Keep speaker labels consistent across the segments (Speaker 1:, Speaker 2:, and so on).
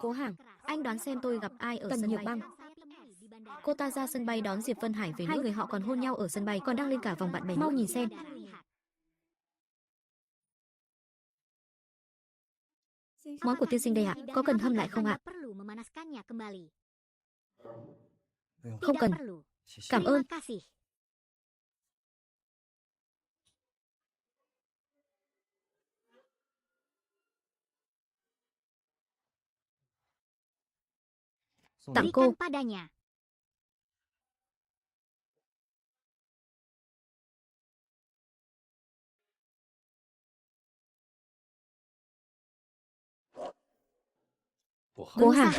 Speaker 1: Cố Hàng, anh đoán xem tôi gặp ai ở
Speaker 2: Tần
Speaker 1: sân
Speaker 2: Nhược
Speaker 1: bay.
Speaker 2: Băng.
Speaker 1: Cô ta ra sân bay đón Diệp Vân Hải về. Hai người họ còn hôn nhau ở sân bay, còn đăng lên cả vòng bạn bè. Mau nhìn xem. Món của tiên sinh đây ạ, có cần hâm lại không ạ? Không cần. Cảm ơn. Tặng cô. Cố Hàng,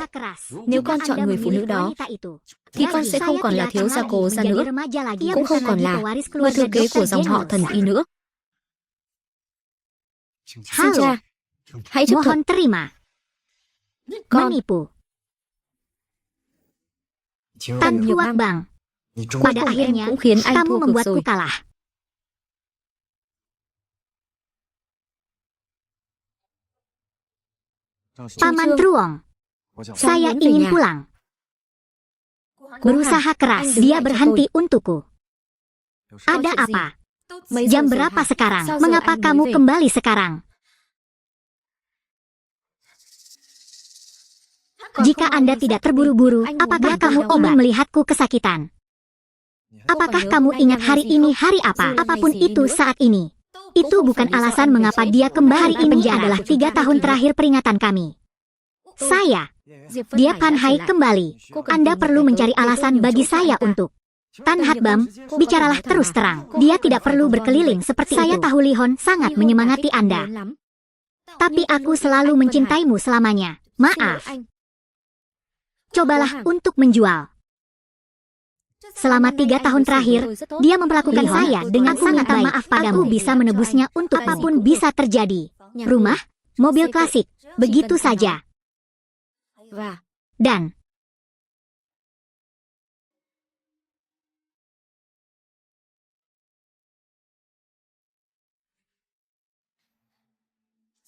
Speaker 1: nếu con chọn người phụ nữ đó, thì con sẽ không còn là thiếu gia Cố gia nữa, cũng không còn là người thừa kế của dòng họ Thần Y nữa. Xin cha, hãy chấp thuận. Con. Tần Nhược Băng,
Speaker 2: Pada akhirnya,
Speaker 1: cũng khiến anh
Speaker 2: kamu
Speaker 1: thua cuộc
Speaker 2: membuatku
Speaker 1: rồi.
Speaker 2: kalah. Paman
Speaker 1: Trương,
Speaker 2: Truong, saya
Speaker 1: muốn về
Speaker 2: ingin
Speaker 1: nhà.
Speaker 2: pulang.
Speaker 1: Cố
Speaker 2: Berusaha
Speaker 1: Hàng,
Speaker 2: keras,
Speaker 1: anh đứng
Speaker 2: dia
Speaker 1: lại cho
Speaker 2: berhenti
Speaker 1: tôi.
Speaker 2: untukku. Ada
Speaker 1: chuyện gì?
Speaker 2: apa?
Speaker 1: Mấy giờ
Speaker 2: Jam
Speaker 1: rồi
Speaker 2: berapa
Speaker 1: hả?
Speaker 2: sekarang?
Speaker 1: Sao giờ
Speaker 2: Mengapa
Speaker 1: anh mới
Speaker 2: kamu
Speaker 1: về?
Speaker 2: kembali sekarang?
Speaker 1: Còn
Speaker 2: Jika
Speaker 1: không mau
Speaker 2: Anda
Speaker 1: đi
Speaker 2: tidak
Speaker 1: dạo đi.
Speaker 2: terburu-buru,
Speaker 1: Anh muốn
Speaker 2: apakah
Speaker 1: beli
Speaker 2: kamu
Speaker 1: obat.
Speaker 2: ingin melihatku kesakitan? Apakah
Speaker 1: nhớ
Speaker 2: kamu
Speaker 1: hôm nay
Speaker 2: ingat
Speaker 1: là
Speaker 2: hari
Speaker 1: ngày gì
Speaker 2: ini
Speaker 1: không?
Speaker 2: hari
Speaker 1: Dù
Speaker 2: apa?
Speaker 1: là ngày
Speaker 2: Apapun
Speaker 1: gì đi
Speaker 2: itu
Speaker 1: nữa.
Speaker 2: saat ini. Itu
Speaker 1: không
Speaker 2: bukan
Speaker 1: phải lý do
Speaker 2: alasan
Speaker 1: anh về
Speaker 2: mengapa
Speaker 1: trễ.
Speaker 2: dia kembali
Speaker 1: Hari
Speaker 2: ini
Speaker 1: ini
Speaker 2: adalah
Speaker 1: của chúng
Speaker 2: 3
Speaker 1: ta
Speaker 2: tahun
Speaker 1: kỷ niệm.
Speaker 2: terakhir peringatan kami. Saya,
Speaker 1: Diệp Vân
Speaker 2: dia
Speaker 1: Hải đã trở
Speaker 2: Panhai
Speaker 1: lại.
Speaker 2: kembali.
Speaker 1: Cô cần
Speaker 2: Anda
Speaker 1: tìm một
Speaker 2: perlu
Speaker 1: cái cớ
Speaker 2: mencari
Speaker 1: để tôi
Speaker 2: alasan
Speaker 1: nhiều
Speaker 2: bagi
Speaker 1: chỗ cho
Speaker 2: saya
Speaker 1: anh ta.
Speaker 2: untuk. Tan
Speaker 1: Tần
Speaker 2: Hat
Speaker 1: Nhược
Speaker 2: Bam,
Speaker 1: Băng, cô có
Speaker 2: bicaralah
Speaker 1: thể nói
Speaker 2: terus
Speaker 1: thẳng
Speaker 2: terang.
Speaker 1: mà. Cô
Speaker 2: Dia
Speaker 1: không cần
Speaker 2: tidak
Speaker 1: phải
Speaker 2: perlu
Speaker 1: vòng vo như
Speaker 2: berkeliling
Speaker 1: vậy.
Speaker 2: seperti
Speaker 1: Saya
Speaker 2: itu. tahu Lihon sangat
Speaker 1: Ly Hôn là
Speaker 2: menyemangati
Speaker 1: thích anh
Speaker 2: Anda.
Speaker 1: lớn lắm.
Speaker 2: Tapi
Speaker 1: Nhưng tôi
Speaker 2: aku
Speaker 1: luôn thích
Speaker 2: selalu
Speaker 1: anh Vân Hải.
Speaker 2: mencintaimu selamanya.
Speaker 1: Xin lỗi
Speaker 2: Maaf.
Speaker 1: anh.
Speaker 2: Cobalah
Speaker 1: Cố Hàng.
Speaker 2: untuk menjual. Selama 3 tahun terakhir, dia memperlakukan
Speaker 1: Lihon,
Speaker 2: saya dengan
Speaker 1: aku
Speaker 2: sangat
Speaker 1: minta
Speaker 2: baik.
Speaker 1: maaf padamu.
Speaker 2: Aku bisa menebusnya untuk
Speaker 1: Tại gì
Speaker 2: apapun
Speaker 1: cũng
Speaker 2: bisa terjadi. Rumah, mobil klasik, begitu saja.
Speaker 1: Và
Speaker 2: Dan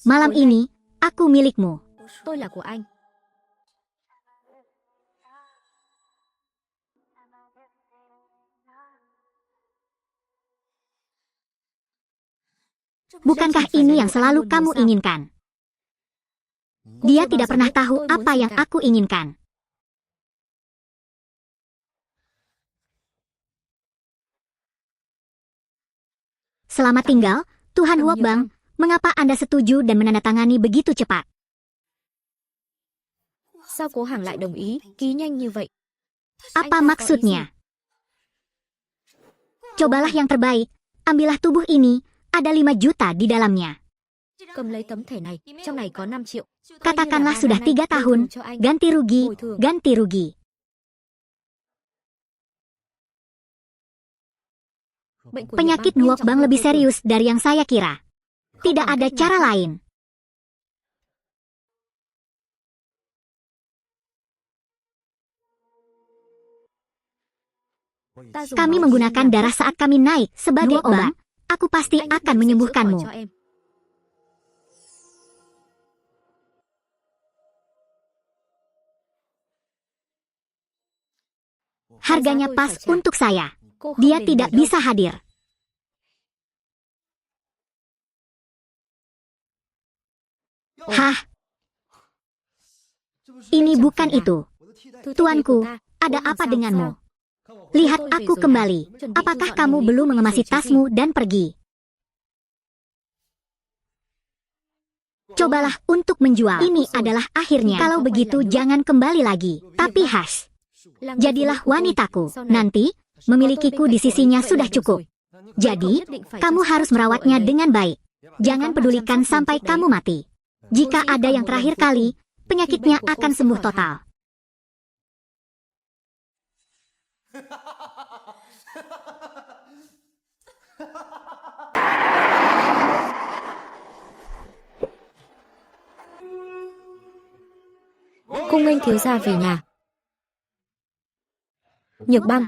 Speaker 2: malam ini, aku milikmu.
Speaker 1: tôi là của anh.
Speaker 2: Bukankah ini yang selalu kamu inginkan? Dia tidak pernah tahu apa yang aku inginkan. Selamat tinggal, Tuhan
Speaker 1: Tần
Speaker 2: Huok
Speaker 1: Nhược
Speaker 2: Bang.
Speaker 1: Băng,
Speaker 2: Mengapa Anda setuju dan menandatangani begitu cepat?
Speaker 1: sao Cố Hàng lại đồng ý ký nhanh như vậy? Anh
Speaker 2: Apa
Speaker 1: ta có ý
Speaker 2: maksudnya?
Speaker 1: gì?
Speaker 2: Cobalah yang terbaik. Ambillah tubuh ini. Ada 5 juta di dalamnya.
Speaker 1: Cầm lấy tấm thẻ này, trong này có 5 triệu. Coi như là
Speaker 2: Katakanlah
Speaker 1: 3
Speaker 2: sudah
Speaker 1: năm nay
Speaker 2: 3
Speaker 1: bồi
Speaker 2: tahun.
Speaker 1: thường cho anh.
Speaker 2: Ganti rugi,
Speaker 1: Bồi thường.
Speaker 2: ganti rugi.
Speaker 1: Bệnh của
Speaker 2: Penyakit
Speaker 1: Nhược
Speaker 2: Huok
Speaker 1: Băng
Speaker 2: Bang
Speaker 1: nghiêm
Speaker 2: lebih
Speaker 1: trọng vô cùng.
Speaker 2: serius dari yang saya kira. Tidak
Speaker 1: còn
Speaker 2: ada
Speaker 1: cách nào
Speaker 2: cara
Speaker 1: khác.
Speaker 2: lain.
Speaker 1: Ta dùng
Speaker 2: Kami
Speaker 1: máu
Speaker 2: menggunakan
Speaker 1: làm
Speaker 2: darah
Speaker 1: thuốc.
Speaker 2: saat kami naik sebagai
Speaker 1: Huok Bang,
Speaker 2: obat. Aku pasti
Speaker 1: Anh nhất
Speaker 2: akan
Speaker 1: định sẽ chữa khỏi
Speaker 2: menyembuhkanmu.
Speaker 1: cho em.
Speaker 2: Harganya
Speaker 1: tôi
Speaker 2: pas
Speaker 1: phải trả.
Speaker 2: untuk saya.
Speaker 1: Cô không
Speaker 2: Dia
Speaker 1: đền
Speaker 2: tidak
Speaker 1: bù đâu.
Speaker 2: bisa hadir. Hah, ini
Speaker 1: Chẳng
Speaker 2: bukan
Speaker 1: phải là
Speaker 2: itu.
Speaker 1: thứ thiết
Speaker 2: Tuanku,
Speaker 1: của ta.
Speaker 2: ada
Speaker 1: Cố Hàng
Speaker 2: apa
Speaker 1: sao,
Speaker 2: denganmu?
Speaker 1: sao?
Speaker 2: Lihat
Speaker 1: Tôi về
Speaker 2: aku
Speaker 1: rồi hả?
Speaker 2: kembali.
Speaker 1: Chuẩn bị thu
Speaker 2: Apakah
Speaker 1: dọn
Speaker 2: kamu
Speaker 1: hành lý
Speaker 2: belum
Speaker 1: của mình
Speaker 2: mengemasi
Speaker 1: rồi chứ gì?
Speaker 2: tasmu dan pergi? Cobalah untuk menjual. Ini adalah akhirnya. Kalau begitu jangan kembali lagi. Tapi Hash,
Speaker 1: Là người phụ
Speaker 2: jadilah
Speaker 1: nữ của tôi.
Speaker 2: wanitaku.
Speaker 1: Sau này,
Speaker 2: Nanti,
Speaker 1: có tôi
Speaker 2: memilikiku
Speaker 1: bên
Speaker 2: di
Speaker 1: cạnh cậu ấy,
Speaker 2: sisinya
Speaker 1: vậy
Speaker 2: sudah
Speaker 1: là được
Speaker 2: cukup.
Speaker 1: rồi. Cậu
Speaker 2: Jadi,
Speaker 1: nhất định phải
Speaker 2: kamu
Speaker 1: chăm sóc
Speaker 2: harus
Speaker 1: cho cậu
Speaker 2: merawatnya
Speaker 1: ấy đấy.
Speaker 2: dengan baik. Jangan
Speaker 1: Kamu
Speaker 2: pedulikan
Speaker 1: chăm sóc
Speaker 2: sampai
Speaker 1: mình trước
Speaker 2: kamu
Speaker 1: đấy.
Speaker 2: mati. Jika
Speaker 1: Tôi nghĩ
Speaker 2: ada
Speaker 1: còn
Speaker 2: yang
Speaker 1: một
Speaker 2: terakhir
Speaker 1: lần cuối
Speaker 2: kali,
Speaker 1: cùng,
Speaker 2: penyakitnya
Speaker 1: thì bệnh của
Speaker 2: akan
Speaker 1: cô sẽ
Speaker 2: sembuh
Speaker 1: khỏi
Speaker 2: total.
Speaker 1: hẳn. Cung nghênh thiếu gia về nhà. Nhược Băng,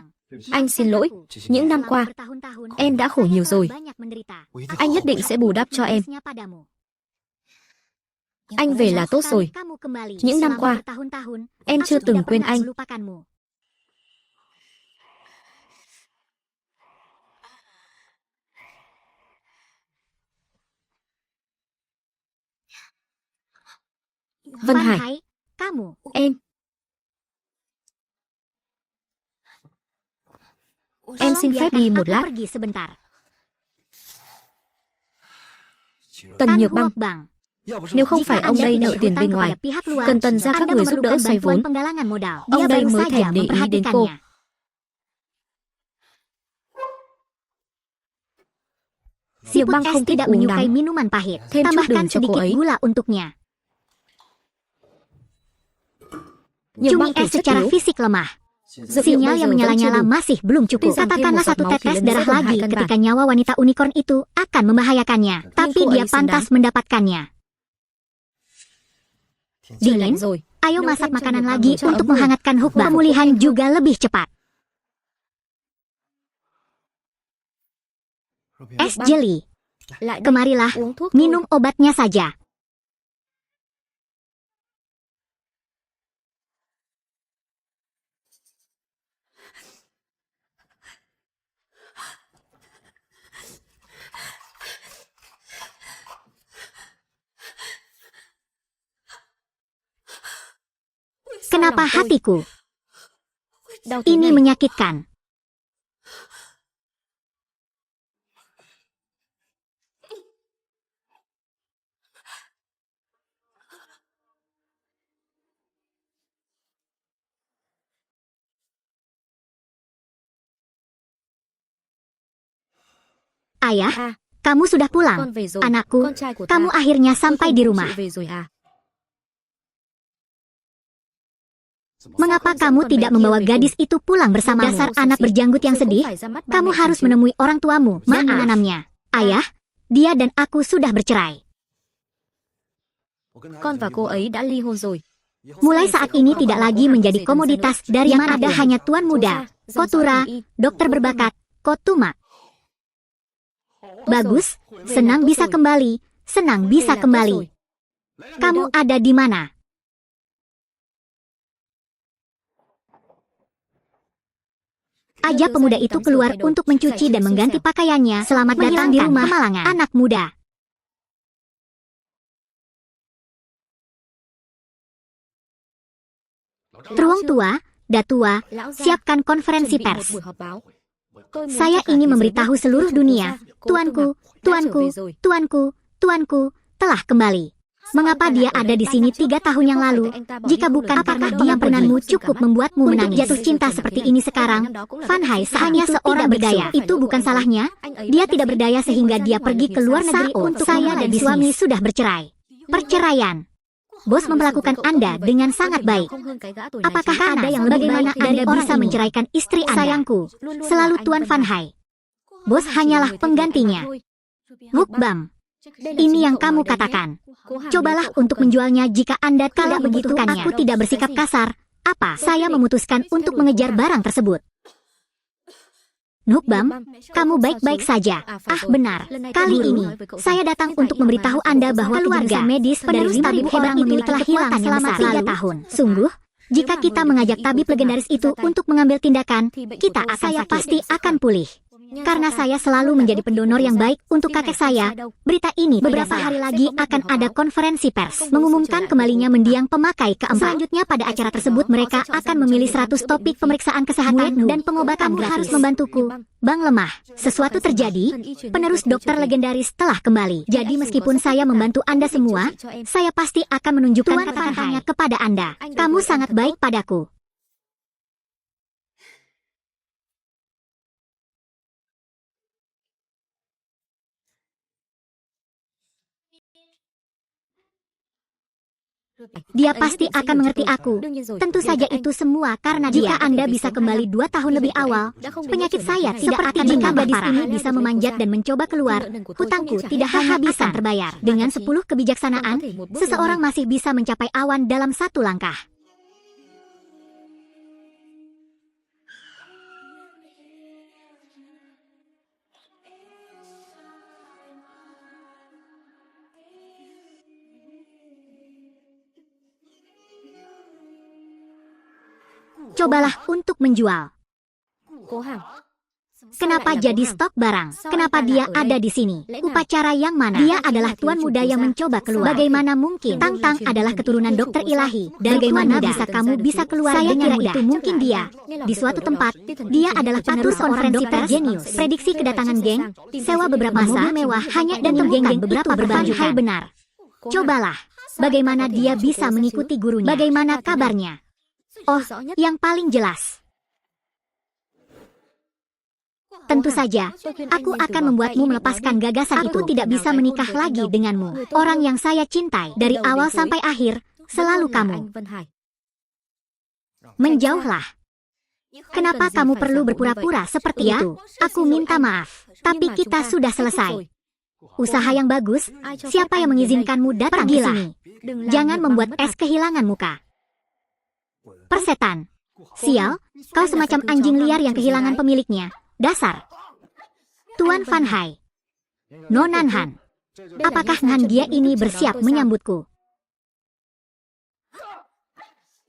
Speaker 1: anh xin lỗi. Những năm qua, em đã khổ nhiều rồi. Anh nhất định sẽ bù đắp cho em. Anh về là tốt rồi. Những năm qua, em chưa từng quên anh. Vân Hải, em xin phép đi một lát. Tần Nhược Băng, nếu không phải ông đây nợ tiền bên ngoài, cần Tần ra các người giúp đỡ xoay vốn, ông đây mới thèm để ý đến cô. Diệp Băng không thích uống đắng, thêm chút đường cho cô ấy.
Speaker 2: Cumi es secara fisik lemah. Sinyal yang menyala-nyala masih belum cukup. Katakanlah satu tetes darah lagi ketika nyawa wanita unicorn itu akan membahayakannya. Tapi dia pantas mendapatkannya. Dingin, ayo masak makanan lagi untuk menghangatkan Hukbang. Pemulihan juga lebih cepat. Es jelly. Kemarilah, minum obatnya saja. Kenapa hatiku ini menyakitkan? Ayah, kamu sudah pulang. Anakku, kamu akhirnya sampai di rumah. Mengapa kamu tidak membawa gadis itu pulang bersamamu? Dasar anak berjanggut yang sedih, kamu harus menemui orang tuamu dan menanamnya. Ayah, dia dan aku sudah bercerai. Mulai saat ini tidak lagi menjadi komoditas dari yang ada hanya tuan muda, Kotura, dokter berbakat, Kotuma. Bagus, senang bisa kembali, senang bisa kembali. Kamu ada di mana? Ajak pemuda itu keluar untuk mencuci dan mengganti pakaiannya. Selamat datang di rumah kemalangan, anak muda. Truong tua, Datua, siapkan konferensi pers. Saya ingin memberitahu seluruh dunia, tuanku, tuanku, tuanku, tuanku, telah kembali. Mengapa dia ada di sini 3 tahun yang lalu? Jika bukan, apakah penampunanmu cukup membuatmu menangis? Jatuh cinta seperti ini sekarang, Van Hai hanya seorang berdaya. Itu bukan salahnya. Dia tidak berdaya sehingga dia pergi ke luar negeri untuk saya dan suami sudah bercerai. Perceraian. Bos memperlakukan Anda dengan sangat baik. Apakah ada yang lebih baik dari Anda bisa menceraikan istri Anda? Sayangku, selalu Tuan Van Hai. Bos hanyalah penggantinya. Hukbang. Ini yang kamu katakan. Cobalah untuk menjualnya jika Anda tidak membutuhkannya. Aku tidak bersikap kasar. Apa? Saya memutuskan untuk mengejar barang tersebut. Nukbam, kamu baik-baik saja. Ah benar, kali ini saya datang untuk memberitahu Anda bahwa keluarga medis penerus tabib hebat itu telah hilang selama 3 tahun. Sungguh, jika kita mengajak tabib legendaris itu untuk mengambil tindakan, kita pasti akan pulih. Karena saya selalu menjadi pendonor yang baik untuk kakek saya, berita ini beberapa hari lagi akan ada konferensi pers mengumumkan kembalinya mendiang pemakai keempat. Selanjutnya pada acara tersebut mereka akan memilih 100 topik pemeriksaan kesehatan dan pengobatan. Kamu harus membantuku. Bang lemah, sesuatu terjadi, penerus dokter legendaris telah kembali. Jadi meskipun saya membantu Anda semua, saya pasti akan menunjukkan kata-katanya kepada Anda. Kamu sangat baik padaku. Dia pasti akan mengerti aku. Tentu saja itu semua karena jika Anda bisa kembali 2 tahun lebih awal, penyakit saya tidak akan jika gadis ini bisa memanjat dan mencoba keluar, hutangku tidak hanya bisa terbayar. Dengan 10 kebijaksanaan, seseorang masih bisa mencapai awan dalam 1 langkah. Cobalah untuk menjual. Kenapa jadi stok barang? Kenapa dia ada di sini? Upacara yang mana? Dia adalah tuan muda yang mencoba keluar. Bagaimana mungkin? Tang adalah keturunan dokter ilahi. Bagaimana bisa kamu bisa keluar dengan mudah? Itu mungkin dia. Di suatu tempat, dia adalah atur konferensi pers jenius. Prediksi kedatangan geng, sewa beberapa mobil mewah, hanya dan temukan beberapa perbanjukan benar. Cobalah. Bagaimana dia bisa mengikuti gurunya? Bagaimana kabarnya? Oh, yang paling jelas. Tentu saja, aku akan membuatmu melepaskan gagasan itu. Tidak bisa menikah lagi denganmu. Orang yang saya cintai dari awal sampai akhir, selalu kamu. Menjauhlah. Kenapa kamu perlu berpura-pura seperti itu? Aku minta maaf, tapi kita sudah selesai. Usaha yang bagus, siapa yang mengizinkanmu datang ke sini? Jangan membuat es kehilangan muka. Persetan. Sial, kau semacam anjing liar yang kehilangan pemiliknya. Dasar. Tuan Van Hai. Nonan Han. Apakah Ngan Gia ini bersiap menyambutku?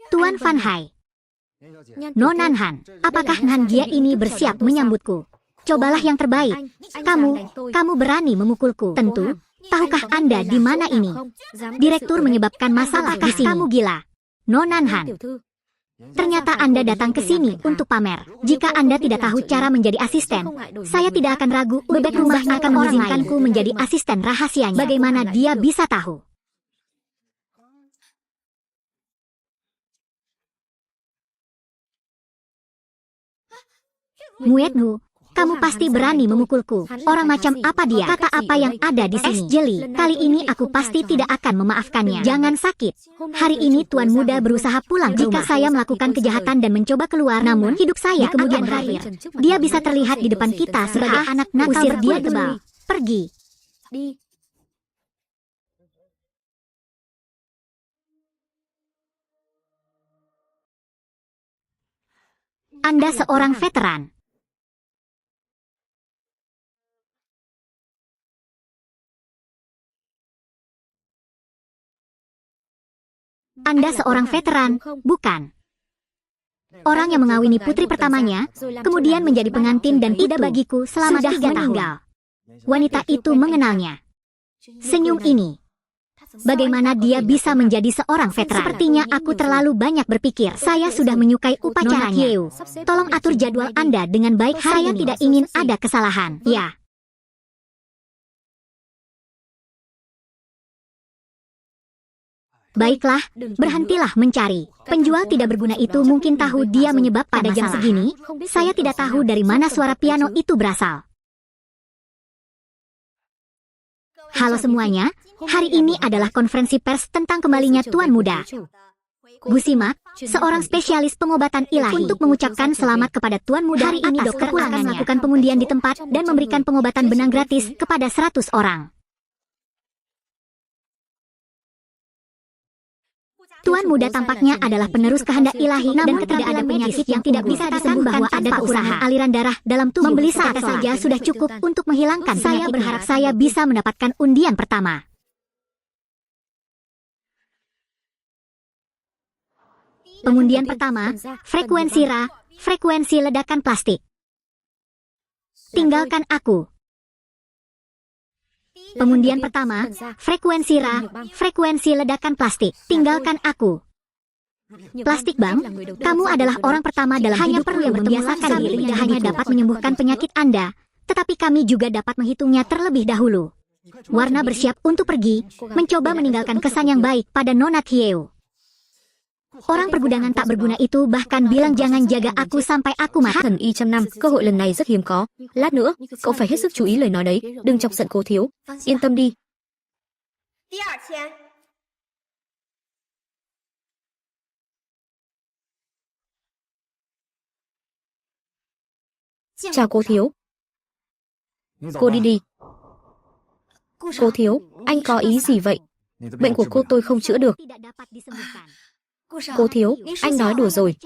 Speaker 2: Tuan Van Hai. Nonan Han. Apakah Ngan Gia ini bersiap menyambutku? Cobalah yang terbaik. Kamu berani memukulku. Tentu. Tahukah Anda di mana ini? Direktur menyebabkan masalah di sini. Kamu gila. Nonan Han. Ternyata Anda datang ke sini untuk pamer. Jika Anda tidak tahu cara menjadi asisten, saya tidak akan ragu. Bebek rumah akan mengizinkanku menjadi asisten rahasianya. Bagaimana dia bisa tahu? Muetnu, kamu pasti berani memukulku. Orang macam apa dia? Kata apa yang ada di sini? Es jeli. Kali ini aku pasti tidak akan memaafkannya. Jangan sakit. Hari ini tuan muda berusaha pulang. Jika saya melakukan kejahatan dan mencoba keluar, namun hidup saya kemudian berakhir. Dia bisa terlihat di depan kita sebagai anak nakal. Usir dia tebal. Pergi. Anda seorang veteran. Anda seorang veteran, bukan? Orang yang mengawini putri pertamanya, kemudian menjadi pengantin dan tidak bagiku selama 3 tahun. Wanita itu mengenalnya. Senyum ini. Bagaimana dia bisa menjadi seorang veteran? Sepertinya aku terlalu banyak berpikir. Saya sudah menyukai upacaranya. Tolong atur jadwal Anda dengan baik. Saya tidak ingin ada kesalahan. Ya. Baiklah, berhentilah mencari. Penjual tidak berguna itu mungkin tahu dia menyebabkan pada jam segini. Saya tidak tahu dari mana suara piano itu berasal. Halo semuanya, hari ini adalah konferensi pers tentang kembalinya Tuan Muda. Gusimak, seorang spesialis pengobatan ilahi. Untuk mengucapkan selamat kepada Tuan Muda, hari ini dokter akan melakukan pengundian di tempat dan memberikan pengobatan benang gratis kepada 100 orang. Tuan Muda tampaknya adalah penerus kehendak ilahi, namun tidak ada penyakit yang tidak bisa disembuhkan bahwa ada kekurangan aliran darah dalam tubuh. Membeli sate saja sudah cukup untuk menghilangkan. Saya berharap saya bisa mendapatkan undian pertama. Pengundian pertama, frekuensi Ra, frekuensi ledakan plastik. Tinggalkan aku. Pengundian pertama, frekuensi Ra, frekuensi ledakan plastik. Tinggalkan aku. Plastik Bang, kamu adalah orang pertama dalam hidupku yang membiasakan diri. Tidak hanya dapat menyembuhkan penyakit Anda, tetapi kami juga dapat menghitungnya terlebih dahulu. Warna bersiap untuk pergi, mencoba meninggalkan kesan yang baik pada Nona Thieu. Orang pergudangan tak berguna itu bahkan bilang jangan jaga aku sampai aku mati.
Speaker 1: Thần y trăm năm, cơ hội lần này rất hiếm có. Lát nữa, cậu phải hết sức chú ý lời nói đấy, đừng chọc giận Cố thiếu. Yên tâm đi. Chào Cố thiếu. Cô đi đi. Cố thiếu, anh có ý gì vậy? Bệnh của cô tôi không chữa được. Cố thiếu, anh nói đùa rồi.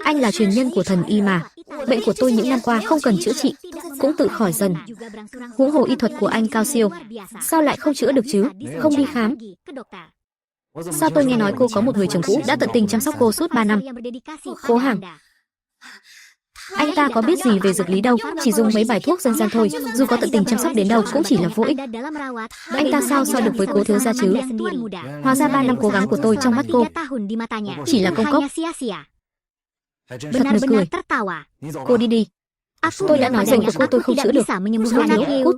Speaker 1: Anh là truyền nhân của thần y mà. Bệnh của tôi những năm qua không cần chữa trị, cũng tự khỏi dần. Huống hồ y thuật của anh cao siêu. Sao lại không chữa được chứ? Không đi khám. Sao tôi nghe nói cô có một người chồng cũ đã tận tình chăm sóc cô suốt 3 năm? Cố Hằng, anh ta có biết gì về dược lý đâu, chỉ dùng mấy bài thuốc dân gian thôi, dù có tận tình chăm sóc đến đâu cũng chỉ là vô ích. Anh ta sao so được với cố thiếu gia chứ? Hóa ra 3 năm cố gắng của tôi trong mắt cô chỉ là công cốc. Thật nực cười. Cô đi đi. Tôi đã nói rồi, của cô tôi không chữa được. Cút.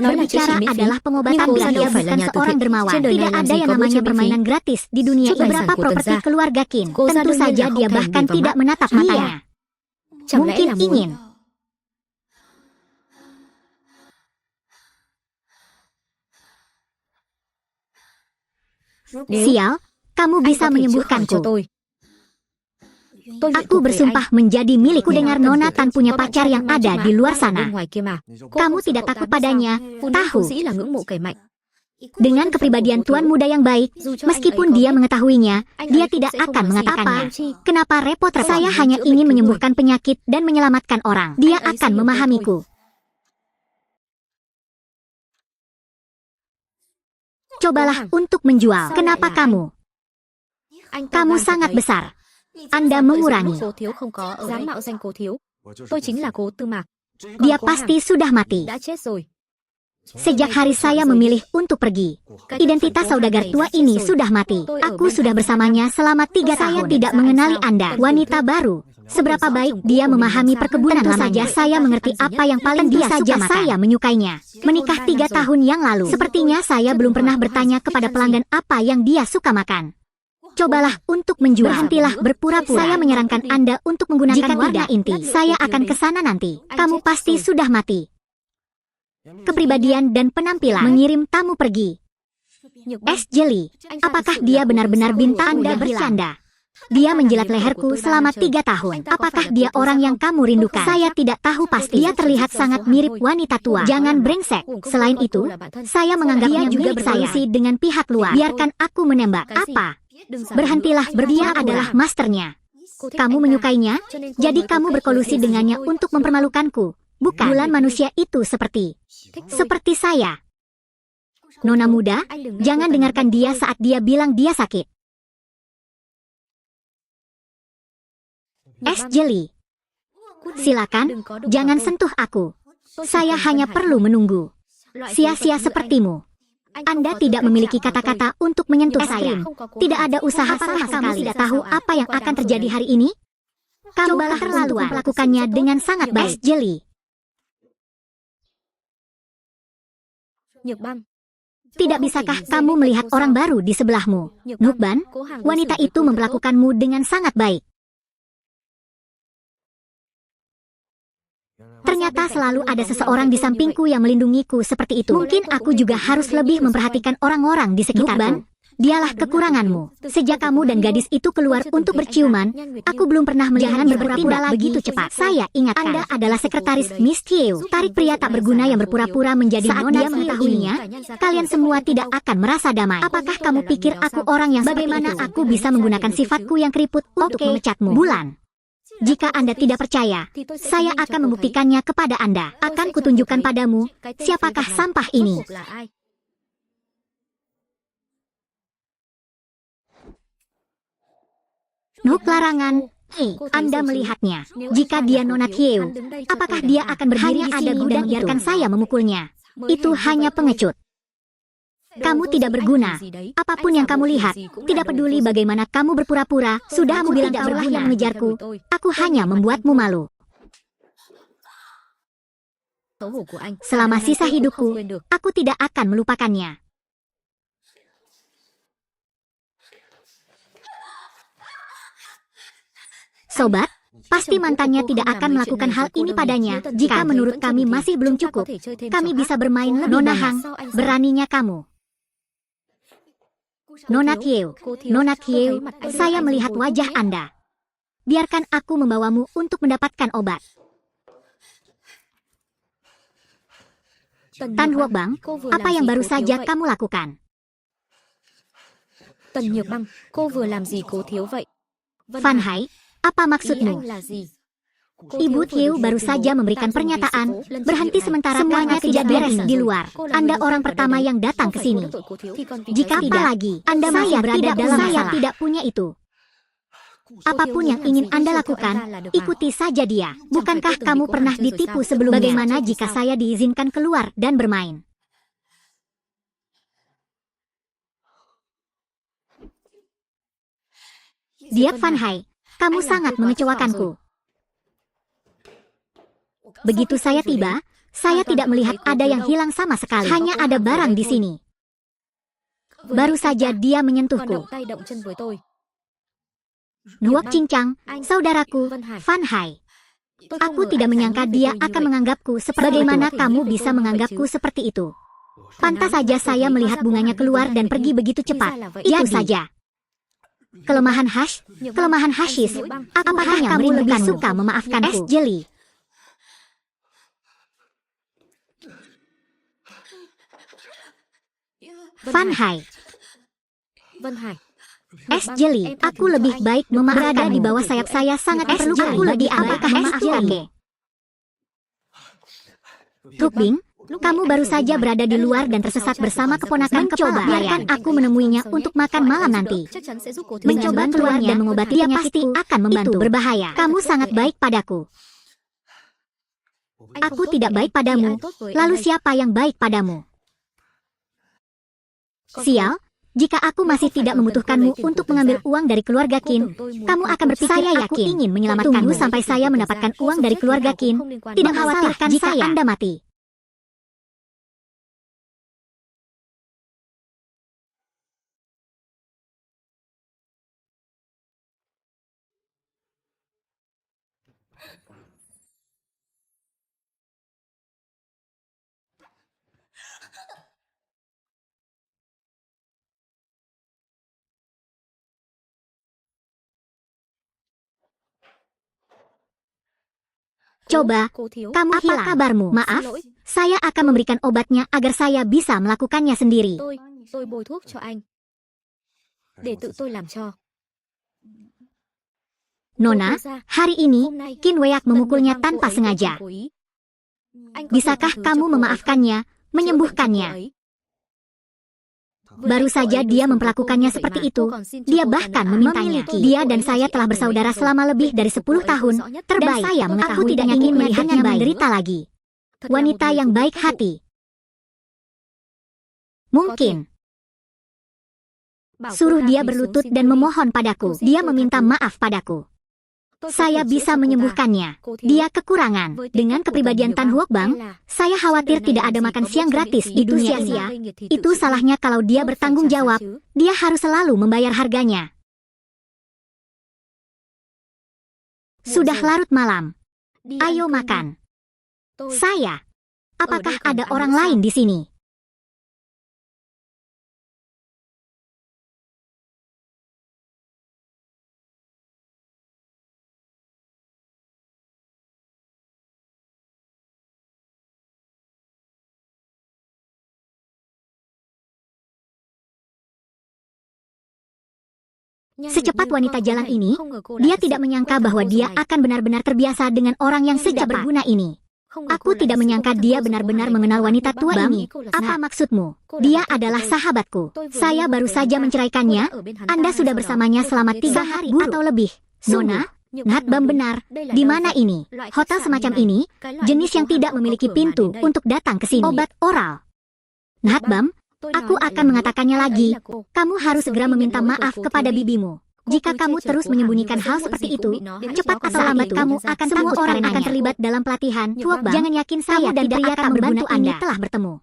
Speaker 1: Nói là chữa trị miễn phí, nhưng cô ra đâu phải là nhà từ thiện. Trên đời này làm gì có bữa trưa miễn phí.
Speaker 2: gratis di dunia beberapa properti keluarga Qin. Tentu saja dia bahkan tidak menatap matanya.
Speaker 1: Chẳng lẽ
Speaker 2: Mungkin
Speaker 1: là muốn
Speaker 2: ingin. Sial, kamu bisa menyembuhkanku. Aku bersumpah menjadi milikku. Dengar Nona Tan punya pacar yang ada di luar sana. Kamu tidak takut padanya, tahu? Dengan kepribadian tuan muda yang baik, meskipun dia mengetahuinya, dia tidak akan mengatakannya. Kenapa repot? Saya hanya ingin menyembuhkan penyakit dan menyelamatkan orang. Dia akan memahamiku. Cobalah untuk menjual. Kenapa kamu? Kamu sangat besar. Anda mengurangi. Dia pasti sudah mati. Sejak hari saya memilih untuk pergi, identitas saudagar tua ini sudah mati. Aku sudah bersamanya selama 3 tahun. Saya tidak mengenali Anda, wanita baru. Seberapa baik dia memahami perkebunan lamanya. Saya mengerti apa yang paling dia suka makan. Saya menyukainya. Menikah 3 tahun yang lalu. Sepertinya saya belum pernah bertanya kepada pelanggan apa yang dia suka makan. Cobalah untuk menjual. Berhentilah berpura-pura. Saya menyarankan Anda untuk menggunakan warna inti. Saya akan ke sana nanti. Kamu pasti sudah mati. Kepribadian dan penampilan mengirim tamu pergi. Es jeli. Apakah dia benar-benar bintang? Anda bercanda. Dia menjilat leherku selama 3 tahun. Apakah dia orang yang kamu rindukan? Saya tidak tahu pasti. Dia terlihat sangat mirip wanita tua. Jangan brengsek. Selain itu, saya menganggapnya juga bersolusi dengan pihak luar. Biarkan aku menembak. Apa? Berhentilah. Dia adalah masternya. Kamu menyukainya, jadi kamu berkolusi dengannya untuk mempermalukanku. Bukan. Bulan manusia itu seperti saya. Nona muda, jangan dengarkan dia saat dia bilang dia sakit. Es jeli. Silakan, jangan sentuh aku. Saya hanya perlu menunggu. Sia-sia sepertimu. Anda tidak memiliki kata-kata untuk menyentuh saya. Tidak ada usaha sama sekali. Tidak tahu apa yang akan terjadi hari ini? Kamu terlalu melakukannya dengan sangat baik. Es jeli. Tidak bisakah kamu melihat orang baru di sebelahmu? Nukban, wanita itu memperlakukanmu dengan sangat baik. Ternyata selalu ada seseorang di sampingku yang melindungiku seperti itu. Mungkin aku juga harus lebih memperhatikan orang-orang di sekitarku. Dialah kekuranganmu. Sejak kamu dan gadis itu keluar untuk berciuman, aku belum pernah melihat berpura-pura begitu cepat. Saya ingatkan, Anda adalah sekretaris Miss Thieu. Tarik pria tak berguna yang berpura-pura menjadi nona mengetahuinya, kalian semua tidak akan merasa damai. Apakah kamu pikir aku orang yang bagaimana aku bisa menggunakan sifatku yang keriput untuk memecatmu? Bulan. Jika Anda tidak percaya, saya akan membuktikannya kepada Anda. Akan kutunjukkan padamu, siapakah sampah ini. Nuk larangan. Hei, Anda melihatnya. Jika dia Nona Thieu, apakah dia akan berdiri di sini dan membiarkan saya memukulnya? Itu hanya pengecut. Kamu tidak berguna. Apapun yang kamu lihat, tidak peduli bagaimana kamu berpura-pura, sudah aku bilang tidak berguna mengejarku. Aku hanya membuatmu malu. Selama sisa hidupku, aku tidak akan melupakannya. Sobat, pasti mantannya tidak akan melakukan hal ini padanya. Jika menurut kami masih belum cukup, kami bisa bermain lebih Nona Hang, beraninya kamu. Nona Thieu, saya melihat wajah Anda. Biarkan aku membawamu untuk mendapatkan obat. Tan Huok Bang, apa yang baru saja kamu lakukan?
Speaker 1: Tần Nhược Băng, cô vừa làm gì Cố Thiếu vậy?
Speaker 2: Van Hai, apa maksudmu? Ibu Thieu baru saja memberikan pernyataan, berhenti sementara semuanya tidak beres di luar. Anda orang pertama yang datang ke sini. Jika tidak lagi, Anda masih berada dalam masalah. Saya tidak punya itu. Apapun yang ingin Anda lakukan, ikuti saja dia. Bukankah kamu pernah ditipu sebelumnya? Bagaimana jika saya diizinkan keluar dan bermain? Diak Van Hai, kamu sangat mengecewakanku. Begitu saya tiba, saya tidak melihat ada yang hilang sama sekali. Hanya ada barang di sini. Baru saja dia menyentuhku. Nuok Cincang, saudaraku, Van Hai. Aku tidak menyangka dia akan menganggapku seperti bagaimana kamu bisa menganggapku seperti itu. Pantas saja saya melihat bunganya keluar dan pergi begitu cepat. Itu saja. Kelemahan Hashis. Apakah kamu lebih suka memaafkanku? Es jeli. Van Hai. Es jeli, aku lebih baik berada di bawah sayap saya sangat perlu aku lebih apakah es jeli? Trukbing, kamu baru saja berada di luar dan tersesat bersama keponakan kepala. Biarkan aku menemuinya untuk makan malam nanti. Mencoba keluar dan mengobati dia pasti akan membantu. Itu berbahaya. Kamu sangat baik padaku. Aku tidak baik padamu. Lalu siapa yang baik padamu? Sial, jika aku masih tidak membutuhkanmu untuk mengambil uang dari keluarga Qin, kamu akan berpikir aku ingin menyelamatkanmu. Tunggu sampai saya mendapatkan uang dari keluarga Qin. Tidak khawatirkan jika Anda mati. Coba, kamu hilang. Apa kabarmu? Maaf, saya akan memberikan obatnya agar saya bisa melakukannya sendiri.
Speaker 1: Tôi bôi thuốc cho anh. Để tự tôi làm cho.
Speaker 2: Nona, hari ini, Qin Weak memukulnya tanpa sengaja. Bisakah kamu memaafkannya, menyembuhkannya? Baru saja dia memperlakukannya seperti itu. Dia bahkan memintanya. Dia dan saya telah bersaudara selama lebih dari 10 tahun. Terbaik, saya mengetahui aku tidak ingin melihatnya menderita lagi. Wanita yang baik hati. Mungkin. Suruh dia berlutut dan memohon padaku. Dia meminta maaf padaku. Saya bisa menyembuhkannya. Dia kekurangan. Dengan kepribadian Tan Huok Bang, saya khawatir tidak ada makan siang gratis di dunia ini. Itu salahnya kalau dia bertanggung jawab. Dia harus selalu membayar harganya. Sudah larut malam. Ayo makan. Saya. Apakah ada orang lain di sini? Secepat wanita jalan ini, dia tidak menyangka bahwa dia akan benar-benar terbiasa dengan orang yang sejak berguna ini. Aku tidak menyangka dia benar-benar mengenal wanita tua ini. Apa maksudmu? Dia adalah sahabatku. Saya baru saja menceraikannya. Anda sudah bersamanya selama 3 hari atau lebih. Nona, Nahatbam benar. Di mana ini? Hotel semacam ini, jenis yang tidak memiliki pintu untuk datang ke sini. Obat oral. Nahatbam, aku akan mengatakannya lagi. Kamu harus segera meminta maaf kepada bibimu. Jika kamu terus menyembunyikan hal seperti itu, cepat atau lambat kamu akan semua orang akan terlibat dalam pelatihan. Jangan yakin saya dan pria akan membantu Anda telah bertemu.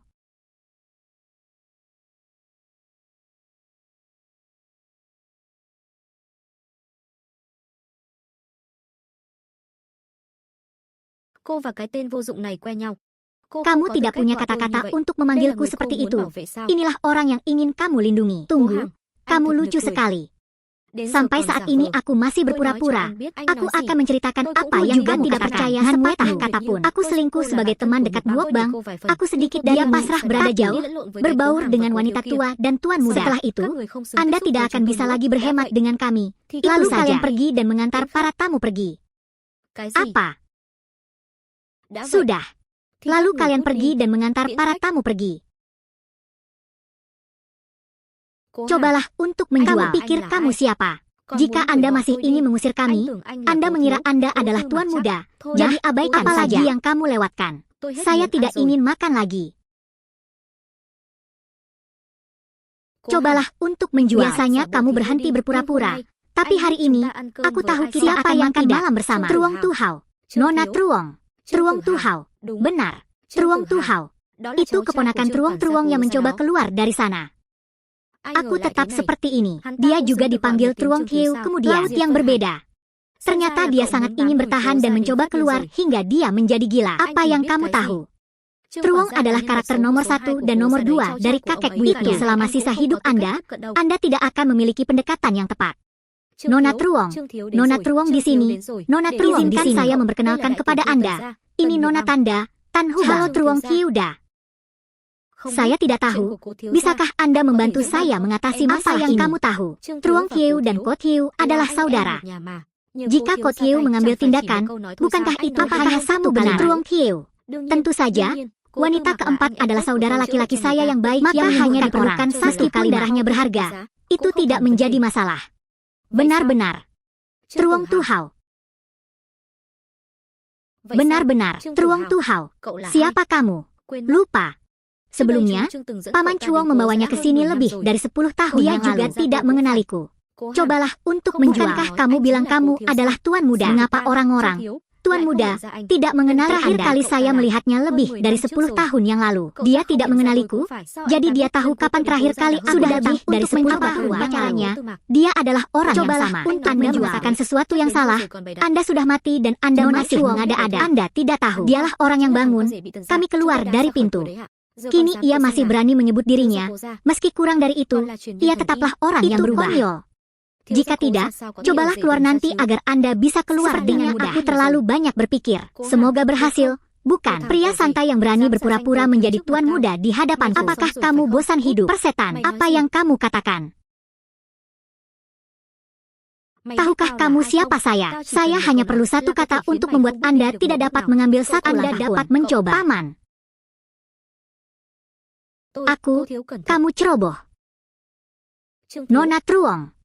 Speaker 2: Kamu tidak punya kata-kata untuk memanggilku seperti itu. Inilah orang yang ingin kamu lindungi. Tunggu, kamu lucu sekali. Sampai saat ini aku masih berpura-pura. Aku akan menceritakan apa yang kamu tidak percaya sepatah kata pun. Aku selingkuh sebagai teman dekat Nuok Bang. Aku sedikit dia pasrah berada jauh, berbaur dengan wanita tua dan tuan muda. Setelah itu, Anda tidak akan bisa lagi berhemat dengan kami. Lalu kalian pergi dan mengantar para tamu pergi. Apa? Sudah. Lalu kalian pergi dan mengantar para tamu pergi. Cobalah untuk menjual. Kamu pikir kamu siapa? Jika Anda masih ingin mengusir kami, Anda mengira Anda adalah tuan muda. Jadi abaikan saja yang kamu lewatkan. Saya tidak ingin makan lagi. Cobalah untuk menjual. Biasanya kamu berhenti berpura-pura. Tapi hari ini, aku tahu kita akan makan malam bersama. Truong Tuhau. Nona Truong. Truong Tuhau. Benar. Truong Tuhau. Itu keponakan Truong yang mencoba keluar dari sana. Aku tetap seperti ini. Dia juga dipanggil Truong Kieu, kemudian yang berbeda. Ternyata dia sangat ingin bertahan dan mencoba keluar hingga dia menjadi gila. Apa yang kamu tahu? Truong adalah karakter nomor 1 dan nomor 2 dari kakek buyutnya. Selama sisa hidup Anda tidak akan memiliki pendekatan yang tepat. Nona Truong. Nona Truong di sini. Nona Truong, izinkan saya memperkenalkan kepada Anda. Ini Nona Tanda, Tan Hubang. Halo Truong Kiuda. Saya tidak tahu. Bisakah Anda membantu saya mengatasi masalah yang kamu tahu? Truong Kieu dan Ko Tiu adalah saudara. Jika Ko Tiu mengambil tindakan, bukankah itu hanya satu kali Truong Kieu? Tentu saja, wanita keempat adalah saudara laki-laki saya yang baik, maka hanya diperlukan satu kali darahnya berharga. Itu tidak menjadi masalah. Benar-benar. Truong Tuhau. Benar-benar, Truong Tuhau. Siapa kamu? Lupa. Sebelumnya, Paman Chuong membawanya ke sini lebih dari 10 tahun yang lalu. Dia juga tidak mengenaliku. Cobalah untuk menjual. Bukankah kamu bilang kamu adalah tuan muda? Mengapa orang-orang tuan muda tidak mengenal Anda? Terakhir kali saya melihatnya lebih dari 10 tahun yang lalu. Dia tidak mengenaliku, jadi dia tahu kapan terakhir kali aku datang dari 10 tahun. Caranya, dia adalah orang yang sama. Untuk Anda mengatakan sesuatu yang salah, Anda sudah mati dan Anda masih mengada-ada. Anda tidak tahu. Dialah orang yang bangun. Kami keluar dari pintu. Kini ia masih berani menyebut dirinya. Meski kurang dari itu, ia tetaplah orang yang berubah. Jika tidak, cobalah keluar nanti agar Anda bisa keluar dengan mudah. Aku terlalu banyak berpikir. Semoga berhasil. Bukan, pria santai yang berani berpura-pura menjadi tuan muda di hadapanku. Apakah kamu bosan hidup? Persetan, apa yang kamu katakan? Tahukah kamu siapa saya? Saya hanya perlu satu kata untuk membuat Anda tidak dapat mengambil satu langkah. Anda dapat mencoba. Paman. Aku, kamu ceroboh. Nona Truong.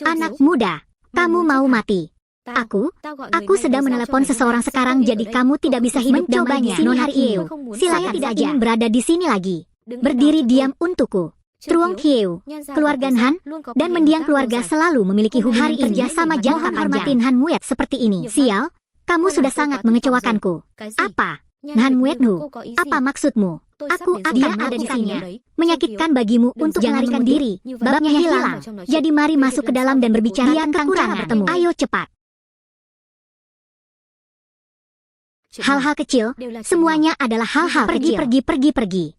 Speaker 2: Anak muda, kamu mau mati. Aku sedang menelepon seseorang sekarang, jadi kamu tidak bisa hidup damai di sini hari ini. Silakan tidak ingin berada di sini lagi. Berdiri diam untukku. Truong Kieu, keluarga Han, dan mendiang keluarga selalu memiliki hubungan kerja sama jangka panjang. Han Muet seperti ini. Sial, kamu sudah sangat mengecewakanku. Apa? Han Muet Nu, apa maksudmu? Aku akan ada di sini. Menyakitkan bagimu untuk melarikan diri. Babnya hilang. Jadi mari masuk ke dalam dan berbicara tentang cara bertemu. Ayo cepat. Hal-hal kecil, semuanya adalah hal-hal kecil. Pergi.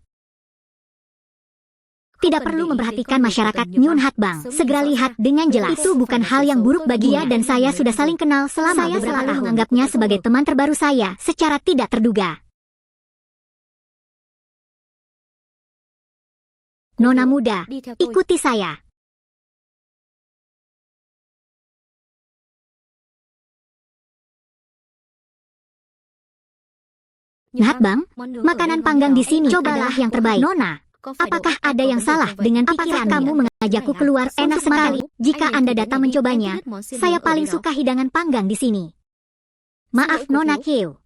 Speaker 2: Tidak perlu memperhatikan masyarakat Nyun Hat Bang. Segera lihat dengan jelas. Itu bukan hal yang buruk bagi dia dan saya sudah saling kenal selama beberapa tahun. Menganggapnya sebagai teman terbaru saya secara tidak terduga. Nona muda, ikuti saya. Hat Bang, makanan panggang di sini cobalah yang terbaik. Nona, apakah ada yang salah dengan pikiran kamu mengajakku keluar? Enak sekali. Jika Anda datang mencobanya, saya paling suka hidangan panggang di sini. Maaf Nona Kieu.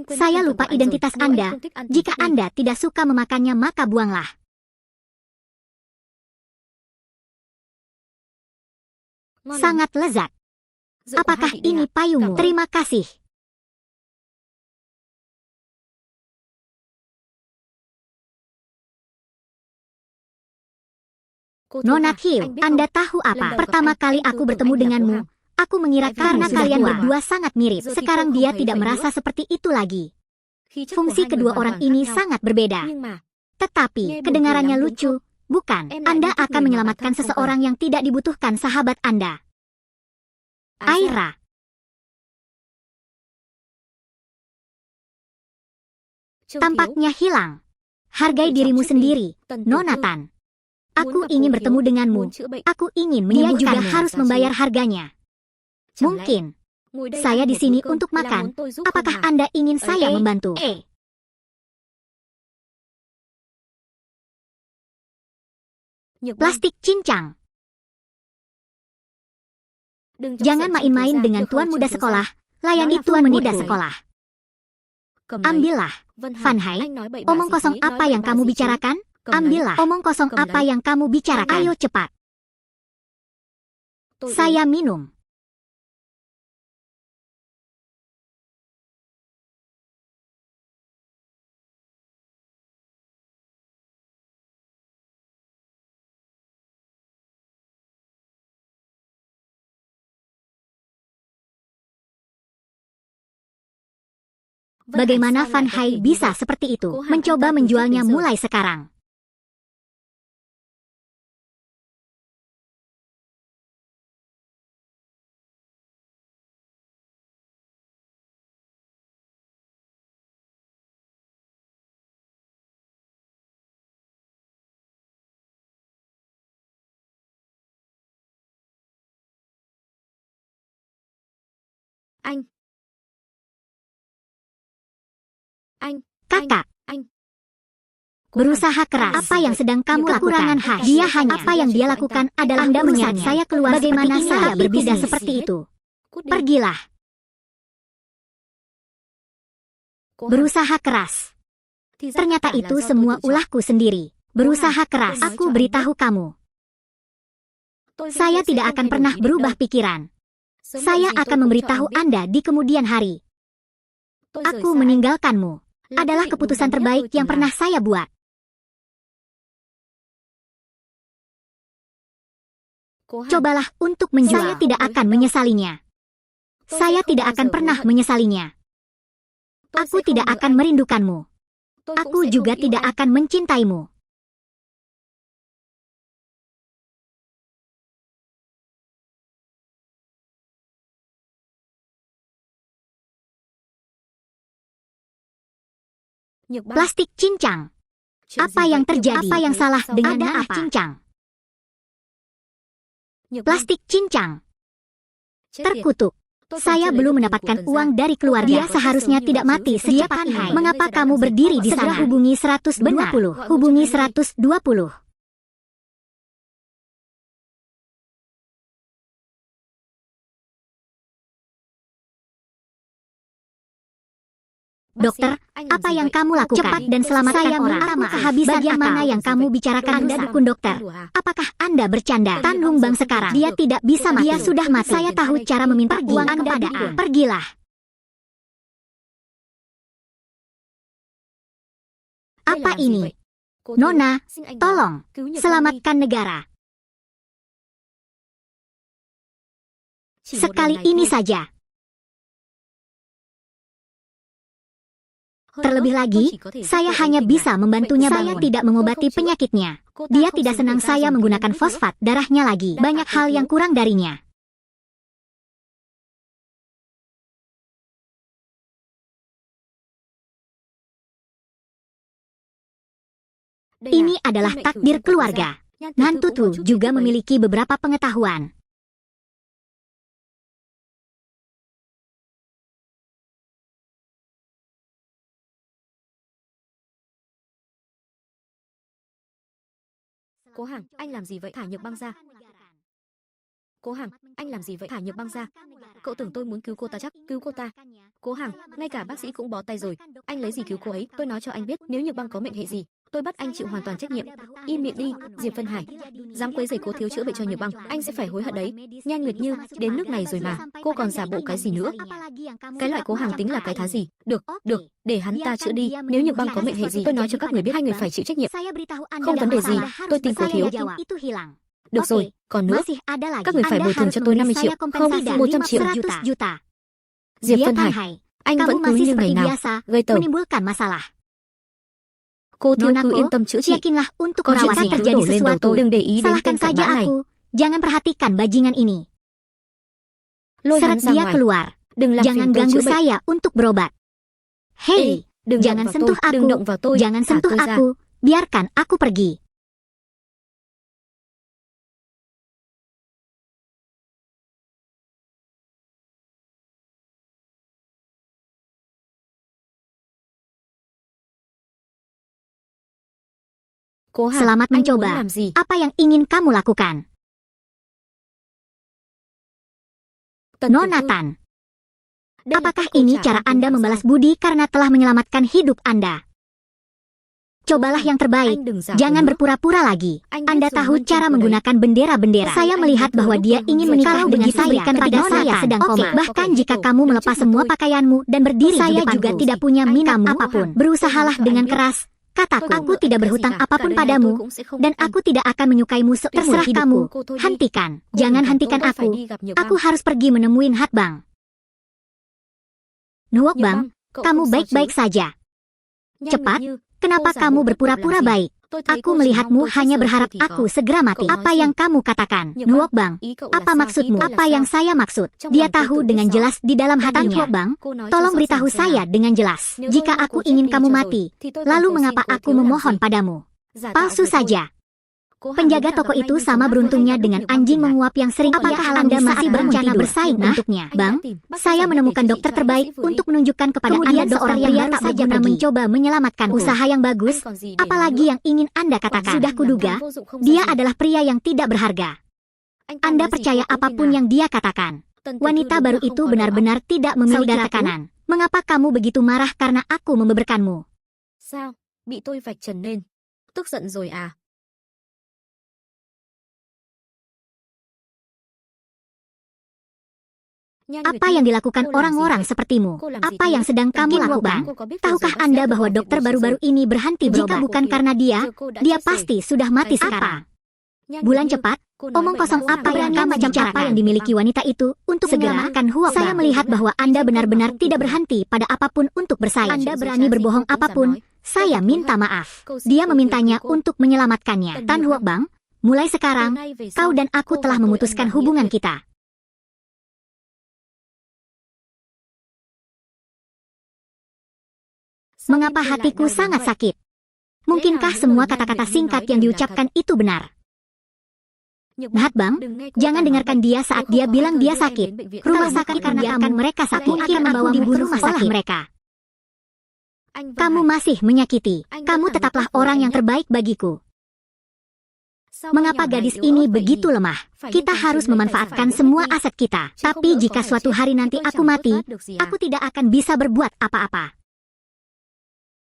Speaker 2: Saya lupa identitas Anda. Jika Anda tidak suka memakannya maka buanglah. Sangat lezat. Apakah ini payungmu? Terima kasih. Nona Kieu, Anda tahu apa? Pertama kali aku bertemu denganmu, aku mengira karena kalian berdua sangat mirip. Sekarang dia tidak merasa seperti itu lagi. Fungsi kedua orang ini sangat berbeda. Tetapi, kedengarannya lucu. Bukan, Anda akan menyelamatkan seseorang yang tidak dibutuhkan sahabat Anda. Aira. Tampaknya hilang. Hargai dirimu sendiri, Nona Tan. Aku ingin bertemu denganmu. Aku ingin menyembuhkanmu. Dia juga harus membayar harganya. Mungkin. Saya di sini untuk makan. Apakah Anda ingin saya membantu? Plastik cincang. Jangan main-main dengan tuan muda sekolah. Layani tuan muda sekolah. Ambillah. Van Hai, omong kosong apa yang kamu bicarakan? Ambillah. Omong kosong apa yang kamu bicarakan? Ayo cepat. Saya minum. Bagaimana Van Hai bisa seperti itu? Mencoba menjualnya mulai sekarang. Kakak, berusaha keras. Apa yang sedang kamu lakukan? Dia hanya apa yang dia lakukan adalah Anda menyeret saya keluar. Bagaimana saya berbisnis seperti itu? Pergilah. Berusaha keras. Ternyata itu semua ulahku sendiri. Berusaha keras. Aku beritahu kamu. Saya tidak akan pernah berubah pikiran. Saya akan memberitahu Anda di kemudian hari. Aku meninggalkanmu adalah keputusan terbaik yang pernah saya buat. Cobalah untuk menjual. Saya tidak akan menyesalinya. Saya tidak akan pernah menyesalinya. Aku tidak akan merindukanmu. Aku juga tidak akan mencintaimu. Plastik cincang. Apa yang terjadi? Apa yang salah dengan nama cincang? Plastik cincang. Terkutuk. Saya belum mendapatkan uang dari keluarga. Dia seharusnya tidak mati secepat ini. Mengapa kamu berdiri di sana? Segera hubungi 120. Hubungi 120. Dokter, apa yang kamu lakukan? Cepat dan selamatkan orang. Saya minta maaf. Kehabisan bagian mana yang kamu bicarakan? Anda dukun dokter. Apakah Anda bercanda? Tanggung Bang sekarang. Dia tidak bisa mati. Dia sudah mati. Saya tahu cara meminta uang kepada Anda. Pergilah. Apa ini? Nona, tolong, selamatkan negara. Sekali ini saja. Terlebih lagi, saya hanya bisa membantunya bangun. Saya tidak mengobati penyakitnya. Dia tidak senang saya menggunakan fosfat darahnya lagi. Banyak hal yang kurang darinya. Ini adalah takdir keluarga. Nantutu juga memiliki beberapa pengetahuan.
Speaker 1: Cố Hàng, anh làm gì vậy? Thả Nhược Băng ra. Cố Hàng, anh làm gì vậy? Thả Nhược Băng ra. Cậu tưởng tôi muốn cứu cô ta chắc? Cứu cô ta. Cố Hàng, ngay cả bác sĩ cũng bó tay rồi. Anh lấy gì cứu cô ấy? Tôi nói cho anh biết, nếu Nhược Băng có mệnh hệ gì, tôi bắt anh chịu hoàn toàn trách nhiệm. Im miệng đi, Diệp Vân Hải. Dám quấy rầy Cố thiếu chữa bệnh cho Nhược Băng, anh sẽ phải hối hận đấy. Nhan Nguyệt Như, đến nước này rồi mà, cô còn giả bộ cái gì nữa? Cái loại Cố Hàng tính là cái thá gì? Được, để hắn ta chữa đi. Nếu Nhược Băng có mệnh hệ gì, tôi nói cho các người biết, hai người phải chịu trách nhiệm. Không vấn đề gì, tôi tin Cố thiếu. Được rồi, còn nữa, các người phải bồi thường cho tôi 50 triệu, không, 100 triệu. Diệp Vân Hải, anh vẫn cứ như ngày nào, gây tởm. Cô thiếu cứ yên tâm chữa trị. Có chuyện gì cứ đổ lên đầu tôi, đừng để ý đến tên cặn bã này.
Speaker 2: Jangan perhatikan bajingan ini.
Speaker 1: Lôi hắn ra
Speaker 2: dia
Speaker 1: ngoài.
Speaker 2: Keluar.
Speaker 1: Đừng làm
Speaker 2: Jangan
Speaker 1: phiền tôi
Speaker 2: ganggu
Speaker 1: chữa bệnh.
Speaker 2: saya untuk berobat. Hei,
Speaker 1: Đừng
Speaker 2: jangan
Speaker 1: động vào
Speaker 2: sentuh
Speaker 1: tôi, đừng
Speaker 2: aku.
Speaker 1: động vào tôi,
Speaker 2: Jangan
Speaker 1: thả
Speaker 2: sentuh
Speaker 1: tôi ra.
Speaker 2: aku. Biarkan aku pergi. Selamat mencoba. Apa yang ingin kamu lakukan? Nona Tan, apakah ini cara Anda membalas budi karena telah menyelamatkan hidup Anda? Cobalah yang terbaik, jangan berpura-pura lagi. Anda tahu cara menggunakan bendera-bendera. Saya melihat bahwa dia ingin menikah dengan saya ketika saya sedang koma. Bahkan jika kamu melepas semua pakaianmu dan berdiri di depanku, saya juga tidak punya minat apapun. Berusahalah dengan keras. Kataku, aku tidak berhutang apapun padamu, dan aku tidak akan menyukaimu terserah kamu. Hentikan, jangan hentikan aku. Aku harus pergi menemui Hatbang. Nuok Bang, kamu baik-baik saja. Cepat, kenapa kamu berpura-pura baik? Aku melihatmu hanya berharap aku segera mati. Apa yang kamu katakan? Nuok Bang, apa maksudmu? Apa yang saya maksud? Dia tahu dengan jelas di dalam hatinya. Nuok Bang, tolong beritahu saya dengan jelas. Jika aku ingin kamu mati, lalu mengapa aku memohon padamu? Palsu saja. Penjaga toko itu sama beruntungnya dengan anjing menguap yang sering. Apakah Anda masih berencana bersaing untuknya? Bang, saya menemukan dokter terbaik untuk menunjukkan kepada Anda seorang pria tak saja mencoba menyelamatkan usaha yang bagus. Apalagi yang ingin Anda katakan? Sudah kuduga, dia adalah pria yang tidak berharga. Anda percaya apapun yang dia katakan. Wanita baru itu benar-benar tidak memiliki tekanan. Mengapa kamu begitu marah karena aku membeberkanmu?
Speaker 1: Sao? Bị tôi vạch trần nên. Tức giận rồi à?
Speaker 2: Apa yang dilakukan orang-orang sepertimu? Apa yang sedang kamu lakukan? Tahukah Anda bahwa dokter baru-baru ini berhenti berobat? Jika bukan karena dia pasti sudah mati sekarang. Bulan cepat, omong kosong apa yang macam apa yang dimiliki wanita itu untuk segera makan Huok. Saya melihat bahwa Anda benar-benar tidak berhenti pada apapun untuk bersaing. Anda berani berbohong apapun, saya minta maaf. Dia memintanya untuk menyelamatkannya. Tan Huok Bang, mulai sekarang, kau dan aku telah memutuskan hubungan kita. Mengapa hatiku sangat sakit? Mungkinkah semua kata-kata singkat yang diucapkan itu benar? Hatbang, jangan dengarkan dia saat dia bilang dia sakit. Rumah sakit karena kamu, mereka sakit akan membawa dibunuh rumah sakit mereka. Kamu masih menyakiti. Kamu tetaplah orang yang terbaik bagiku. Mengapa gadis ini begitu lemah? Kita harus memanfaatkan semua aset kita. Tapi jika suatu hari nanti aku mati, aku tidak akan bisa berbuat apa-apa.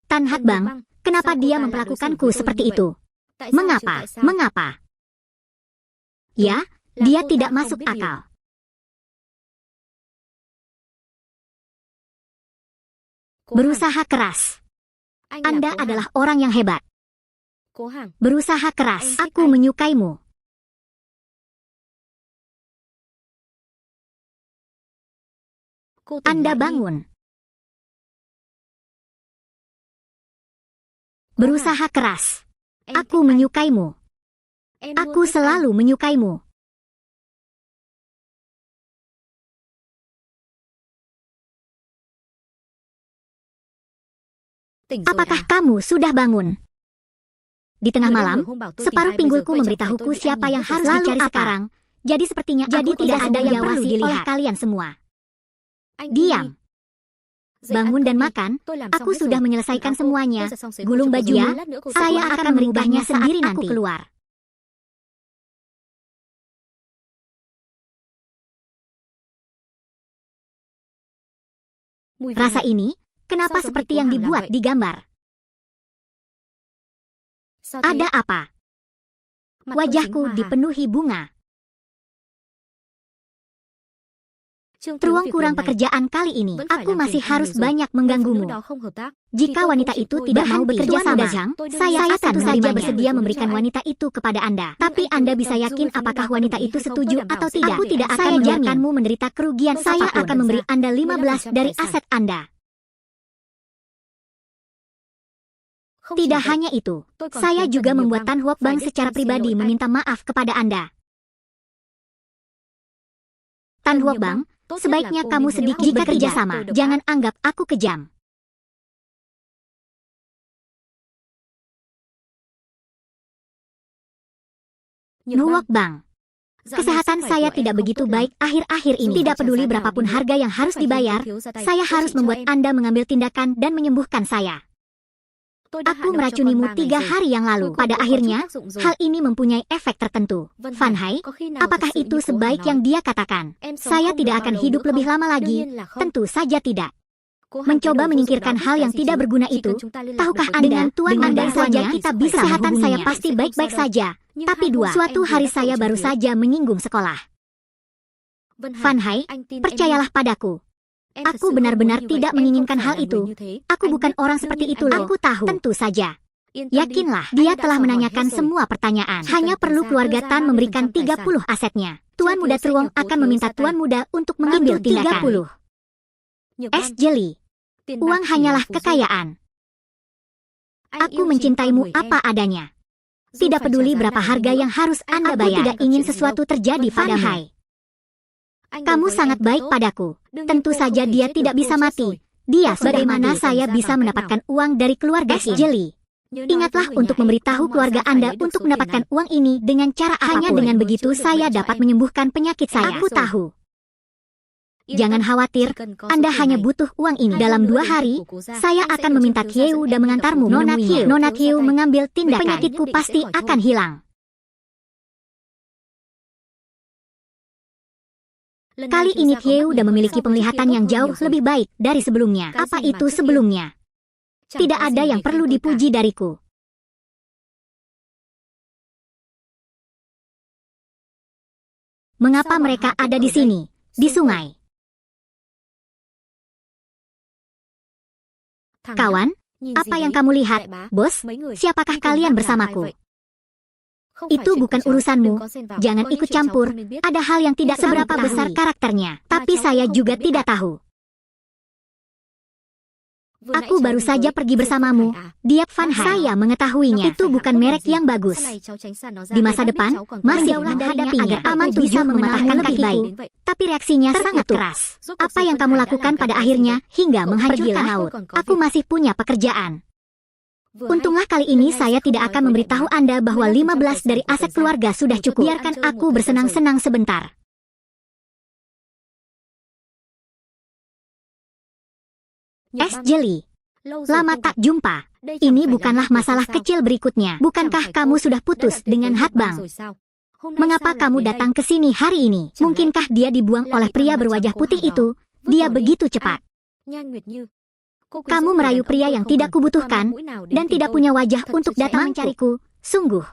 Speaker 2: Tan Hatbang, kenapa dia memperlakukanku seperti itu? Mengapa? Mengapa? Ya, dia tidak masuk akal. Berusaha keras. Anda adalah orang yang hebat. Berusaha keras. Aku menyukaimu. Anda bangun. Berusaha keras. Aku menyukaimu. Aku selalu menyukaimu. Apakah kamu sudah bangun? Di tengah malam, separuh pinggulku memberitahuku siapa yang harus dicari sekarang. Jadi sepertinya aku tidak ada yang perlu dilihat oleh kalian semua. Diam. Bangun dan makan, aku sudah menyelesaikan semuanya. Gulung bajunya, saya akan mengubahnya sendiri nanti. Aku keluar. Rasa ini, kenapa seperti yang dibuat di gambar? Ada apa? Wajahku dipenuhi bunga. Ruang kurang pekerjaan kali ini, aku masih harus banyak mengganggumu. Jika wanita itu tidak mau bekerja sama, saya akan saja bersedia memberikan wanita itu kepada Anda. Tapi Anda bisa yakin apakah wanita itu setuju atau tidak. Aku tidak akan membiarkanmu menderita kerugian. Saya akan memberi Anda 15 dari aset Anda. Tidak hanya itu, saya juga membuat Tan Huok Bang secara pribadi meminta maaf kepada Anda. Tan Huok Bang, sebaiknya kamu sedikit jika kerjasama. Jangan anggap aku kejam. Nuok Bang, kesehatan saya tidak begitu baik akhir-akhir ini. Tidak peduli berapapun harga yang harus dibayar, saya harus membuat Anda mengambil tindakan dan menyembuhkan saya. Aku meracunimu 3 hari yang lalu. Pada akhirnya, hal ini mempunyai efek tertentu. Van Hai, apakah itu sebaik yang dia katakan? Saya tidak akan hidup lebih lama lagi. Tentu saja tidak. Mencoba menyingkirkan hal yang tidak berguna itu. Tahukah Anda, dengan Tuan Anda saja kita bisa kesehatan saya pasti baik-baik saja. Tapi suatu hari saya baru saja menyinggung sekolah. Van Hai, percayalah padaku. Aku benar-benar tidak menginginkan hal itu. Aku bukan orang seperti itu loh. Aku tahu. Tentu saja. Yakinlah, dia telah menanyakan semua pertanyaan. Hanya perlu keluarga Tan memberikan 30 asetnya. Tuan Muda Truong akan meminta Tuan Muda untuk mengambil tindakan. 30. Es jeli. Uang hanyalah kekayaan. Aku mencintaimu apa adanya. Tidak peduli berapa harga yang harus Anda bayar. Aku tidak ingin sesuatu terjadi padamu. Kamu sangat baik padaku. Tentu saja dia tidak bisa mati. Dia bagaimana saya bisa mendapatkan uang dari keluarga Es jeli? Ingatlah untuk memberitahu keluarga Anda untuk mendapatkan uang ini dengan cara apapun. Hanya dengan begitu saya dapat menyembuhkan penyakit saya. Aku tahu. Jangan khawatir, Anda hanya butuh uang ini. Dalam 2 hari, saya akan meminta Kieu dan mengantarmu. Nona Kieu mengambil tindakan. Penyakitku pasti akan hilang. Kali ini Kieu udah memiliki penglihatan yang jauh lebih baik dari sebelumnya. Apa itu sebelumnya? Tidak ada yang perlu dipuji dariku. Mengapa mereka ada di sini, di sungai? Kawan, apa yang kamu lihat, bos? Siapakah kalian bersamaku? Itu bukan urusanmu. Jangan ikut campur. Ada hal yang tidak seberapa besar karakternya. Tapi saya juga tidak tahu. Aku baru saja pergi bersamamu. Dia Van Hai. Saya mengetahuinya. Itu bukan merek yang bagus. Di masa depan, masih menghadapinya agar aman bisa mematahkan kakiku. Tapi reaksinya sangat keras. Apa yang kamu lakukan pada akhirnya hingga menghancurkan laut? Aku masih punya pekerjaan. Untunglah kali ini saya tidak akan memberitahu Anda bahwa 15 dari aset keluarga sudah cukup. Biarkan aku bersenang-senang sebentar. Es jeli. Lama tak jumpa. Ini bukanlah masalah kecil berikutnya. Bukankah kamu sudah putus dengan Hatbang? Mengapa kamu datang ke sini hari ini? Mungkinkah dia dibuang oleh pria berwajah putih itu? Dia begitu cepat. Kamu merayu pria yang tidak kubutuhkan dan tidak punya wajah untuk datang mencariku. Sungguh.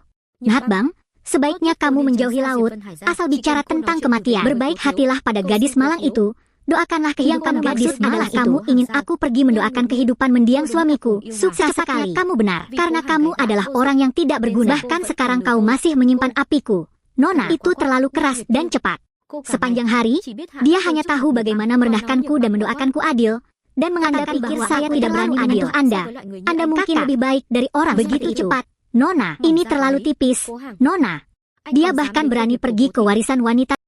Speaker 2: Hatbang, sebaiknya kamu menjauhi laut, asal bicara tentang kematian. Berbaik hatilah pada gadis malang itu. Doakanlah kehidupan gadis malang itu. Kamu ingin aku pergi mendoakan kehidupan mendiang suamiku. Sukses sekali. Kamu benar, karena kamu adalah orang yang tidak berguna. Bahkan sekarang kau masih menyimpan apiku. Nona, itu terlalu keras dan cepat. Sepanjang hari, dia hanya tahu bagaimana merendahkanku dan mendoakanku adil. Dan mengatakan bahwa saya tidak berani menyentuh Anda. Anda mungkin lebih baik dari orang begitu cepat. Nona, ini terlalu tipis. Nona, dia bahkan berani pergi ke warisan wanita.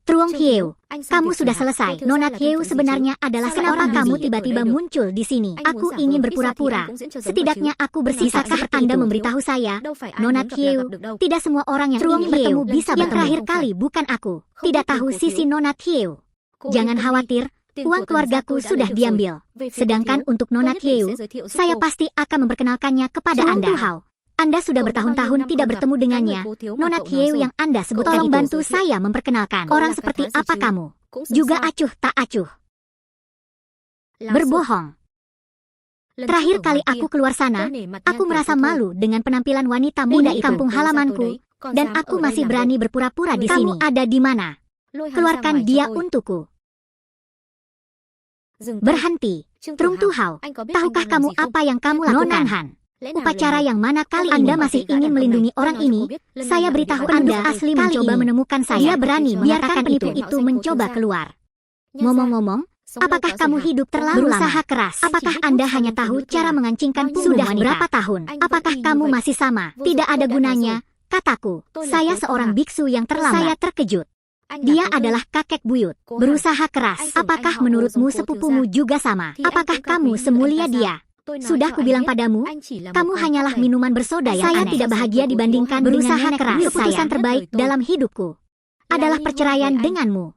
Speaker 2: Truong Hieu, kamu sudah selesai. Nona Hieu sebenarnya adalah kenapa kamu tiba-tiba muncul di sini. Aku ingin berpura-pura. Setidaknya aku bersisa saat Anda memberitahu saya. Nona Hieu, tidak semua orang yang ingin bertemu bisa bertemu. Yang terakhir kali bukan aku. Tidak tahu sisi Nona Hieu. Jangan khawatir. Uang keluargaku sudah diambil. Sedangkan untuk Nona Hieu, saya pasti akan memperkenalkannya kepada Anda. Anda sudah bertahun-tahun tidak bertemu dengannya. Nona Hieu yang Anda sebutkan tolong bantu saya memperkenalkan. Orang seperti apa kamu? Juga acuh tak acuh. Berbohong. Terakhir kali aku keluar sana, aku merasa malu dengan penampilan wanita muda di kampung halamanku. Dan aku masih berani berpura-pura di sini. Kamu ada di mana? Keluarkan dia untukku. Berhenti. Trung Tu Hao, tahukah kamu apa yang kamu lakukan? Nona Han, upacara yang mana kali Anda masih ingin melindungi orang ini? Saya beritahu Anda asli mencoba menemukan saya. Dia berani mengatakan itu mencoba keluar. Ngomong-ngomong, apakah kamu hidup terlalu berusaha keras? Apakah Anda hanya tahu cara mengancingkan punggung wanita? Sudah berapa tahun? Apakah kamu masih sama? Tidak ada gunanya. Kataku, saya seorang biksu yang terlambat. Saya terkejut. Dia adalah kakek buyut, berusaha keras. Apakah menurutmu sepupumu juga sama? Apakah kamu semulia dia? Sudah kubilang padamu, kamu hanyalah minuman bersoda yang aneh. Saya tidak bahagia dibandingkan berusaha keras. Keputusan terbaik dalam hidupku adalah perceraian denganmu.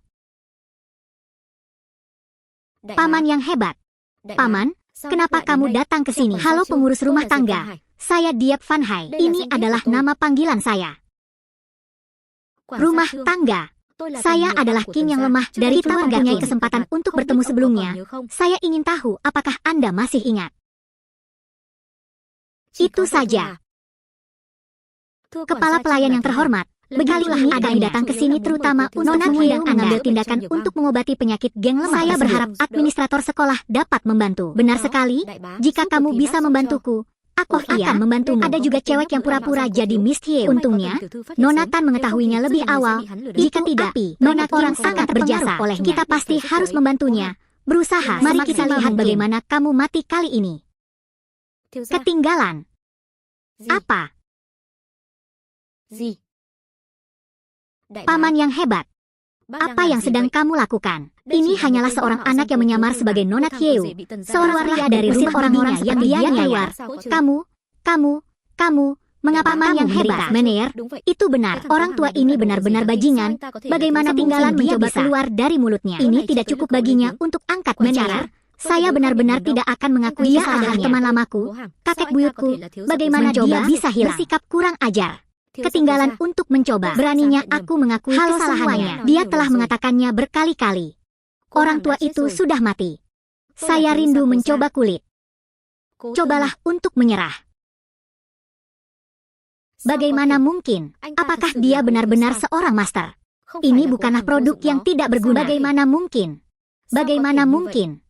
Speaker 2: Paman yang hebat. Paman, Kenapa kamu datang ke sini? Halo pengurus rumah tangga, saya Diep Van Hai. Ini adalah nama panggilan saya. Rumah tangga. Saya adalah king yang lemah dari kita mempunyai kesempatan untuk bertemu sebelumnya. Saya ingin tahu apakah Anda masih ingat. Itu saja. Kepala pelayan yang terhormat, begitulah ada yang datang ke sini terutama untuk mengundang Anda mengambil tindakan untuk mengobati penyakit geng lemah. Saya berharap administrator sekolah dapat membantu. Benar sekali, jika kamu bisa membantuku, aku akan membantumu. Ada juga cewek yang pura-pura jadi Miss Hye. Untungnya, Nona Tan mengetahuinya lebih awal. Jika tidak, Nona orang sangat berjasa. Kita pasti harus membantunya. Berusaha. Mari kita lihat bagaimana kamu mati kali ini. Ketinggalan. Apa? Paman yang hebat. Apa yang sedang kamu lakukan? Ini hanyalah seorang anak yang menyamar sebagai Nona Hyeu, seorang pria dari rumah orang-orang yang dia keluar. Kamu, mengapa paman yang hebat, Mener? Itu benar, orang tua ini benar-benar bajingan. Bagaimana tinggalan mencoba keluar dari mulutnya? Ini tidak cukup baginya untuk angkat bicara. Saya benar-benar tidak akan mengakui dia adalah teman lamaku, kakek buyutku. Bagaimana dia bisa hilang? Bersikap kurang ajar. Ketinggalan untuk mencoba. Beraninya aku mengakui kesalahannya. Dia telah mengatakannya berkali-kali. Orang tua itu sudah mati. Saya rindu mencoba kulit. Cobalah untuk menyerah. Bagaimana mungkin? Apakah dia benar-benar seorang master? Ini bukanlah produk yang tidak berguna. Bagaimana mungkin? Bagaimana mungkin?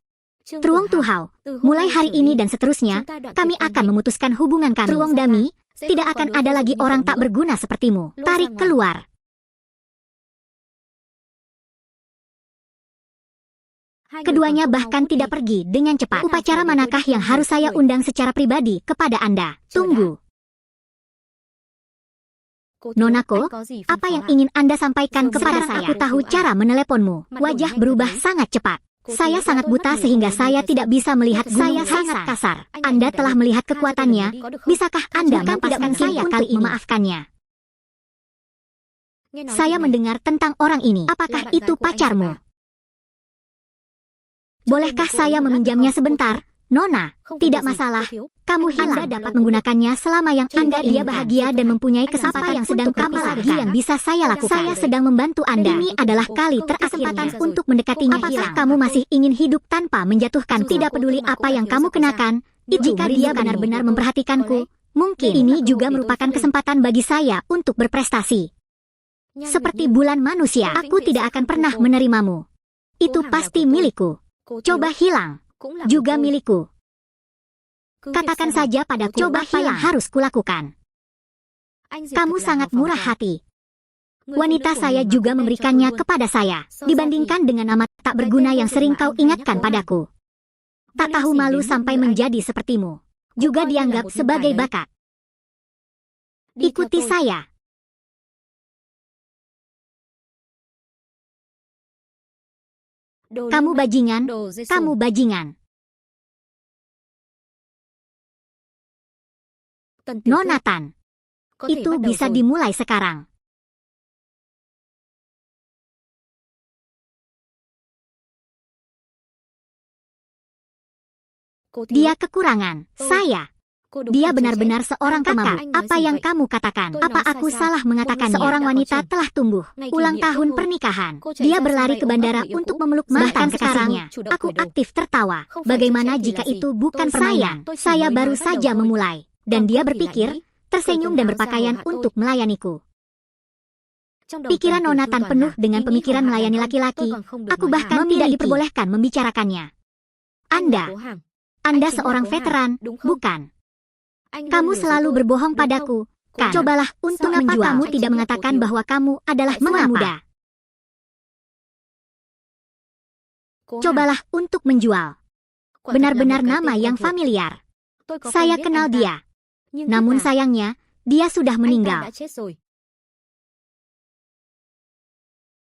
Speaker 2: Truong Tuhau, mulai hari ini dan seterusnya, kami akan memutuskan hubungan kami. Truong Dami, tidak akan ada lagi orang tak berguna sepertimu. Tarik keluar. Keduanya bahkan tidak pergi dengan cepat. Upacara manakah yang harus saya undang secara pribadi kepada Anda? Tunggu. Nonako, apa yang ingin Anda sampaikan kepada saya? Aku tahu cara meneleponmu. Wajah berubah sangat cepat. Saya sangat buta sehingga saya tidak bisa melihat. Saya sangat kasar. Anda telah melihat kekuatannya. Bisakah Anda melepaskan saya kali ini memaafkannya? Saya mendengar tentang orang ini. Apakah itu pacarmu? Bolehkah saya meminjamnya sebentar? Nona, tidak masalah. Kamu hilang dapat menggunakannya selama yang Anda dia bahagia dan mempunyai kesempatan yang sedang kamu lagi yang bisa saya lakukan. Saya sedang membantu Anda. Ini adalah kali terakhirnya untuk mendekatinya. Apakah kamu masih ingin hidup tanpa menjatuhkan? Tidak peduli apa yang kamu kenakan. Jika dia benar-benar memperhatikanku, mungkin ini juga merupakan kesempatan bagi saya untuk berprestasi. Seperti bulan manusia, aku tidak akan pernah menerimamu. Itu pasti milikku. Coba hilang. Juga milikku. Katakan saja padaku, coba apa yang harus kulakukan. Kamu sangat murah hati. Wanita saya juga memberikannya kepada saya, dibandingkan dengan nama tak berguna yang sering kau ingatkan padaku. Tak tahu malu sampai menjadi sepertimu. Juga dianggap sebagai bakat. Ikuti saya. Kamu bajingan, kamu bajingan. Nona Tan, itu bisa dimulai sekarang. Dia kekurangan, saya. Dia benar-benar seorang kakak. Apa yang kamu katakan? Apa aku salah mengatakannya? Seorang wanita telah tumbuh. Ulang tahun pernikahan. Dia berlari ke bandara untuk memeluk mantan kekasihnya. Aku aktif tertawa. Bagaimana jika itu bukan permainan? Saya baru saja memulai. Dan dia berpikir, tersenyum dan berpakaian untuk melayaniku. Pikiran Nona Tan penuh dengan pemikiran melayani laki-laki. Aku bahkan tidak diperbolehkan membicarakannya. Anda seorang veteran, bukan? Kamu selalu berbohong padaku, kan? Cobalah untuk menjual. Kamu tidak mengatakan bahwa kamu adalah muda. Cobalah untuk menjual. Benar-benar nama yang familiar. Saya kenal dia. Namun sayangnya, dia sudah meninggal.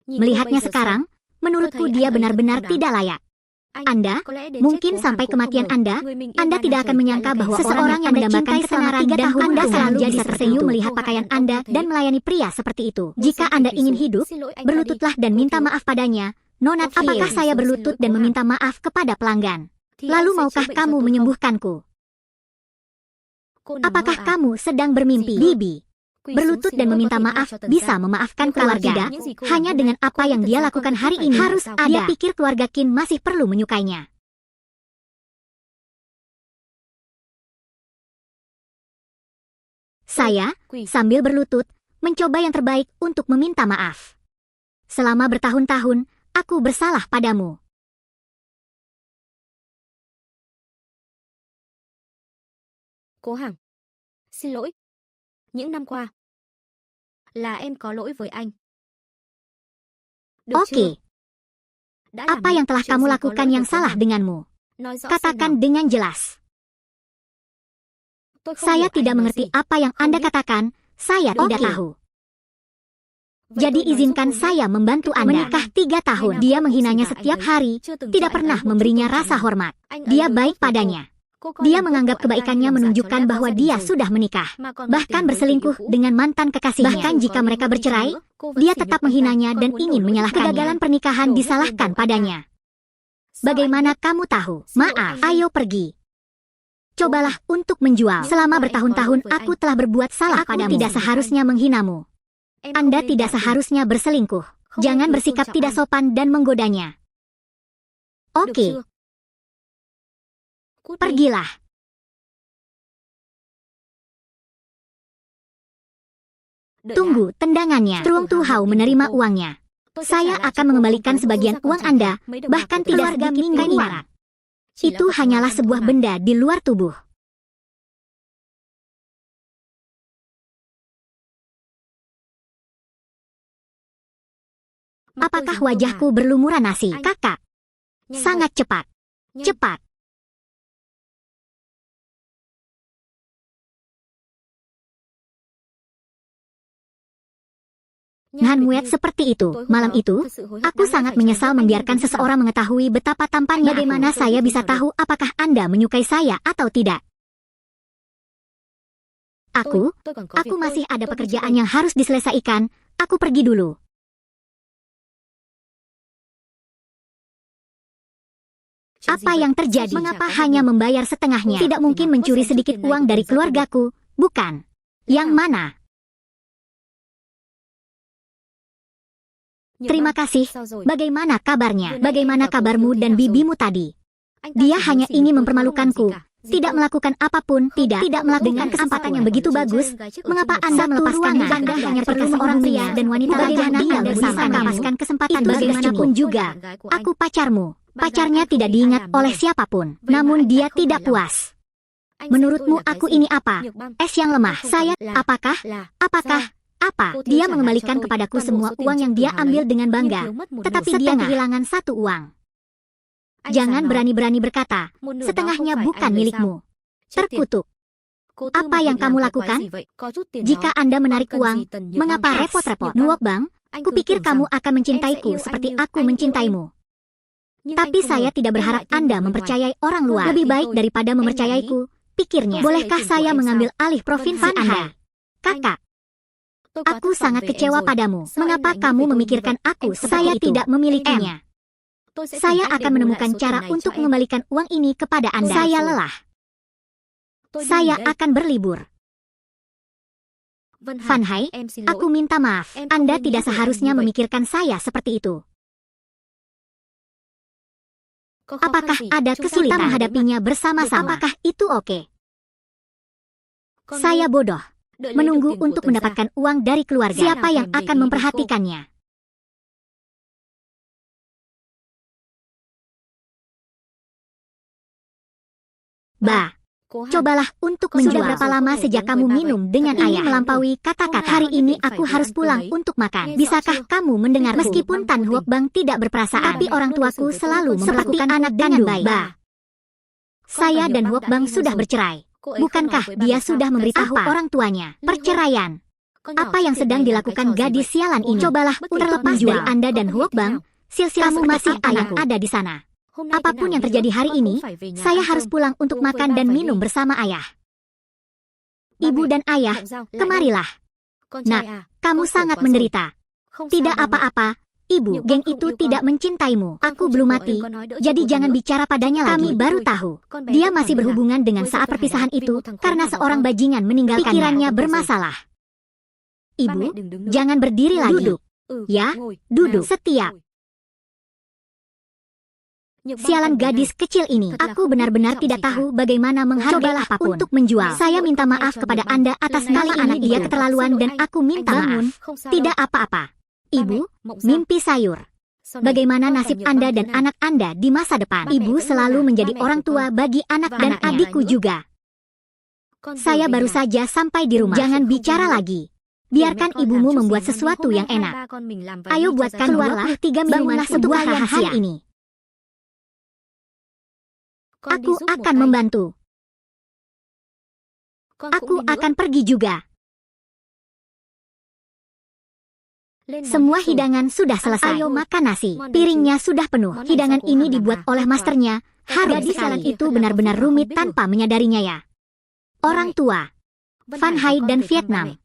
Speaker 2: Melihatnya sekarang, menurutku dia benar-benar tidak layak. Anda, mungkin sampai kematian Anda tidak akan menyangka bahwa seseorang yang mendambakan kesenaran dan Anda selalu jadi tersenyum melihat pakaian Anda dan melayani pria seperti itu. Jika Anda ingin hidup, berlututlah dan minta maaf padanya. Nona, apakah saya berlutut dan meminta maaf kepada pelanggan? Lalu maukah kamu menyembuhkanku? Apakah kamu sedang bermimpi? Bibi berlutut dan meminta maaf bisa memaafkan keluarga. Hanya dengan apa yang dia lakukan hari ini harus ada. Dia pikir keluarga Qin masih perlu menyukainya. Saya, sambil berlutut, mencoba yang terbaik untuk meminta maaf. Selama bertahun-tahun, aku bersalah padamu.
Speaker 1: Cố Hằng, xin lỗi. Những năm qua, là em có lỗi với anh. Được
Speaker 2: Oke,
Speaker 1: chưa? Đã làm
Speaker 2: apa yang telah
Speaker 1: chuyện
Speaker 2: kamu
Speaker 1: gì có
Speaker 2: lakukan
Speaker 1: lỗi
Speaker 2: yang
Speaker 1: với Cố
Speaker 2: salah
Speaker 1: Hằng?
Speaker 2: denganmu?
Speaker 1: Nói rõ xem nào.
Speaker 2: Katakan dengan jelas.
Speaker 1: Tôi không
Speaker 2: Saya
Speaker 1: hiểu anh
Speaker 2: tidak
Speaker 1: nói
Speaker 2: mengerti
Speaker 1: gì.
Speaker 2: apa yang
Speaker 1: Không
Speaker 2: Anda
Speaker 1: biết.
Speaker 2: katakan. Saya tidak
Speaker 1: Oke.
Speaker 2: tahu.
Speaker 1: Vậy
Speaker 2: Jadi
Speaker 1: tôi nói
Speaker 2: izinkan
Speaker 1: giúp cô
Speaker 2: saya
Speaker 1: nhé.
Speaker 2: membantu
Speaker 1: Cái
Speaker 2: Anda.
Speaker 1: Anda
Speaker 2: Menikah 3 tahun.
Speaker 1: Ngày nào
Speaker 2: Dia
Speaker 1: cô cũng
Speaker 2: menghinanya
Speaker 1: chỉ là
Speaker 2: setiap
Speaker 1: anh ấy.
Speaker 2: hari.
Speaker 1: Chưa từng
Speaker 2: Tidak
Speaker 1: cho anh
Speaker 2: pernah
Speaker 1: ấy một chút
Speaker 2: memberinya
Speaker 1: tôn trọng
Speaker 2: rasa
Speaker 1: nào.
Speaker 2: hormat.
Speaker 1: Anh ấy
Speaker 2: Dia
Speaker 1: đối
Speaker 2: baik
Speaker 1: tốt với cô.
Speaker 2: padanya.
Speaker 1: Cô coi
Speaker 2: Dia
Speaker 1: lòng tốt
Speaker 2: menganggap
Speaker 1: của anh ta như
Speaker 2: kebaikannya
Speaker 1: làm giả cho
Speaker 2: menunjukkan
Speaker 1: lẽ
Speaker 2: bahwa
Speaker 1: có gia
Speaker 2: dia
Speaker 1: đình rồi.
Speaker 2: sudah menikah.
Speaker 1: Mà còn
Speaker 2: Bahkan
Speaker 1: ngoại tình với
Speaker 2: berselingkuh
Speaker 1: người cũ.
Speaker 2: dengan mantan
Speaker 1: Dù
Speaker 2: kekasihnya. Bahkan
Speaker 1: có
Speaker 2: jika
Speaker 1: ly
Speaker 2: mereka
Speaker 1: hôn đi
Speaker 2: bercerai,
Speaker 1: chăng nữa, cô vẫn
Speaker 2: dia
Speaker 1: sỉ
Speaker 2: tetap
Speaker 1: nhục anh ta,
Speaker 2: menghinanya
Speaker 1: còn
Speaker 2: dan
Speaker 1: muốn
Speaker 2: ingin
Speaker 1: đổ lỗi cho
Speaker 2: menyalahkannya.
Speaker 1: anh ta.
Speaker 2: Kegagalan pernikahan
Speaker 1: Đổ hết lên
Speaker 2: disalahkan
Speaker 1: đầu anh ta.
Speaker 2: padanya.
Speaker 1: Sao anh
Speaker 2: Bagaimana
Speaker 1: biết?
Speaker 2: kamu tahu?
Speaker 1: Xin lỗi
Speaker 2: Maaf,
Speaker 1: anh ơi.
Speaker 2: ayo pergi. Cobalah untuk menjual. Selama bertahun-tahun aku telah berbuat salah
Speaker 1: Aku
Speaker 2: padamu. Tidak seharusnya menghinamu.
Speaker 1: Em
Speaker 2: Anda
Speaker 1: không nên
Speaker 2: tidak
Speaker 1: ngoại tình.
Speaker 2: seharusnya berselingkuh.
Speaker 1: Không
Speaker 2: Jangan
Speaker 1: nên thiếu
Speaker 2: bersikap
Speaker 1: tôn trọng
Speaker 2: tidak
Speaker 1: anh.
Speaker 2: sopan dan menggodanya.
Speaker 1: Được
Speaker 2: Oke,
Speaker 1: chưa? Cút đi.
Speaker 2: pergilah.
Speaker 1: Đợi đã.
Speaker 2: Tunggu tendangannya. Truong Tu Hao menerima uangnya.
Speaker 1: Tôi sẽ
Speaker 2: Saya
Speaker 1: trả lại
Speaker 2: akan
Speaker 1: cho cô
Speaker 2: mengembalikan
Speaker 1: không tới mức
Speaker 2: sebagian
Speaker 1: rút ra
Speaker 2: uang
Speaker 1: còn
Speaker 2: Anda,
Speaker 1: chẳng hạn. Mấy đồng bạc
Speaker 2: bahkan
Speaker 1: của
Speaker 2: tidak
Speaker 1: keluarga
Speaker 2: sedikit
Speaker 1: Min
Speaker 2: pun
Speaker 1: ini.
Speaker 2: uang.
Speaker 1: Chỉ là
Speaker 2: Itu
Speaker 1: vật
Speaker 2: hanyalah
Speaker 1: ngoài trong
Speaker 2: sebuah
Speaker 1: thương mại.
Speaker 2: benda di luar tubuh.
Speaker 1: Mặt tôi
Speaker 2: Apakah
Speaker 1: dính tôm
Speaker 2: wajahku
Speaker 1: hả?
Speaker 2: berlumuran nasi?
Speaker 1: Anh.
Speaker 2: Kakak,
Speaker 1: Nhanh
Speaker 2: sangat cepat.
Speaker 1: vậy. Nhanh.
Speaker 2: Cepat.
Speaker 1: Nhanh
Speaker 2: Nhan
Speaker 1: được
Speaker 2: Muet
Speaker 1: như.
Speaker 2: seperti itu.
Speaker 1: Tối hôm
Speaker 2: Malam
Speaker 1: đó,
Speaker 2: itu,
Speaker 1: thật sự hối hận
Speaker 2: aku
Speaker 1: đáng lẽ
Speaker 2: sangat
Speaker 1: phải
Speaker 2: menyesal
Speaker 1: cho anh
Speaker 2: membiarkan
Speaker 1: nhìn thấy
Speaker 2: seseorang mengetahui betapa tampannya. Bagaimana
Speaker 1: Aku
Speaker 2: saya
Speaker 1: tahu
Speaker 2: bisa
Speaker 1: itu
Speaker 2: tahu apakah Anda menyukai saya atau tidak? Aku
Speaker 1: Tôi còn có việc
Speaker 2: masih ada
Speaker 1: tôi đi trước
Speaker 2: pekerjaan
Speaker 1: đây.
Speaker 2: yang harus diselesaikan. Aku pergi dulu.
Speaker 1: Chuyện gì
Speaker 2: Apa
Speaker 1: vậy?
Speaker 2: yang
Speaker 1: Sao
Speaker 2: terjadi?
Speaker 1: chỉ
Speaker 2: Mengapa
Speaker 1: chả có
Speaker 2: hanya
Speaker 1: việc gì?
Speaker 2: membayar setengahnya?
Speaker 1: Cô
Speaker 2: Tidak
Speaker 1: thì
Speaker 2: mungkin
Speaker 1: nào có
Speaker 2: mencuri
Speaker 1: xem chút
Speaker 2: sedikit
Speaker 1: tiền này
Speaker 2: uang
Speaker 1: của
Speaker 2: dari
Speaker 1: tiền gia đình.
Speaker 2: keluargaku. Bukan. Yang
Speaker 1: nào?
Speaker 2: mana?
Speaker 1: Nhiều
Speaker 2: Terima
Speaker 1: năm.
Speaker 2: kasih.
Speaker 1: Sao rồi?
Speaker 2: Bagaimana kabarnya?
Speaker 1: Vừa nãy
Speaker 2: Bagaimana
Speaker 1: em và cô
Speaker 2: kabarmu
Speaker 1: Hiếu thế
Speaker 2: dan
Speaker 1: nào rồi?
Speaker 2: bibimu tadi?
Speaker 1: Anh ta
Speaker 2: Dia
Speaker 1: chỉ
Speaker 2: hanya
Speaker 1: muốn sỉ nhục
Speaker 2: ingin
Speaker 1: tôi thôi, không làm gì
Speaker 2: mempermalukanku.
Speaker 1: cả. Gì
Speaker 2: Tidak
Speaker 1: cơ?
Speaker 2: melakukan apapun. Tidak
Speaker 1: Không
Speaker 2: melakukan
Speaker 1: có
Speaker 2: kesempatan
Speaker 1: một
Speaker 2: yang begitu
Speaker 1: buổi
Speaker 2: bagus.
Speaker 1: trai gái trước ở
Speaker 2: Mengapa
Speaker 1: trên một
Speaker 2: Anda
Speaker 1: sàn.
Speaker 2: melepaskan
Speaker 1: Ruangan.
Speaker 2: Anda
Speaker 1: Anda
Speaker 2: hanya
Speaker 1: perlu
Speaker 2: perlu
Speaker 1: seorang
Speaker 2: seorang pria
Speaker 1: pria
Speaker 2: dan wanita
Speaker 1: bagaimana
Speaker 2: lainnya
Speaker 1: Anda
Speaker 2: bisa
Speaker 1: bersamamu?
Speaker 2: mendapatkan kesempatan
Speaker 1: Itu
Speaker 2: bagaimanapun
Speaker 1: bagaimanapun
Speaker 2: juga.
Speaker 1: bạn gái của anh.
Speaker 2: Aku pacarmu.
Speaker 1: Bạn
Speaker 2: Pacarnya
Speaker 1: gái anh
Speaker 2: tidak
Speaker 1: không
Speaker 2: diingat
Speaker 1: ai làm
Speaker 2: oleh
Speaker 1: nữa.
Speaker 2: siapapun.
Speaker 1: Vậy mà
Speaker 2: Namun
Speaker 1: anh
Speaker 2: dia
Speaker 1: lại không
Speaker 2: tidak
Speaker 1: hài lòng.
Speaker 2: puas.
Speaker 1: Anh xem
Speaker 2: Menurutmu
Speaker 1: tôi là
Speaker 2: aku
Speaker 1: cái gì?
Speaker 2: ini apa?
Speaker 1: Nhược băng.
Speaker 2: Es yang lemah.
Speaker 1: Không
Speaker 2: Saya,
Speaker 1: phải là-
Speaker 2: apakah?
Speaker 1: Là
Speaker 2: Apakah?
Speaker 1: sao?
Speaker 2: Apa?
Speaker 1: Cô Thiếu
Speaker 2: Dia
Speaker 1: trả lại cho
Speaker 2: mengembalikan
Speaker 1: tôi
Speaker 2: kepadaku
Speaker 1: toàn bộ
Speaker 2: semua
Speaker 1: số tiền
Speaker 2: uang yang
Speaker 1: trong
Speaker 2: dia
Speaker 1: cửa hàng
Speaker 2: ambil
Speaker 1: lấy.
Speaker 2: dengan
Speaker 1: Nhưng
Speaker 2: bangga.
Speaker 1: Thiếu mất một
Speaker 2: Tetapi
Speaker 1: nửa.
Speaker 2: dia kehilangan satu uang.
Speaker 1: Anh
Speaker 2: Jangan
Speaker 1: dám nói,
Speaker 2: berani-berani berkata,
Speaker 1: một nửa đó
Speaker 2: setengahnya
Speaker 1: không phải
Speaker 2: bukan
Speaker 1: anh lấy sao?
Speaker 2: milikmu.
Speaker 1: Chết tiệt.
Speaker 2: Terkutuk.
Speaker 1: Cô Tư
Speaker 2: Apa
Speaker 1: một
Speaker 2: yang
Speaker 1: việc làm
Speaker 2: kamu
Speaker 1: cái quái
Speaker 2: lakukan?
Speaker 1: gì vậy? Có chút tiền
Speaker 2: Jika
Speaker 1: đó.
Speaker 2: Anda menarik
Speaker 1: Còn cần
Speaker 2: uang,
Speaker 1: gì Tần Nhược
Speaker 2: mengapa
Speaker 1: Bang?
Speaker 2: repot-repot?
Speaker 1: Nhược Bang,
Speaker 2: Nuok Bang,
Speaker 1: anh cứ
Speaker 2: kupikir
Speaker 1: tưởng
Speaker 2: kamu
Speaker 1: rằng
Speaker 2: akan mencintaiku
Speaker 1: em sẽ yêu
Speaker 2: seperti
Speaker 1: anh như
Speaker 2: aku
Speaker 1: anh yêu
Speaker 2: mencintaimu.
Speaker 1: Nhưng
Speaker 2: Tapi
Speaker 1: anh không
Speaker 2: saya
Speaker 1: ngờ
Speaker 2: tidak
Speaker 1: em
Speaker 2: berharap
Speaker 1: lại tin
Speaker 2: Anda
Speaker 1: vào người ngoài.
Speaker 2: mempercayai orang
Speaker 1: Cô
Speaker 2: luar.
Speaker 1: lại
Speaker 2: Lebih
Speaker 1: tin
Speaker 2: baik
Speaker 1: tôi.
Speaker 2: daripada
Speaker 1: Em là
Speaker 2: mempercayaiku. Pikirnya,
Speaker 1: Tôi sẽ
Speaker 2: bolehkah
Speaker 1: lấy tiền của
Speaker 2: saya
Speaker 1: em
Speaker 2: mengambil
Speaker 1: sao?
Speaker 2: alih provinsi
Speaker 1: Van
Speaker 2: Anda?
Speaker 1: Hai.
Speaker 2: Kakak,
Speaker 1: Tôi quá
Speaker 2: aku
Speaker 1: thất vọng
Speaker 2: sangat
Speaker 1: về em
Speaker 2: kecewa
Speaker 1: rồi.
Speaker 2: padamu.
Speaker 1: Sao em
Speaker 2: Mengapa
Speaker 1: lại nghĩ
Speaker 2: kamu
Speaker 1: về tôi như
Speaker 2: memikirkan
Speaker 1: vậy?
Speaker 2: aku
Speaker 1: Em không
Speaker 2: saya
Speaker 1: phải itu.
Speaker 2: tidak memilikinya?
Speaker 1: Tôi sẽ tìm
Speaker 2: Saya
Speaker 1: cách để
Speaker 2: akan
Speaker 1: bù lại
Speaker 2: menemukan
Speaker 1: số tiền
Speaker 2: cara
Speaker 1: này cho
Speaker 2: untuk
Speaker 1: em.
Speaker 2: mengembalikan uang ini kepada Anda.
Speaker 1: Tôi
Speaker 2: Saya
Speaker 1: rồi.
Speaker 2: lelah.
Speaker 1: Tôi đi
Speaker 2: Saya
Speaker 1: đây.
Speaker 2: akan berlibur.
Speaker 1: Vân Hải,
Speaker 2: Van Hai,
Speaker 1: em xin lỗi.
Speaker 2: aku minta maaf.
Speaker 1: Em không
Speaker 2: Anda
Speaker 1: nên
Speaker 2: tidak
Speaker 1: nghĩ về anh
Speaker 2: seharusnya
Speaker 1: như vậy.
Speaker 2: memikirkan saya seperti itu.
Speaker 1: Có khó khăn
Speaker 2: Apakah
Speaker 1: gì?
Speaker 2: ada
Speaker 1: Chúng ta
Speaker 2: kesulitan
Speaker 1: cùng đối mặt.
Speaker 2: menghadapinya bersama-sama? Apakah itu oke?
Speaker 1: Con
Speaker 2: Saya
Speaker 1: ngu.
Speaker 2: bodoh.
Speaker 1: Đợi lấy được
Speaker 2: Menunggu
Speaker 1: tiền của
Speaker 2: untuk
Speaker 1: Tần gia.
Speaker 2: mendapatkan uang dari keluarga.
Speaker 1: Siapa
Speaker 2: Siapa yang
Speaker 1: yang
Speaker 2: akan
Speaker 1: memberi
Speaker 2: memperhatikannya? Bah,
Speaker 1: Cố Hằng,
Speaker 2: cobalah untuk
Speaker 1: Kau
Speaker 2: menjual.
Speaker 1: sudah
Speaker 2: Berapa
Speaker 1: berapa
Speaker 2: lama
Speaker 1: lama
Speaker 2: sejak kamu minum dengan
Speaker 1: Tapi
Speaker 2: ayah?
Speaker 1: ini
Speaker 2: Melampaui kata-kata. Hari ini aku harus pulang untuk makan. Bisakah kamu mendengar? Meskipun Tan Huok Bang tidak berperasaan, tapi orang tuaku selalu memperlakukan anak dengan baik. Bah, saya dan Huok Bang sudah bercerai. Bukankah dia sudah memberitahu orang tuanya? Perceraian. Apa yang sedang dilakukan gadis sialan ini? Cobalah terlepas dari Anda dan Huok Bang. Silsilah kamu masih yang ada di sana. Apapun yang terjadi hari ini, saya harus pulang untuk makan dan minum bersama ayah. Ibu dan ayah, kemarilah. Nak, kamu sangat menderita. Tidak apa-apa, Ibu, geng itu tidak mencintaimu. Aku belum mati, jadi jangan bicara padanya lagi. Kami baru tahu, dia masih berhubungan dengan saat perpisahan itu karena seorang bajingan meninggalkannya. Pikirannya bermasalah. Ibu, jangan berdiri lagi. Duduk. Ya, duduk. Setiap. Sialan gadis kecil ini. Aku benar-benar tidak tahu bagaimana menghargai apapun untuk menjual. Saya minta maaf kepada Anda atas kali ini dia keterlaluan dan aku minta maaf. Tidak apa-apa. Ibu, mimpi sayur. Bagaimana nasib Anda dan anak Anda di masa depan? Ibu selalu menjadi orang tua bagi anak dan adikku juga. Saya baru saja sampai di rumah. Jangan bicara lagi. Biarkan ibumu membuat sesuatu yang enak. Ayo buatkan keluarlah 3 minuman sebuah rahasia ini. Aku akan membantu. Aku akan pergi juga. Semua hidangan sudah selesai. Ayo makan nasi. Piringnya sudah penuh. Hidangan ini dibuat oleh masternya. Gadis sialan itu benar-benar rumit tanpa menyadarinya ya. Orang tua. Van Hai dan Vietnam.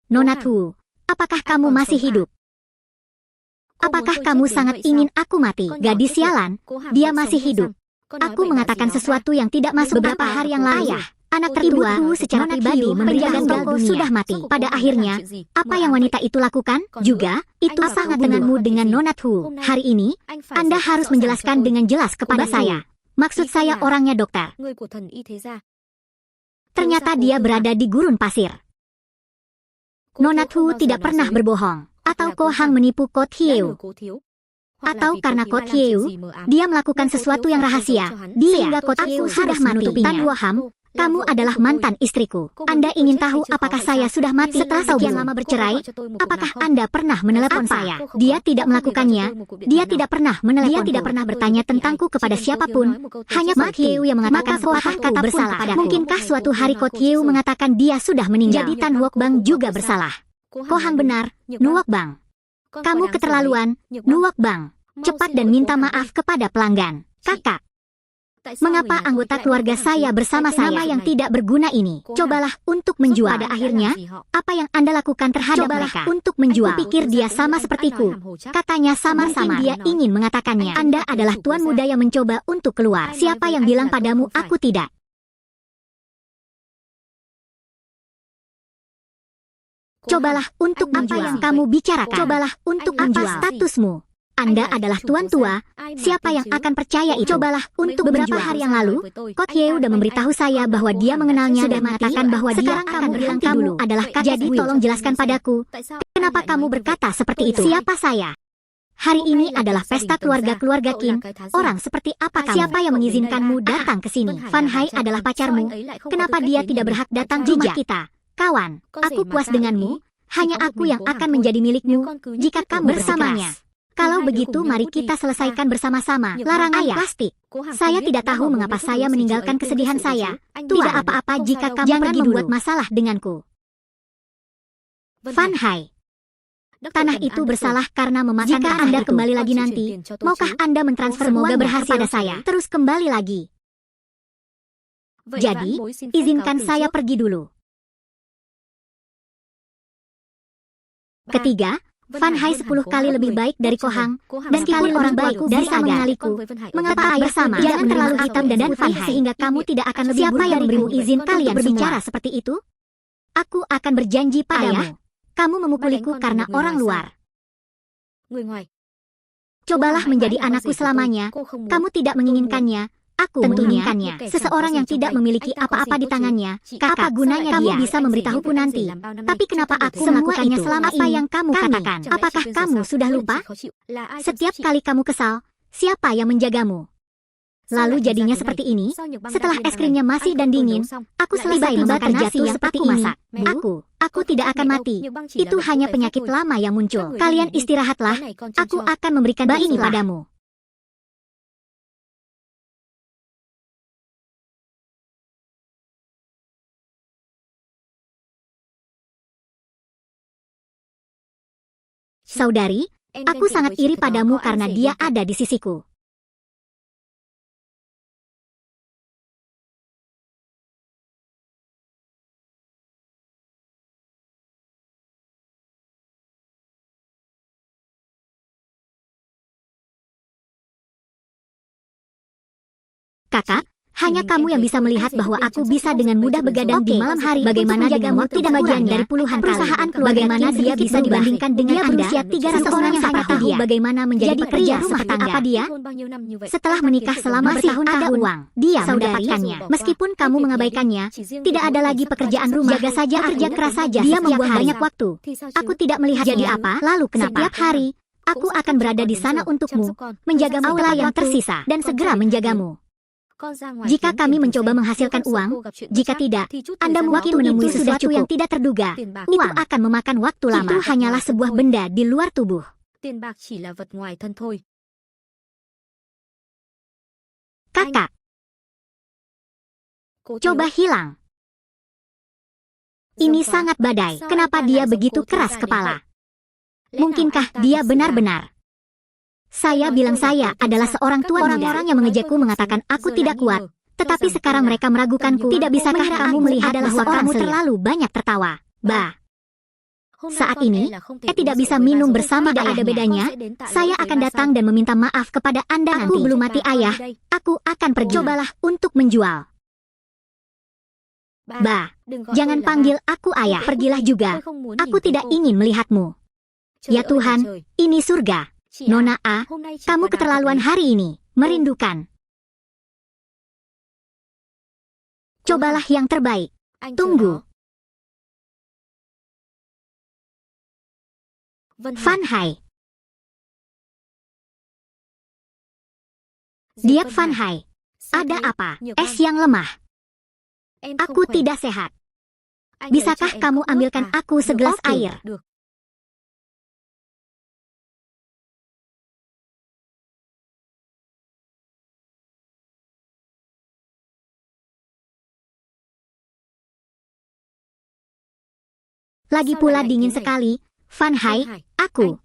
Speaker 2: Nona Thu, apakah kamu masih hidup? Apakah kamu sangat ingin aku mati? Gadis sialan, dia masih hidup. Aku mengatakan sesuatu yang tidak masuk beberapa hari yang lalu. Anak tertua secara pribadi menjaga toko sudah mati. Pada akhirnya, apa yang wanita itu lakukan? Juga, itu sangat hubunganmu dengan Nona Thu. Hari ini, Anda harus menjelaskan dengan jelas kepada saya. Maksud saya orangnya dokter. Ternyata dia berada di gurun pasir. Nona Thu tidak pernah berbohong. Atau Ko Hang menipu Ko Thieu. Atau karena Ko Thieu, dia melakukan sesuatu yang rahasia. Sehingga Ko Thieu sudah menutupinya. Tan Woham, kamu adalah mantan istriku. Anda ingin tahu apakah saya sudah mati setelah sekian lama bercerai? Apakah Anda pernah menelepon saya? Dia tidak melakukannya. Dia tidak pernah menelepon. Dia tidak pernah bertanya tentangku kepada siapapun. Hanya Ko Thieu yang mengatakan sepatahku bersalah padaku. Mungkinkah suatu hari Ko Thieu mengatakan dia sudah meninggal? Jadi Tan Wook Bang juga bersalah. Ko Hang benar, Nuok Bang. Kamu keterlaluan, Nuok Bang. Cepat dan minta maaf kepada pelanggan. Kakak. Mengapa anggota keluarga saya bersama saya yang tidak berguna ini? Cobalah untuk menjual. Pada akhirnya, apa yang Anda lakukan terhadap mereka? Untuk menjual. Aku pikir dia sama sepertiku. Katanya samar-samar. Dia ingin mengatakannya. Anda adalah tuan muda yang mencoba untuk keluar. Siapa yang bilang padamu aku tidak? Cobalah untuk menjual. Apa yang kamu bicarakan? Cobalah untuk menjual. Apa statusmu? Anda adalah tuan tua, siapa yang akan percaya itu? Cobalah untuk beberapa hari yang lalu, Ko Thieu sudah memberitahu saya bahwa dia mengenalnya dan mengatakan bahwa dia akan bilang kamu adalah kakak. Jadi tolong jelaskan padaku, kenapa kamu berkata seperti itu? Siapa saya? Hari ini adalah pesta keluarga-keluarga Kim. Orang seperti apa kamu? Siapa yang mengizinkanmu datang ke sini? Van Hai adalah pacarmu. Kenapa dia tidak berhak datang ke rumah kita? Kawan, aku puas denganmu. Hanya aku yang akan menjadi milikmu jika kamu bersamanya. Kalau begitu mari kita selesaikan bersama-sama. Larangan plastik. Saya tidak tahu mengapa saya meninggalkan kesedihan saya. Tidak apa-apa jika kamu pergi membuat masalah denganku. Van Hai. Tanah itu bersalah karena memakan. Jika Anda kembali lagi nanti, maukah Anda mentransfer semoga berhasil pada saya? Terus kembali lagi. Jadi, izinkan saya pergi dulu. Ketiga, Van Hai 10 kali lebih baik dari Ko Hang, dan sekali orang baikku dari mengenaliku. Mengapa ayah sama? Jangan terlalu hitam dan Van Hai sehingga kamu tidak akan lebih. Siapa yang memberimu izin kalian berbicara seperti itu? Aku akan berjanji padamu. Kamu memukuliku karena orang luar. Cobalah menjadi anakku selamanya. Kamu tidak menginginkannya. Aku menginginkannya. Seseorang yang tidak memiliki apa-apa di tangannya. Apa gunanya dia? Kamu bisa memberitahuku nanti. Tapi kenapa aku melakukannya selama apa yang kamu katakan? Apakah kamu sudah lupa? Setiap kali kamu kesal, siapa yang menjagamu? Lalu jadinya seperti ini. Setelah es krimnya masih dan dingin, aku selesai memakan nasi yang seperti ini. Aku tidak akan mati. Itu hanya penyakit lama yang muncul. Kalian istirahatlah. Aku akan memberikan ini padamu. Saudari, aku sangat iri padamu karena dia ada di sisiku. Kakak, hanya kamu yang bisa melihat bahwa aku bisa dengan mudah begadang di malam hari. Bagaimana dengan waktu tidak bagian dari puluhan perusahaan keluarga? Bagaimana dia bisa dibandingkan dengan Anda? Berusia 3 seseorang yang sangat tahu bagaimana menjadi pekerja rumah tangga. Apa dia? Setelah menikah selama bertahun-tahun, uang dia mendapatkannya. Meskipun kamu mengabaikannya, tidak ada lagi pekerjaan rumah. Jaga saja, kerja keras saja. Dia membuang banyak waktu. Aku tidak melihatnya. Jadi apa? Lalu kenapa? Setiap hari, aku akan berada di sana untukmu, menjaga aula yang tersisa, dan segera menjagamu. Jika kami mencoba menghasilkan uang, jika tidak, Anda mungkin menemui sesuatu yang tidak terduga. Itu akan memakan waktu lama. Itu hanyalah sebuah benda di luar tubuh. Kakak, coba hilang. Ini sangat badai. Kenapa dia begitu keras kepala? Mungkinkah dia benar-benar? Saya bilang saya adalah seorang tuan muda. Orang-orang yang mengejakku mengatakan aku tidak kuat. Tetapi sekarang mereka meragukanku. Tidak bisakah kamu melihat bahwa kamu terlalu banyak tertawa? Bah. Saat ini, tidak bisa minum bersama. Tidak ada bedanya. Saya akan datang dan meminta maaf kepada Anda nanti. Aku belum mati, Ayah. Aku akan pergi. Cobalah untuk menjual. Bah, jangan panggil aku Ayah. Pergilah juga. Aku tidak ingin melihatmu. Ya Tuhan, ini surga. Nona A, kamu keterlaluan hari ini, merindukan. Cobalah yang terbaik. Tunggu. Van Hai. Diap Van Hai. Ada apa? Es yang lemah. Aku tidak sehat. Bisakah kamu ambilkan aku segelas air? Lagi pula dingin sekali. Van Hai, aku.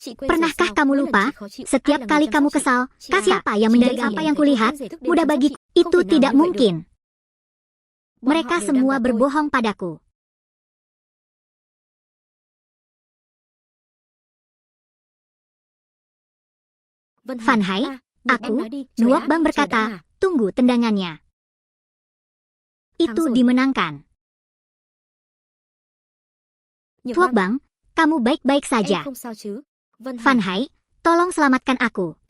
Speaker 2: Pernahkah kamu lupa? Setiap kali kamu kesal, siapa yang menjaga apa yang kulihat? Mudah bagiku, itu tidak mungkin. Mereka semua berbohong padaku. Van Hai, aku, Nuok Bang berkata, tunggu tendangannya. Itu dimenangkan. Tuok Bang, kamu baik-baik saja. Van Hai, tolong selamatkan aku.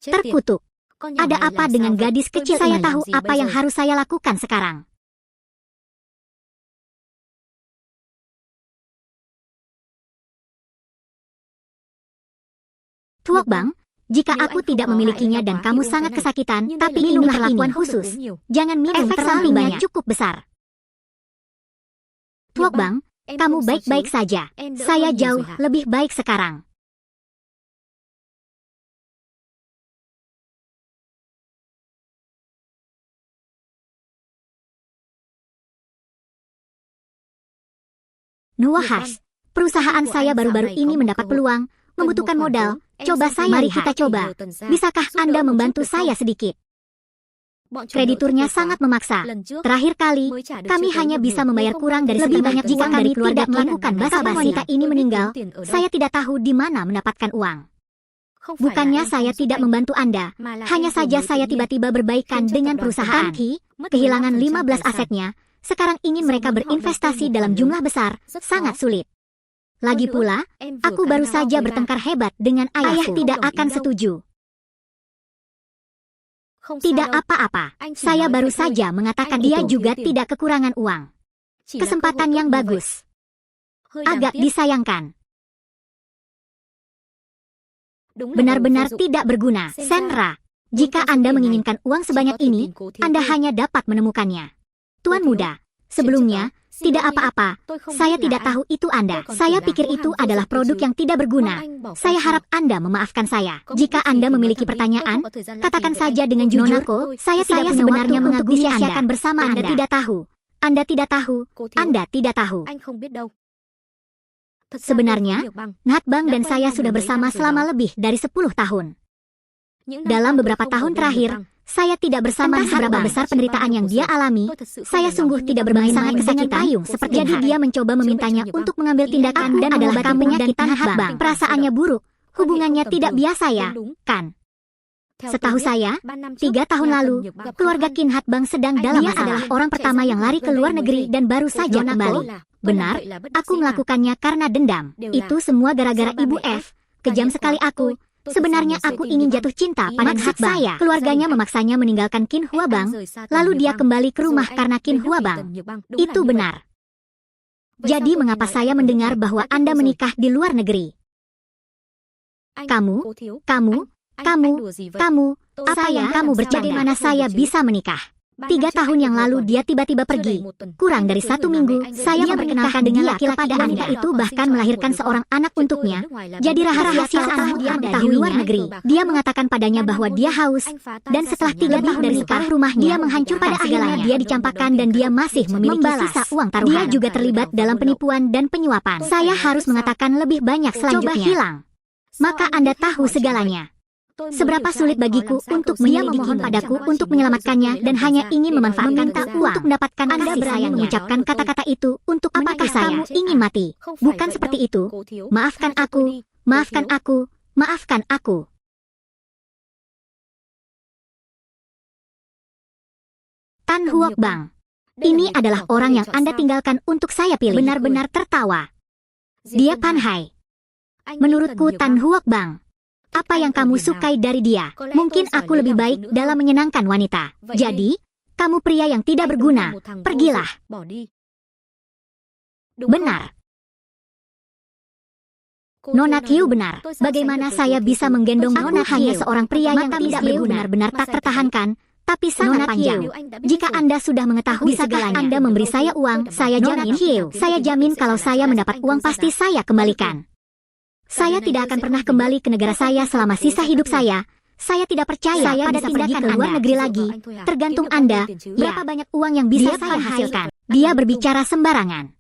Speaker 2: Terkutuk. Ada apa dengan gadis kecil? Saya tahu apa yang harus saya lakukan sekarang. Tuok Bang, jika aku tidak memilikinya dan kamu sangat kesakitan, tapi ini perlakuan khusus. Jangan minum terlalu banyak, cukup besar. Tuok Bang, kamu baik-baik saja. Saya jauh lebih baik sekarang. Nuahas, perusahaan saya baru-baru ini mendapat peluang, membutuhkan modal. Coba mari kita coba. Bisakah Anda membantu saya sedikit? Krediturnya sangat memaksa. Terakhir kali, kami hanya bisa membayar kurang dari lebih banyak jika kami tidak melakukan basa-basi. Wanita ini meninggal, saya tidak tahu di mana mendapatkan uang. Bukannya saya tidak membantu Anda, hanya saja saya tiba-tiba berbaikan dengan perusahaan. Kehilangan 15 asetnya, sekarang ingin mereka berinvestasi dalam jumlah besar, sangat sulit. Lagi pula, aku baru saja bertengkar hebat dengan ayahku. Ayah tidak akan setuju. Tidak apa-apa, saya baru saja mengatakan dia juga tidak kekurangan uang. Kesempatan yang bagus. Agak disayangkan. Benar-benar tidak berguna. Senra, jika Anda menginginkan uang sebanyak ini, Anda hanya dapat menemukannya. Tuan muda, sebelumnya, Tidak apa-apa, saya tidak tahu itu Anda. Saya pikir itu adalah produk yang tidak berguna. Saya harap Anda memaafkan saya. Jika Anda memiliki pertanyaan, katakan saja dengan jujur. Nonako, saya sebenarnya mengagumi Anda bersama Anda. Tidak tahu. Anda tidak tahu. Anda tidak tahu. Sebenarnya, Natbang dan saya sudah bersama selama lebih dari 10 tahun. Dalam beberapa tahun terakhir, saya tidak bersama. Seberapa besar penderitaan yang dia alami, saya sungguh tidak bermain sangat kesakitan. Seperti jadi dia mencoba memintanya untuk mengambil tindakan dan adalah penyakitan Natbang. Perasaannya buruk, hubungannya tidak biasa ya, kan? Setahu saya, 3 tahun lalu, keluarga Kin Hatbang sedang dalam masalah. Dia adalah orang pertama yang lari ke luar negeri dan baru saja kembali. Benar, aku melakukannya karena dendam. Itu semua gara-gara Ibu F. Kejam sekali aku. Sebenarnya aku ingin jatuh cinta pada Hatbang. Keluarganya memaksanya meninggalkan Kin Huabang, lalu dia kembali ke rumah karena Kin Huabang. Itu benar. Jadi mengapa saya mendengar bahwa Anda menikah di luar negeri? Kamu, apa yang kamu bercanda? Bagaimana saya bisa menikah? 3 tahun yang lalu dia tiba-tiba pergi. Kurang dari 1 minggu, saya memperkenalkan dengan laki-laki pada Anda itu bahkan melahirkan seorang anak untuknya. Jadi rahasia setelah dia mengetahui di luar negeri. Dia mengatakan padanya bahwa dia haus. Dan setelah 3 tahun dari nikah, rumahnya dia menghancur pada akhirnya dia dicampakkan dan dia masih memiliki sisa uang taruhan. Dia juga terlibat dalam penipuan dan penyuapan. Saya harus mengatakan lebih banyak selanjutnya. Coba hilang. Maka Anda tahu segalanya. Seberapa sulit bagiku untuk dia memohon padaku untuk menyelamatkannya dan hanya ingin memanfaatkan untuk mendapatkan Anda berani mengucapkan kata-kata itu untuk apakah saya ingin mati? Bukan seperti itu. Maafkan aku, maafkan aku, maafkan aku. Tan Huok Bang. Ini adalah orang yang Anda tinggalkan untuk saya pilih. Benar-benar tertawa. Dia Panhai. Menurutku Tan Huok Bang. Apa yang kamu sukai dari dia? Mungkin aku lebih baik dalam menyenangkan wanita. Jadi, kamu pria yang tidak berguna. Pergilah. Benar. Nona Kiu benar. Bagaimana saya bisa menggendong Nona hanya seorang pria yang tidak berguna? Benar-benar tak tertahankan, tapi sangat panjang. Jika Anda sudah mengetahui segalanya, Anda memberi saya uang, saya jamin. Saya jamin kalau saya mendapat uang pasti saya kembalikan. Saya tidak akan pernah kembali ke negara saya selama sisa hidup saya. Saya tidak percaya pada tindakan ke luar negeri lagi. Tergantung Anda, berapa banyak uang yang bisa saya hasilkan. Dia berbicara sembarangan.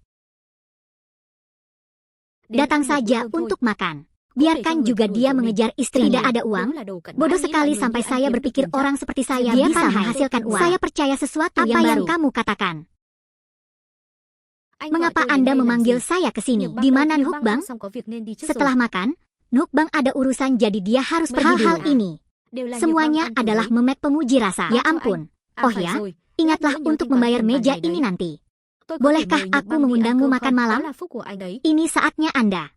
Speaker 2: Datang saja untuk makan. Biarkan juga dia mengejar istri. Tidak ada uang. Bodoh sekali sampai saya berpikir orang seperti saya bisa menghasilkan uang. Saya percaya sesuatu yang baru kamu katakan. Mengapa Anda memanggil saya ke sini? Di mana Nuk Bang? Setelah makan, Nuk Bang ada urusan jadi dia harus pergi dulu. Hal ini semuanya adalah memek pemuji rasa. Ya ampun. Oh ya, ingatlah untuk membayar meja ini nanti. Bolehkah aku mengundangmu makan malam? Ini saatnya Anda.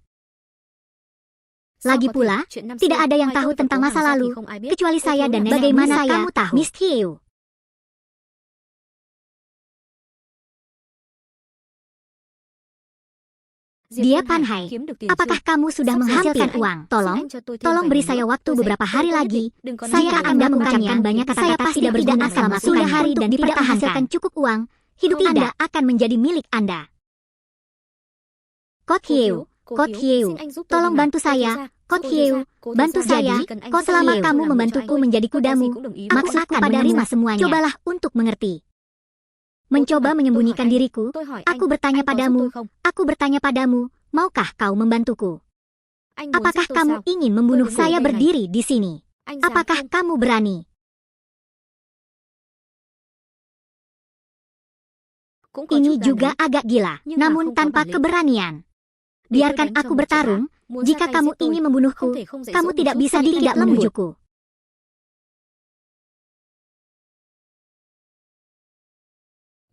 Speaker 2: Lagi pula, tidak ada yang tahu tentang masa lalu, kecuali saya dan nenek. Bagaimana kamu tahu? Miss Hiu. Dia Panhai. Apakah kamu sudah menghasilkan uang? Tolong beri saya waktu beberapa hari lagi. Jika Anda mengucapkan banyak kata-kata saya pasti tidak berguna selama 10 hari dan tidak menghasilkan cukup uang, hidup Anda akan menjadi milik Anda. Kot Hieu, tolong bantu saya. Kot Hieu, bantu saya. Selama kamu membantuku menjadi kudamu, maksudku pada Rima semuanya. Cobalah untuk mengerti. Mencoba menyembunyikan diriku, aku bertanya padamu, maukah kau membantuku? Apakah kamu ingin membunuh saya berdiri di sini? Apakah kamu berani? Ini juga agak gila, namun tanpa keberanian. Biarkan aku bertarung, jika kamu ingin membunuhku, kamu tidak bisa tidak membujuku.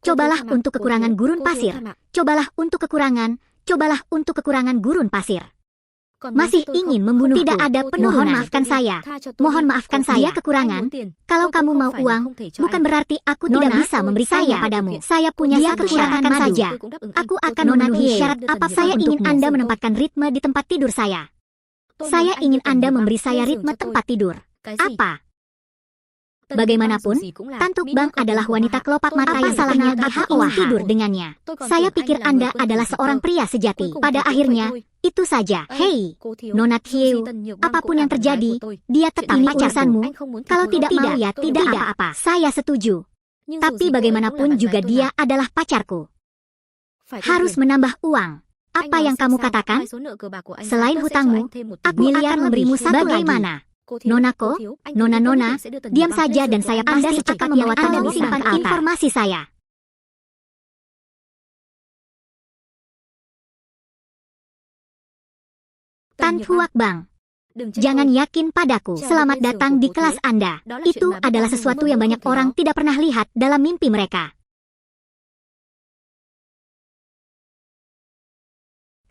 Speaker 2: Cobalah untuk kekurangan gurun pasir. Cobalah untuk kekurangan gurun pasir. Masih ingin membunuhku. Tidak ada penurunan. Mohon maafkan saya kekurangan. Kalau kamu mau uang, bukan berarti aku tidak bisa memberi saya padamu. Saya punya satu syarat saja. Aku akan memenuhi syarat apa saya ingin Anda menempatkan ritme di tempat tidur saya. Saya ingin Anda memberi saya ritme tempat tidur. Apa? Bagaimanapun, Tan Tuk Bang adalah wanita kelopak mata yang salahnya aku tidur dengannya. Saya pikir Anda adalah seorang pria sejati. Pada akhirnya, itu saja. Hei, Nona Thieu, apapun yang terjadi, dia tetap pacarmu. Kalau tidak mau ya tidak apa-apa. Saya setuju. Tapi bagaimanapun juga dia adalah pacarku. Harus menambah uang. Apa yang kamu katakan? Selain hutangmu, aku akan memberimu satu bagaimana? Nonako, Nona, diam saja dan saya pasti akan membawa Anda simpan informasi saya. Tan Huak Bang, jangan yakin padaku. Selamat datang di kelas Anda. Itu adalah sesuatu yang banyak orang tidak pernah lihat dalam mimpi mereka.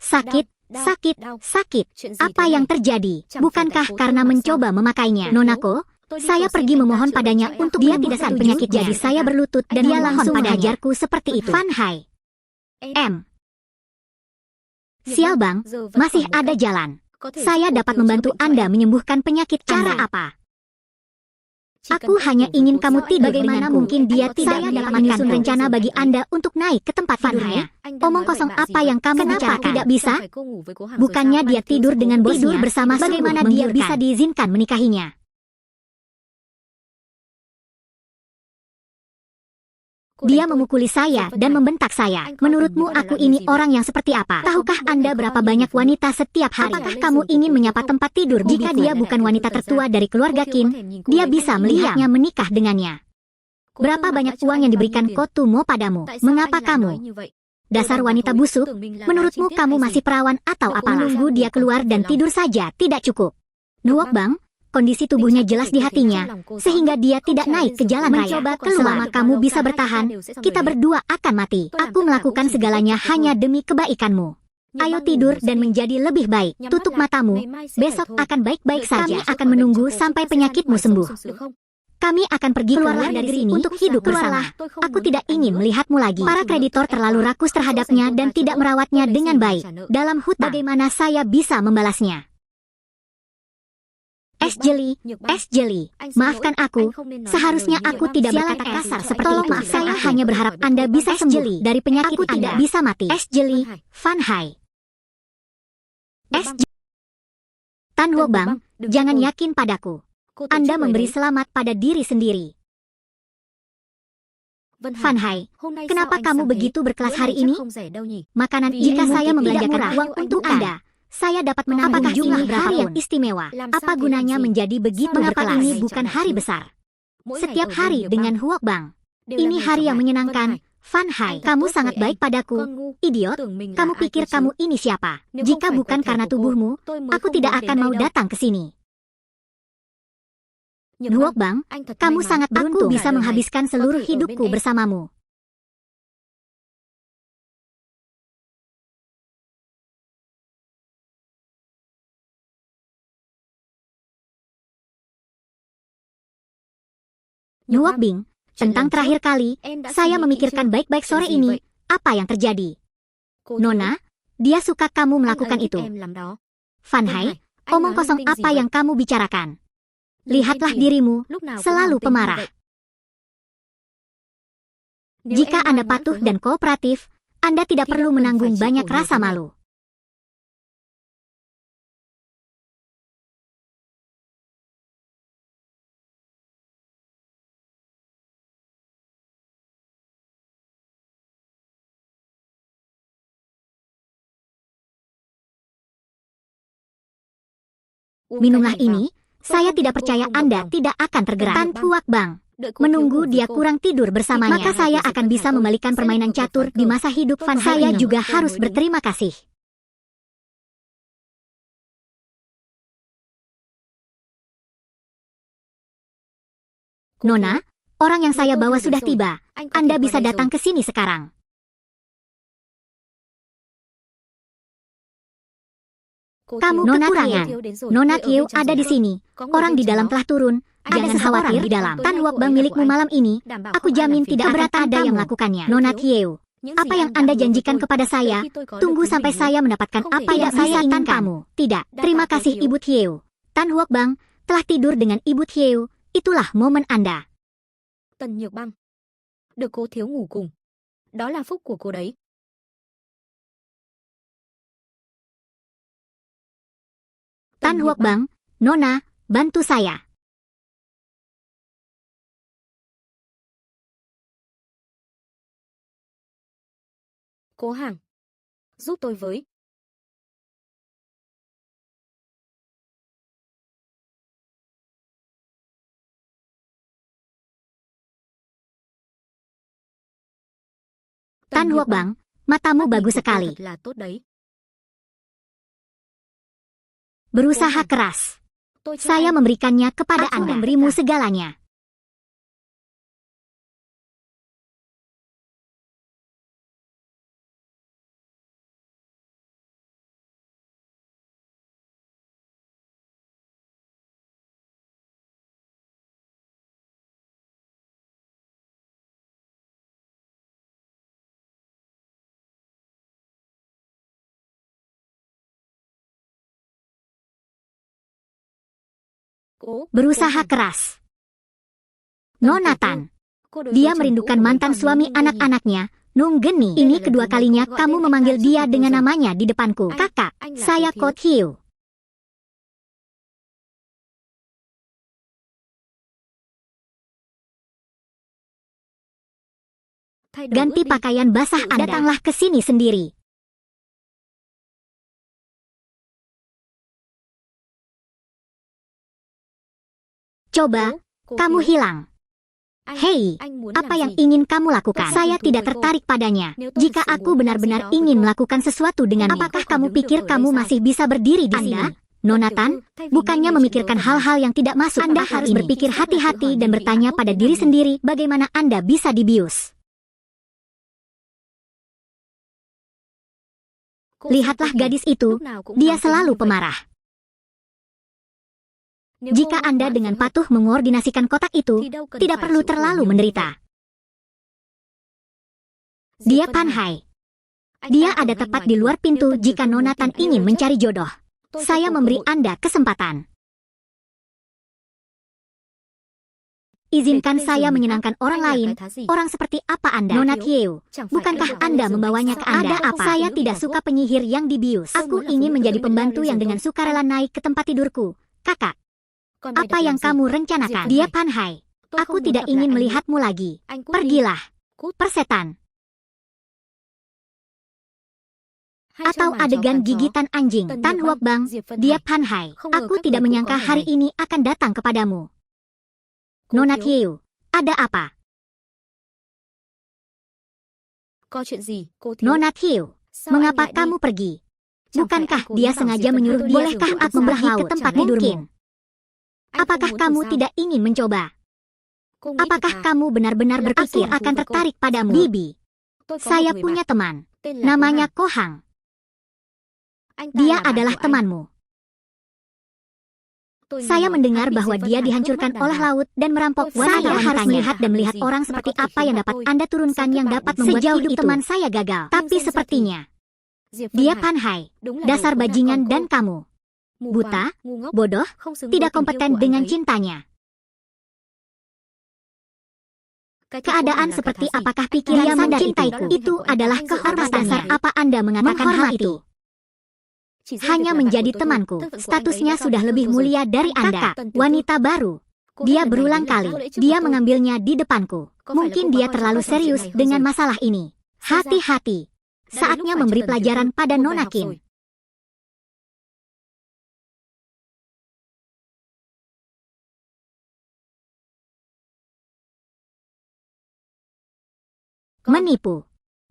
Speaker 2: Sakit. Apa yang terjadi? Bukankah karena mencoba memakainya? Nonako, saya pergi memohon padanya untuk dia tidak sakit penyakit. Jadi saya berlutut dan dia langsung mengajarku seperti itu. Fan Hai. Sial Bang, masih ada jalan. Saya dapat membantu Anda menyembuhkan penyakit. Cara apa? Aku hanya ingin kamu tidur. Bagaimana mungkin dia tidak menyusun rencana bagi Anda untuk naik ke tempat tidurnya? Omong kosong apa yang kamu bicarakan? Tidak bisa? Bukannya dia tidur dengan bosnya bersama. Bagaimana dia bisa diizinkan menikahinya? Dia memukuli saya dan membentak saya. Menurutmu aku ini orang yang seperti apa? Tahukah Anda berapa banyak wanita setiap hari? Apakah kamu ingin menyapa tempat tidur? Jika dia bukan wanita tertua dari keluarga Qin, dia bisa melihatnya menikah dengannya. Berapa banyak uang yang diberikan Kotumo padamu? Mengapa kamu? Dasar wanita busuk, menurutmu kamu masih perawan atau apa? Menunggu dia keluar dan tidur saja tidak cukup. Nuok Bang, kondisi tubuhnya jelas di hatinya, sehingga dia tidak naik ke jalan raya. Mencoba keluar. Selama kamu bisa bertahan, kita berdua akan mati. Aku melakukan segalanya hanya demi kebaikanmu. Ayo tidur dan menjadi lebih baik. Tutup matamu, besok akan baik-baik saja. Kami akan menunggu sampai penyakitmu sembuh. Kami akan pergi keluar dari sini untuk hidup bersama. Aku tidak ingin melihatmu lagi. Para kreditor terlalu rakus terhadapnya dan tidak merawatnya dengan baik. Dalam hutang, bagaimana saya bisa membalasnya? Es jeli, maafkan aku. Seharusnya aku tidak berkata kasar seperti itu. Maaf, saya hanya berharap Anda bisa sembuh dari penyakit Anda. Tidak bisa mati. Es jeli, Fan Hai. Es jeli. Tan Huo Bang, jangan yakin padaku. Anda memberi selamat pada diri sendiri. Fan Hai, kenapa kamu begitu berkelas hari ini? Makanan, jika saya membelanjakan uang untuk Anda, saya dapat menambah jumlah hari yang istimewa. Apa gunanya menjadi begitu berkelas? Mengapa ini bukan hari besar? Setiap hari dengan Huok Bang. Ini hari yang menyenangkan. Fan Hai, kamu sangat baik padaku. Idiot, kamu pikir kamu ini siapa? Jika bukan karena tubuhmu, aku tidak akan mau datang ke sini. Huok Bang, kamu sangat beruntung bisa menghabiskan seluruh hidupku bersamamu. Nuok Bing, tentang terakhir kali, saya memikirkan baik-baik sore ini, apa yang terjadi? Nona, dia suka kamu melakukan itu. Fan Hai, omong kosong apa yang kamu bicarakan? Lihatlah dirimu, selalu pemarah. Jika Anda patuh dan kooperatif, Anda tidak perlu menanggung banyak rasa malu. Minumlah ini, saya tidak percaya Anda tidak akan tergerak. Tan Huak Bang, menunggu dia kurang tidur bersamanya. Maka saya akan bisa membalikan permainan catur di masa hidup Fan Hai. Saya juga harus berterima kasih. Nona, orang yang saya bawa sudah tiba. Anda bisa datang ke sini sekarang. Kamu kekurangan. Nona Thieu ada di sini. Orang di dalam telah turun. Jangan khawatir di dalam. Tan Huok Bang milikmu malam ini, aku jamin tidak akan ada yang melakukannya. Nona Thieu, apa yang Anda janjikan kepada saya? Tunggu sampai saya mendapatkan apa yang saya inginkan kamu. Tidak. Terima kasih Ibu Thieu. Tan Huok Bang telah tidur dengan Ibu Thieu. Itulah momen Anda.
Speaker 1: Tần Nhược Băng. Được Cố thiếu ngủ cùng. Đó là phúc của cô đấy.
Speaker 2: Tan Huok Bang, Nona, bantu saya.
Speaker 1: Cố Hàng, giúp tôi với.
Speaker 2: Tan Huok Bang, matamu bagus sekali.
Speaker 1: Thật là tốt đấy.
Speaker 2: Berusaha keras.
Speaker 1: Tôi cho
Speaker 2: Saya
Speaker 1: anh.
Speaker 2: memberikannya kepada
Speaker 1: Aku
Speaker 2: Anda.
Speaker 1: memberimu
Speaker 2: Memberimu segalanya.
Speaker 1: Cố.
Speaker 2: Berusaha keras. Nona Tan.
Speaker 1: Cô đối
Speaker 2: Dia
Speaker 1: với chồng
Speaker 2: merindukan
Speaker 1: cũ của
Speaker 2: mantan
Speaker 1: mình
Speaker 2: suami
Speaker 1: còn Nung Geni.
Speaker 2: anak-anaknya, Nung Geni. Ini kedua kalinya kamu memanggil dia dengan namanya di depanku. Kakak,
Speaker 1: Anh là
Speaker 2: saya
Speaker 1: Cố
Speaker 2: Ko Thieu.
Speaker 1: Thay đổi
Speaker 2: Ganti
Speaker 1: ướt đi.
Speaker 2: pakaian basah Anda. Datanglah ke sini sendiri. Coba,
Speaker 1: Cố
Speaker 2: kamu
Speaker 1: thiếu.
Speaker 2: hilang.
Speaker 1: Anh-
Speaker 2: Hei,
Speaker 1: anh muốn
Speaker 2: apa
Speaker 1: làm
Speaker 2: yang
Speaker 1: gì?
Speaker 2: ingin kamu lakukan?
Speaker 1: Tôi
Speaker 2: Saya
Speaker 1: không
Speaker 2: tidak
Speaker 1: hứng thú với cô.
Speaker 2: tertarik padanya.
Speaker 1: Nếu tôi
Speaker 2: Jika
Speaker 1: thực sự
Speaker 2: aku
Speaker 1: muốn làm gì
Speaker 2: benar-benar
Speaker 1: đó với
Speaker 2: ingin
Speaker 1: cô,
Speaker 2: melakukan sesuatu denganmu,
Speaker 1: Apakah
Speaker 2: apakah
Speaker 1: kau
Speaker 2: kamu
Speaker 1: đứng
Speaker 2: pikir
Speaker 1: được ở
Speaker 2: kamu
Speaker 1: đây
Speaker 2: masih bisa berdiri di
Speaker 1: Anda,
Speaker 2: sini?
Speaker 1: Tiểu
Speaker 2: Nonatan,
Speaker 1: thư, thay vì
Speaker 2: bukannya
Speaker 1: nghĩ nhiều
Speaker 2: memikirkan
Speaker 1: chuyện vớ vẩn,
Speaker 2: hal-hal yang tidak masuk
Speaker 1: Anda
Speaker 2: akal
Speaker 1: harus
Speaker 2: ini,
Speaker 1: berpikir
Speaker 2: berpikir hati-hati
Speaker 1: hati-hati
Speaker 2: dan
Speaker 1: dan
Speaker 2: bertanya
Speaker 1: aku
Speaker 2: pada
Speaker 1: dengan
Speaker 2: diri
Speaker 1: diri.
Speaker 2: sendiri bagaimana Anda bisa dibius.
Speaker 1: Cô
Speaker 2: Lihatlah
Speaker 1: xem cô
Speaker 2: gadis
Speaker 1: kìa,
Speaker 2: itu,
Speaker 1: lúc nào cũng
Speaker 2: dia
Speaker 1: nóng tính
Speaker 2: selalu
Speaker 1: như vậy.
Speaker 2: pemarah.
Speaker 1: Nếu cô
Speaker 2: Jika
Speaker 1: ngoan
Speaker 2: Anda
Speaker 1: ngoãn
Speaker 2: dengan
Speaker 1: phối hợp,
Speaker 2: patuh mengordinasikan kotak itu,
Speaker 1: thì đâu cần
Speaker 2: tidak
Speaker 1: phải
Speaker 2: perlu
Speaker 1: chịu khổ
Speaker 2: terlalu
Speaker 1: nhiều như
Speaker 2: menderita.
Speaker 1: vậy.
Speaker 2: Dia
Speaker 1: Diệp Vân Hải,
Speaker 2: Panhai.
Speaker 1: anh
Speaker 2: Dia
Speaker 1: đang ở
Speaker 2: ada
Speaker 1: ngay
Speaker 2: tepat
Speaker 1: ngoài
Speaker 2: di
Speaker 1: cửa.
Speaker 2: luar
Speaker 1: Nếu
Speaker 2: pintu
Speaker 1: Tần Tiểu
Speaker 2: jika
Speaker 1: Thư muốn
Speaker 2: Nonatan
Speaker 1: tìm
Speaker 2: ingin
Speaker 1: Taylor
Speaker 2: mencari
Speaker 1: Jeff,
Speaker 2: jodoh.
Speaker 1: tôi cho
Speaker 2: Saya
Speaker 1: cô
Speaker 2: memberi
Speaker 1: cơ hội.
Speaker 2: Anda kesempatan.
Speaker 1: Để
Speaker 2: Izinkan
Speaker 1: tôi lên
Speaker 2: saya
Speaker 1: giường người
Speaker 2: menyenangkan
Speaker 1: khác.
Speaker 2: orang
Speaker 1: Anh là
Speaker 2: lain.
Speaker 1: cái thá gì?
Speaker 2: Orang seperti apa Anda?
Speaker 1: Nona
Speaker 2: Nona
Speaker 1: Thieu,
Speaker 2: Thieu.
Speaker 1: Chẳng phải
Speaker 2: Bukankah
Speaker 1: anh bảo
Speaker 2: Anda
Speaker 1: tôi giường
Speaker 2: membawanya
Speaker 1: anh
Speaker 2: ke
Speaker 1: sao?
Speaker 2: Anda?
Speaker 1: Tôi không phải
Speaker 2: Saya
Speaker 1: phụ nữ
Speaker 2: tidak
Speaker 1: hiệp
Speaker 2: suka
Speaker 1: quốc.
Speaker 2: penyihir yang dibius.
Speaker 1: Tôi
Speaker 2: Aku
Speaker 1: muốn là phụ
Speaker 2: ingin
Speaker 1: nữ
Speaker 2: menjadi
Speaker 1: tự nguyện leo
Speaker 2: pembantu
Speaker 1: lên
Speaker 2: yang
Speaker 1: giường
Speaker 2: dengan
Speaker 1: tôi.
Speaker 2: sukarela naik ke tempat tidurku. Kakak,
Speaker 1: Còn mày
Speaker 2: apa
Speaker 1: định
Speaker 2: yang
Speaker 1: làm gì?
Speaker 2: kamu
Speaker 1: Diệp
Speaker 2: rencanakan?
Speaker 1: Vân
Speaker 2: Dia
Speaker 1: Hải,
Speaker 2: Panhai.
Speaker 1: tôi
Speaker 2: Aku
Speaker 1: không muốn
Speaker 2: tidak
Speaker 1: gặp lại
Speaker 2: ingin
Speaker 1: anh nữa.
Speaker 2: melihatmu lagi.
Speaker 1: Anh cút đi.
Speaker 2: Pergilah.
Speaker 1: Cút.
Speaker 2: Persetan.
Speaker 1: Hay cho
Speaker 2: Atau
Speaker 1: màn trò
Speaker 2: adegan
Speaker 1: cắn chó.
Speaker 2: gigitan anjing.
Speaker 1: Tần
Speaker 2: Tan
Speaker 1: Nhược
Speaker 2: Huok
Speaker 1: Băng,
Speaker 2: Bang.
Speaker 1: Diệp Vân
Speaker 2: Dia
Speaker 1: Hải.
Speaker 2: Panhai.
Speaker 1: Không ngờ
Speaker 2: Aku
Speaker 1: các
Speaker 2: tidak
Speaker 1: người cũng
Speaker 2: menyangka
Speaker 1: có ngày
Speaker 2: hari
Speaker 1: này.
Speaker 2: ini akan datang kepadamu.
Speaker 1: Cố
Speaker 2: Nona
Speaker 1: Thiếu,
Speaker 2: Thieu. Ada apa?
Speaker 1: có chuyện gì? Cô Thiếu,
Speaker 2: Nona Thieu.
Speaker 1: sao anh
Speaker 2: Mengapa
Speaker 1: lại đi?
Speaker 2: kamu pergi?
Speaker 1: Chẳng phải
Speaker 2: Bukankah
Speaker 1: anh cố ý
Speaker 2: dia
Speaker 1: bảo
Speaker 2: sengaja
Speaker 1: Diệp Vân Hải
Speaker 2: menyuruh
Speaker 1: tôi đi
Speaker 2: bolehkah
Speaker 1: giường của
Speaker 2: aku
Speaker 1: anh
Speaker 2: pergi
Speaker 1: sao?
Speaker 2: ke tempat
Speaker 1: Chẳng lẽ
Speaker 2: tidurmu?
Speaker 1: anh không
Speaker 2: Apakah
Speaker 1: muốn thử
Speaker 2: kamu
Speaker 1: sao?
Speaker 2: tidak ingin mencoba?
Speaker 1: Cô nghĩ thật
Speaker 2: Apakah
Speaker 1: à?
Speaker 2: kamu benar-benar
Speaker 1: Là
Speaker 2: berpikir
Speaker 1: aku
Speaker 2: akan
Speaker 1: với cô.
Speaker 2: tertarik padamu?
Speaker 1: Vâng.
Speaker 2: Bibi,
Speaker 1: Tôi có
Speaker 2: saya
Speaker 1: một người
Speaker 2: punya
Speaker 1: bạn,
Speaker 2: teman.
Speaker 1: tên là Cố
Speaker 2: Namanya
Speaker 1: Hàng.
Speaker 2: Ko Hang.
Speaker 1: Anh ta
Speaker 2: Dia
Speaker 1: là bạn
Speaker 2: adalah
Speaker 1: của anh.
Speaker 2: temanmu.
Speaker 1: Tôi nghe
Speaker 2: Saya
Speaker 1: nói
Speaker 2: mendengar
Speaker 1: hắn bị
Speaker 2: bahwa
Speaker 1: Diệp Vân
Speaker 2: dia
Speaker 1: Hải cướp
Speaker 2: dihancurkan
Speaker 1: mất đàn
Speaker 2: oleh
Speaker 1: bà.
Speaker 2: laut dan merampok
Speaker 1: Tôi
Speaker 2: wanita.
Speaker 1: saya harus
Speaker 2: Saya melihat dan melihat
Speaker 1: gì
Speaker 2: orang
Speaker 1: mà
Speaker 2: seperti
Speaker 1: có thể
Speaker 2: apa
Speaker 1: khiến
Speaker 2: yang
Speaker 1: bạn
Speaker 2: dapat
Speaker 1: tôi
Speaker 2: Anda turunkan
Speaker 1: sẽ
Speaker 2: yang
Speaker 1: thất bại
Speaker 2: dapat
Speaker 1: đến
Speaker 2: membuat
Speaker 1: sejauh
Speaker 2: hidup
Speaker 1: itu.
Speaker 2: teman saya gagal. Tapi
Speaker 1: xem ra thì
Speaker 2: sepertinya,
Speaker 1: Diệp Vân
Speaker 2: dia
Speaker 1: Hải
Speaker 2: Panhai.
Speaker 1: đúng là
Speaker 2: Dasar
Speaker 1: đồ khốn nạn
Speaker 2: bajingan
Speaker 1: con
Speaker 2: dan
Speaker 1: cô.
Speaker 2: kamu.
Speaker 1: Mù
Speaker 2: Buta,
Speaker 1: quáng, ngu ngốc,
Speaker 2: bodoh,
Speaker 1: không xứng với
Speaker 2: tidak
Speaker 1: tình yêu
Speaker 2: kompeten
Speaker 1: của anh
Speaker 2: dengan
Speaker 1: ấy.
Speaker 2: cintanya.
Speaker 1: Cái Cố
Speaker 2: Keadaan
Speaker 1: Hàng là cái
Speaker 2: seperti
Speaker 1: thá gì?
Speaker 2: apakah
Speaker 1: Anh
Speaker 2: pikiran
Speaker 1: ta
Speaker 2: sadar
Speaker 1: mencintaiku.
Speaker 2: itu? Itu adalah
Speaker 1: Anh dựa vào
Speaker 2: kehormatan.
Speaker 1: dasar
Speaker 2: Dasar apa Anda mengatakan hal
Speaker 1: menghormati.
Speaker 2: itu?
Speaker 1: Chỉ riêng
Speaker 2: Hanya
Speaker 1: việc là bạn
Speaker 2: menjadi
Speaker 1: của tôi thôi,
Speaker 2: temanku.
Speaker 1: thân phận của anh ấy
Speaker 2: Statusnya
Speaker 1: đã cao
Speaker 2: sudah
Speaker 1: hơn
Speaker 2: lebih
Speaker 1: tôi rồi.
Speaker 2: mulia dari
Speaker 1: Anh
Speaker 2: Anda.
Speaker 1: Tần Tiểu Thư,
Speaker 2: Wanita baru.
Speaker 1: cô hết
Speaker 2: Dia
Speaker 1: lần này
Speaker 2: berulang
Speaker 1: đến lần
Speaker 2: kali.
Speaker 1: khác lễ trước
Speaker 2: Dia
Speaker 1: mặt tôi.
Speaker 2: mengambilnya di depanku.
Speaker 1: Có phải là
Speaker 2: Mungkin
Speaker 1: cô quá
Speaker 2: dia
Speaker 1: coi
Speaker 2: terlalu
Speaker 1: trọng chuyện
Speaker 2: serius
Speaker 1: này hơn
Speaker 2: dengan
Speaker 1: rồi?
Speaker 2: masalah ini.
Speaker 1: Xem ra
Speaker 2: Hati-hati.
Speaker 1: đã đến lúc
Speaker 2: Saatnya
Speaker 1: phải cho
Speaker 2: memberi
Speaker 1: Tần Tiểu
Speaker 2: pelajaran
Speaker 1: Thư
Speaker 2: pada
Speaker 1: một bài
Speaker 2: Nona
Speaker 1: học
Speaker 2: Kim.
Speaker 1: rồi. Con,
Speaker 2: Menipu.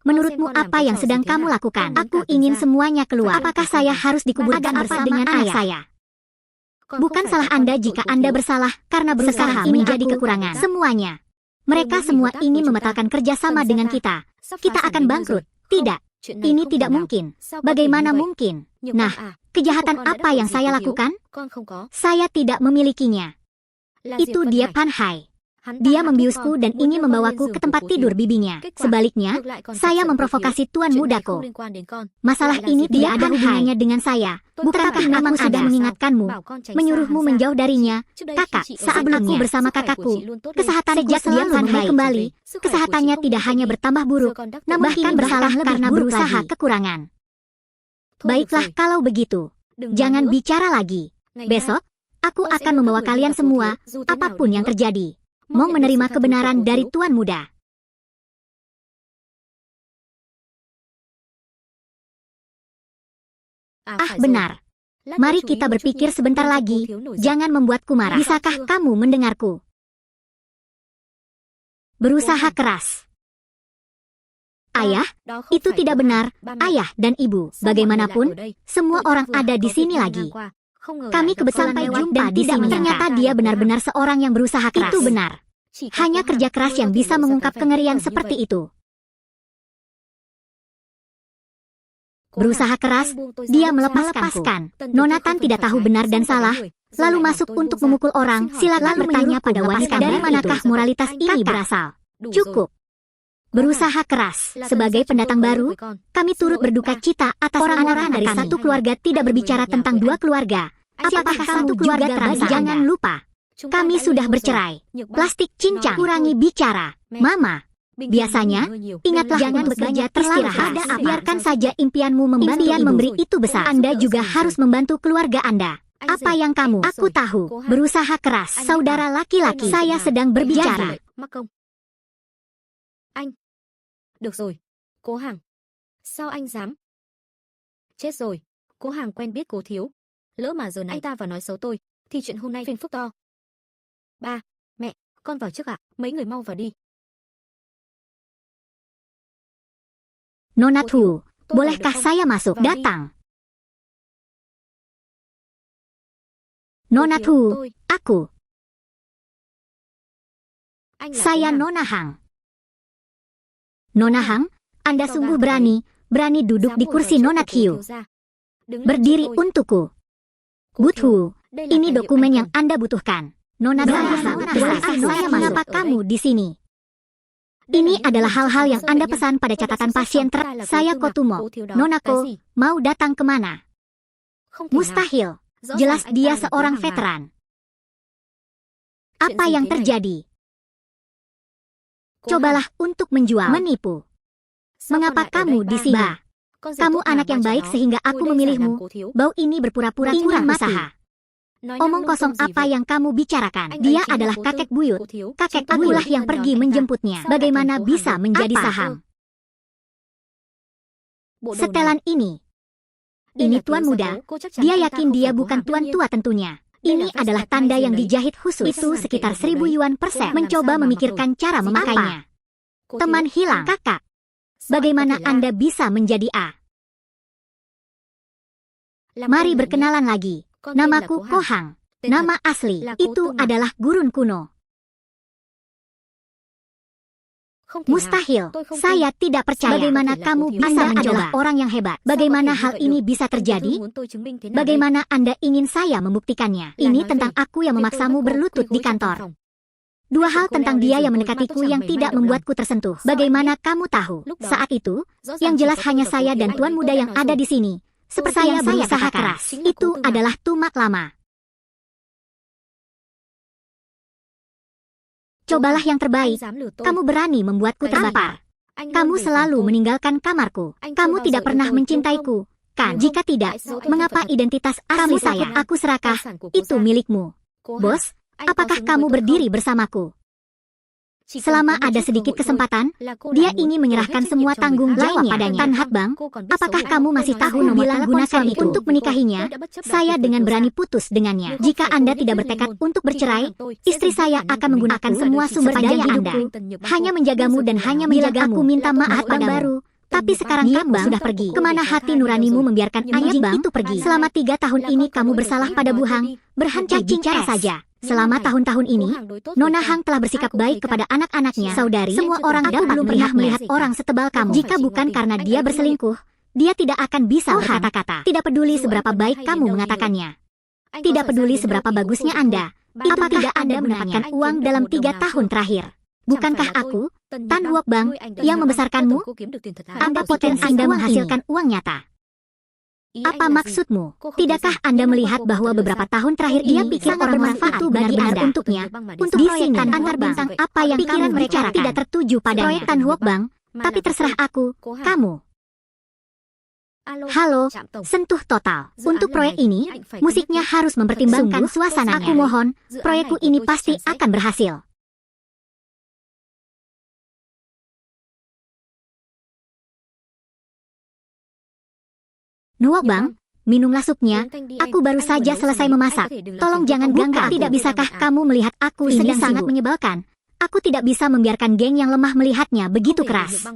Speaker 2: Menurutmu
Speaker 1: con làm
Speaker 2: apa
Speaker 1: cái
Speaker 2: yang
Speaker 1: trò gì
Speaker 2: sedang
Speaker 1: thế
Speaker 2: kamu
Speaker 1: hả?
Speaker 2: lakukan?
Speaker 1: Con muốn
Speaker 2: Aku
Speaker 1: cả từ
Speaker 2: ingin
Speaker 1: ra.
Speaker 2: semuanya keluar.
Speaker 1: Phải
Speaker 2: Apakah
Speaker 1: không phải
Speaker 2: saya
Speaker 1: con?
Speaker 2: harus dikuburkan
Speaker 1: Ada apa
Speaker 2: bersama
Speaker 1: dengan
Speaker 2: anak
Speaker 1: ayah?
Speaker 2: saya?
Speaker 1: Con không
Speaker 2: Bukan
Speaker 1: phải
Speaker 2: salah
Speaker 1: các con
Speaker 2: Anda
Speaker 1: mắc tội
Speaker 2: jika
Speaker 1: Cố
Speaker 2: Anda
Speaker 1: Thiếu.
Speaker 2: bersalah karena berusaha
Speaker 1: Sekarang ini
Speaker 2: menjadi
Speaker 1: aku
Speaker 2: kekurangan.
Speaker 1: tak ada.
Speaker 2: Semuanya.
Speaker 1: Tôi
Speaker 2: Mereka
Speaker 1: muốn gì
Speaker 2: semua
Speaker 1: hợp tác
Speaker 2: ingin
Speaker 1: với chúng ta.
Speaker 2: membatalkan kerjasama
Speaker 1: Phần
Speaker 2: dengan
Speaker 1: ra ta
Speaker 2: kita.
Speaker 1: sắp phá
Speaker 2: Kita
Speaker 1: sản
Speaker 2: akan
Speaker 1: với nhau
Speaker 2: bangkrut.
Speaker 1: rồi. Không,
Speaker 2: Tidak.
Speaker 1: chuyện này
Speaker 2: Ini
Speaker 1: không
Speaker 2: tidak
Speaker 1: thể nào.
Speaker 2: mungkin.
Speaker 1: Sao có thể
Speaker 2: Bagaimana
Speaker 1: như vậy?
Speaker 2: mungkin?
Speaker 1: Nhược
Speaker 2: Nah,
Speaker 1: Băng à,
Speaker 2: kejahatan
Speaker 1: con đã
Speaker 2: apa
Speaker 1: làm
Speaker 2: yang
Speaker 1: gì
Speaker 2: saya
Speaker 1: Cố Thiếu?
Speaker 2: lakukan?
Speaker 1: Con không có.
Speaker 2: Saya tidak memilikinya.
Speaker 1: Là Diệp
Speaker 2: Itu
Speaker 1: Vân
Speaker 2: dia
Speaker 1: Hải.
Speaker 2: Panhai. Dia membiusku dan ingin membawaku ke tempat tidur bibinya. Sebaliknya, saya memprovokasi tuan mudaku. Masalah ini tidak ada hubungannya dengan saya. Bukankah memang sudah mengingatkanmu, menyuruhmu menjauh darinya, kakak, saat aku bersama kakakku. Kesehatan sejak dia membaik kembali, kesehatannya tidak hanya bertambah buruk, namun bahkan bersalah karena berusaha kekurangan. Baiklah kalau begitu, jangan bicara lagi. Besok, aku akan membawa kalian semua, apapun yang terjadi. Mau menerima kebenaran dari tuan muda. Ah, benar. Mari kita berpikir sebentar lagi, jangan membuatku marah. Bisakah kamu mendengarku? Berusaha keras. Ayah, itu tidak benar. Ayah dan ibu, bagaimanapun, semua orang ada di sini lagi. Kami kebetulan jumpa di sini. Ternyata dia benar-benar seorang yang berusaha keras. Itu benar. Hanya kerja keras yang bisa mengungkap kengerian seperti itu. Berusaha keras, dia melepaskan. Nonatan tidak tahu benar dan salah, lalu masuk untuk memukul orang. Silakan bertanya pada wanita dari manakah moralitas ini berasal. Cukup. Berusaha keras. Sebagai pendatang baru, kami turut berduka cita atas orang-orang dari satu keluarga tidak berbicara tentang dua keluarga. Apakah satu keluarga terbaik? Jangan lupa, kami sudah bercerai. Plastik cincang, kurangi bicara. Mama, biasanya, ingatlah jangan bekerja terlalu keras. Biarkan saja impianmu membantu ibu. Memberi itu besar. Anda juga harus membantu keluarga Anda. Apa yang kamu? Aku tahu, berusaha keras. Saudara laki-laki, saya sedang berbicara.
Speaker 1: Được rồi, cố Hằng. Sao anh dám? Chết rồi, cố Hằng quen biết cố thiếu. Lỡ mà giờ này anh ta vào nói xấu tôi, thì chuyện hôm nay phiền phức to. Ba, mẹ, con vào trước ạ. Mấy người mau vào đi.
Speaker 2: Nona Thu, bolehkah saya masuk? Datang. Nona Thu, aku. Saya Nona Hang. Nona Hang, Anda sungguh berani duduk di kursi Nona Thu. Berdiri untukku. Buthu, ini dokumen yang Anda butuhkan. Nona saya mengapa kamu di sini? Ini adalah hal-hal yang Anda pesan pada catatan pasien saya Kotumo. Nonako, mau datang kemana? Mustahil. Jelas dia seorang veteran. Apa yang terjadi? Cobalah untuk menjual, menipu. Mengapa kamu di sini? Kamu anak yang baik sehingga aku memilihmu. Bau ini berpura-pura kurang usaha. Omong kosong apa yang kamu bicarakan? Dia adalah kakek buyut. Kakek akulah yang pergi menjemputnya. Bagaimana bisa menjadi saham? Setelan ini. Ini tuan muda. Dia yakin dia bukan tuan tua tentunya. Ini adalah tanda yang dijahit khusus. Itu sekitar 1000 yuan per set. Mencoba memikirkan cara memakainya. Teman hilang. Kakak, bagaimana Anda bisa menjadi A? Mari berkenalan lagi. Namaku Kohang. Nama asli. Itu adalah gurun kuno. Mustahil. Saya tidak percaya. Bagaimana kamu bisa mencoba? Orang yang hebat. Bagaimana hal ini bisa terjadi? Bagaimana Anda ingin saya membuktikannya? Ini tentang aku yang memaksamu berlutut di kantor. Dua hal tentang dia yang mendekatiku yang tidak membuatku tersentuh. Bagaimana kamu tahu? Saat itu, yang jelas hanya saya dan tuan muda yang ada di sini. Seperti yang saya berusaha keras. Itu adalah tumak lama. Cobalah yang terbaik. Kamu berani membuatku terbakar. Kamu selalu meninggalkan kamarku. Kamu tidak pernah mencintaiku. Kan? Jika tidak, mengapa identitas asli saya aku serahkan? Itu milikmu. Bos, apakah kamu berdiri bersamaku? Selama ada sedikit kesempatan, dia ingin menyerahkan semua tanggung jawab padanya. Tan Hat Bang, apakah kamu masih tahu nomor gunakan itu untuk menikahinya? Saya dengan berani putus dengannya. Jika Anda tidak bertekad untuk bercerai, istri saya akan menggunakan semua sumber daya Anda. Hanya menjagamu dan hanya menjagamu. Aku minta maaf padamu. Tapi sekarang kamu sudah pergi. Kemana hati nuranimu membiarkan anjing itu pergi? Selama 3 tahun ini kamu bersalah pada Buhang. Berhenti bicara saja. Selama tahun-tahun ini, Nona Hang telah bersikap baik kepada anak-anaknya. Saudari, semua orang belum pernah melihat orang setebal kamu. Jika bukan karena dia berselingkuh, dia tidak akan bisa berkata-kata. Tidak peduli seberapa baik kamu mengatakannya. Tidak peduli seberapa bagusnya Anda. Itu tidak Anda mendapatkan uang dalam 3 tahun terakhir. Bukankah aku, Tan Huok Bang, yang membesarkanmu? Anda potensi Anda menghasilkan uang nyata. Apa maksudmu? Tidakkah Anda melihat bahwa beberapa tahun terakhir dia pikir orang bermanfaat itu benar-benar untuknya? Untuk di sini antar bintang apa yang pikiran mereka tidak tertuju pada proyek Tan Huok Bang, tapi terserah aku, kamu. Halo, sentuh total. Untuk proyek ini, musiknya harus mempertimbangkan suasananya. Aku mohon, proyekku ini pasti akan berhasil. Nuok Bang, minumlah supnya. Aku baru saja selesai memasak. Tolong jangan ganggu. Tidak bisakah kamu melihat aku ini sangat menyebalkan? Aku tidak bisa membiarkan geng yang lemah melihatnya begitu keras.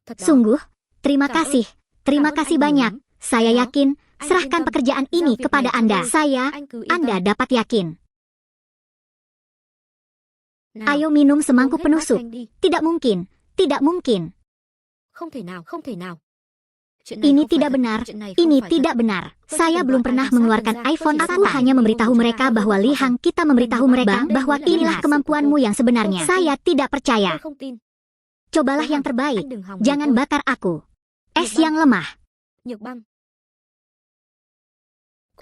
Speaker 2: Sungguh, terima kasih. Terima kasih banyak. Saya yakin, serahkan pekerjaan ini kepada Anda. Anda dapat yakin. Ayo minum semangkuk penuh sup. Tidak mungkin, tidak mungkin. Ini tidak benar, ini tidak benar. Saya belum pernah mengeluarkan iPhone. Aku hanya memberitahu mereka bahwa Lihang kita memberitahu mereka bahwa inilah kemampuanmu yang sebenarnya. Saya tidak percaya. Cobalah yang terbaik, jangan bakar aku. Es yang lemah.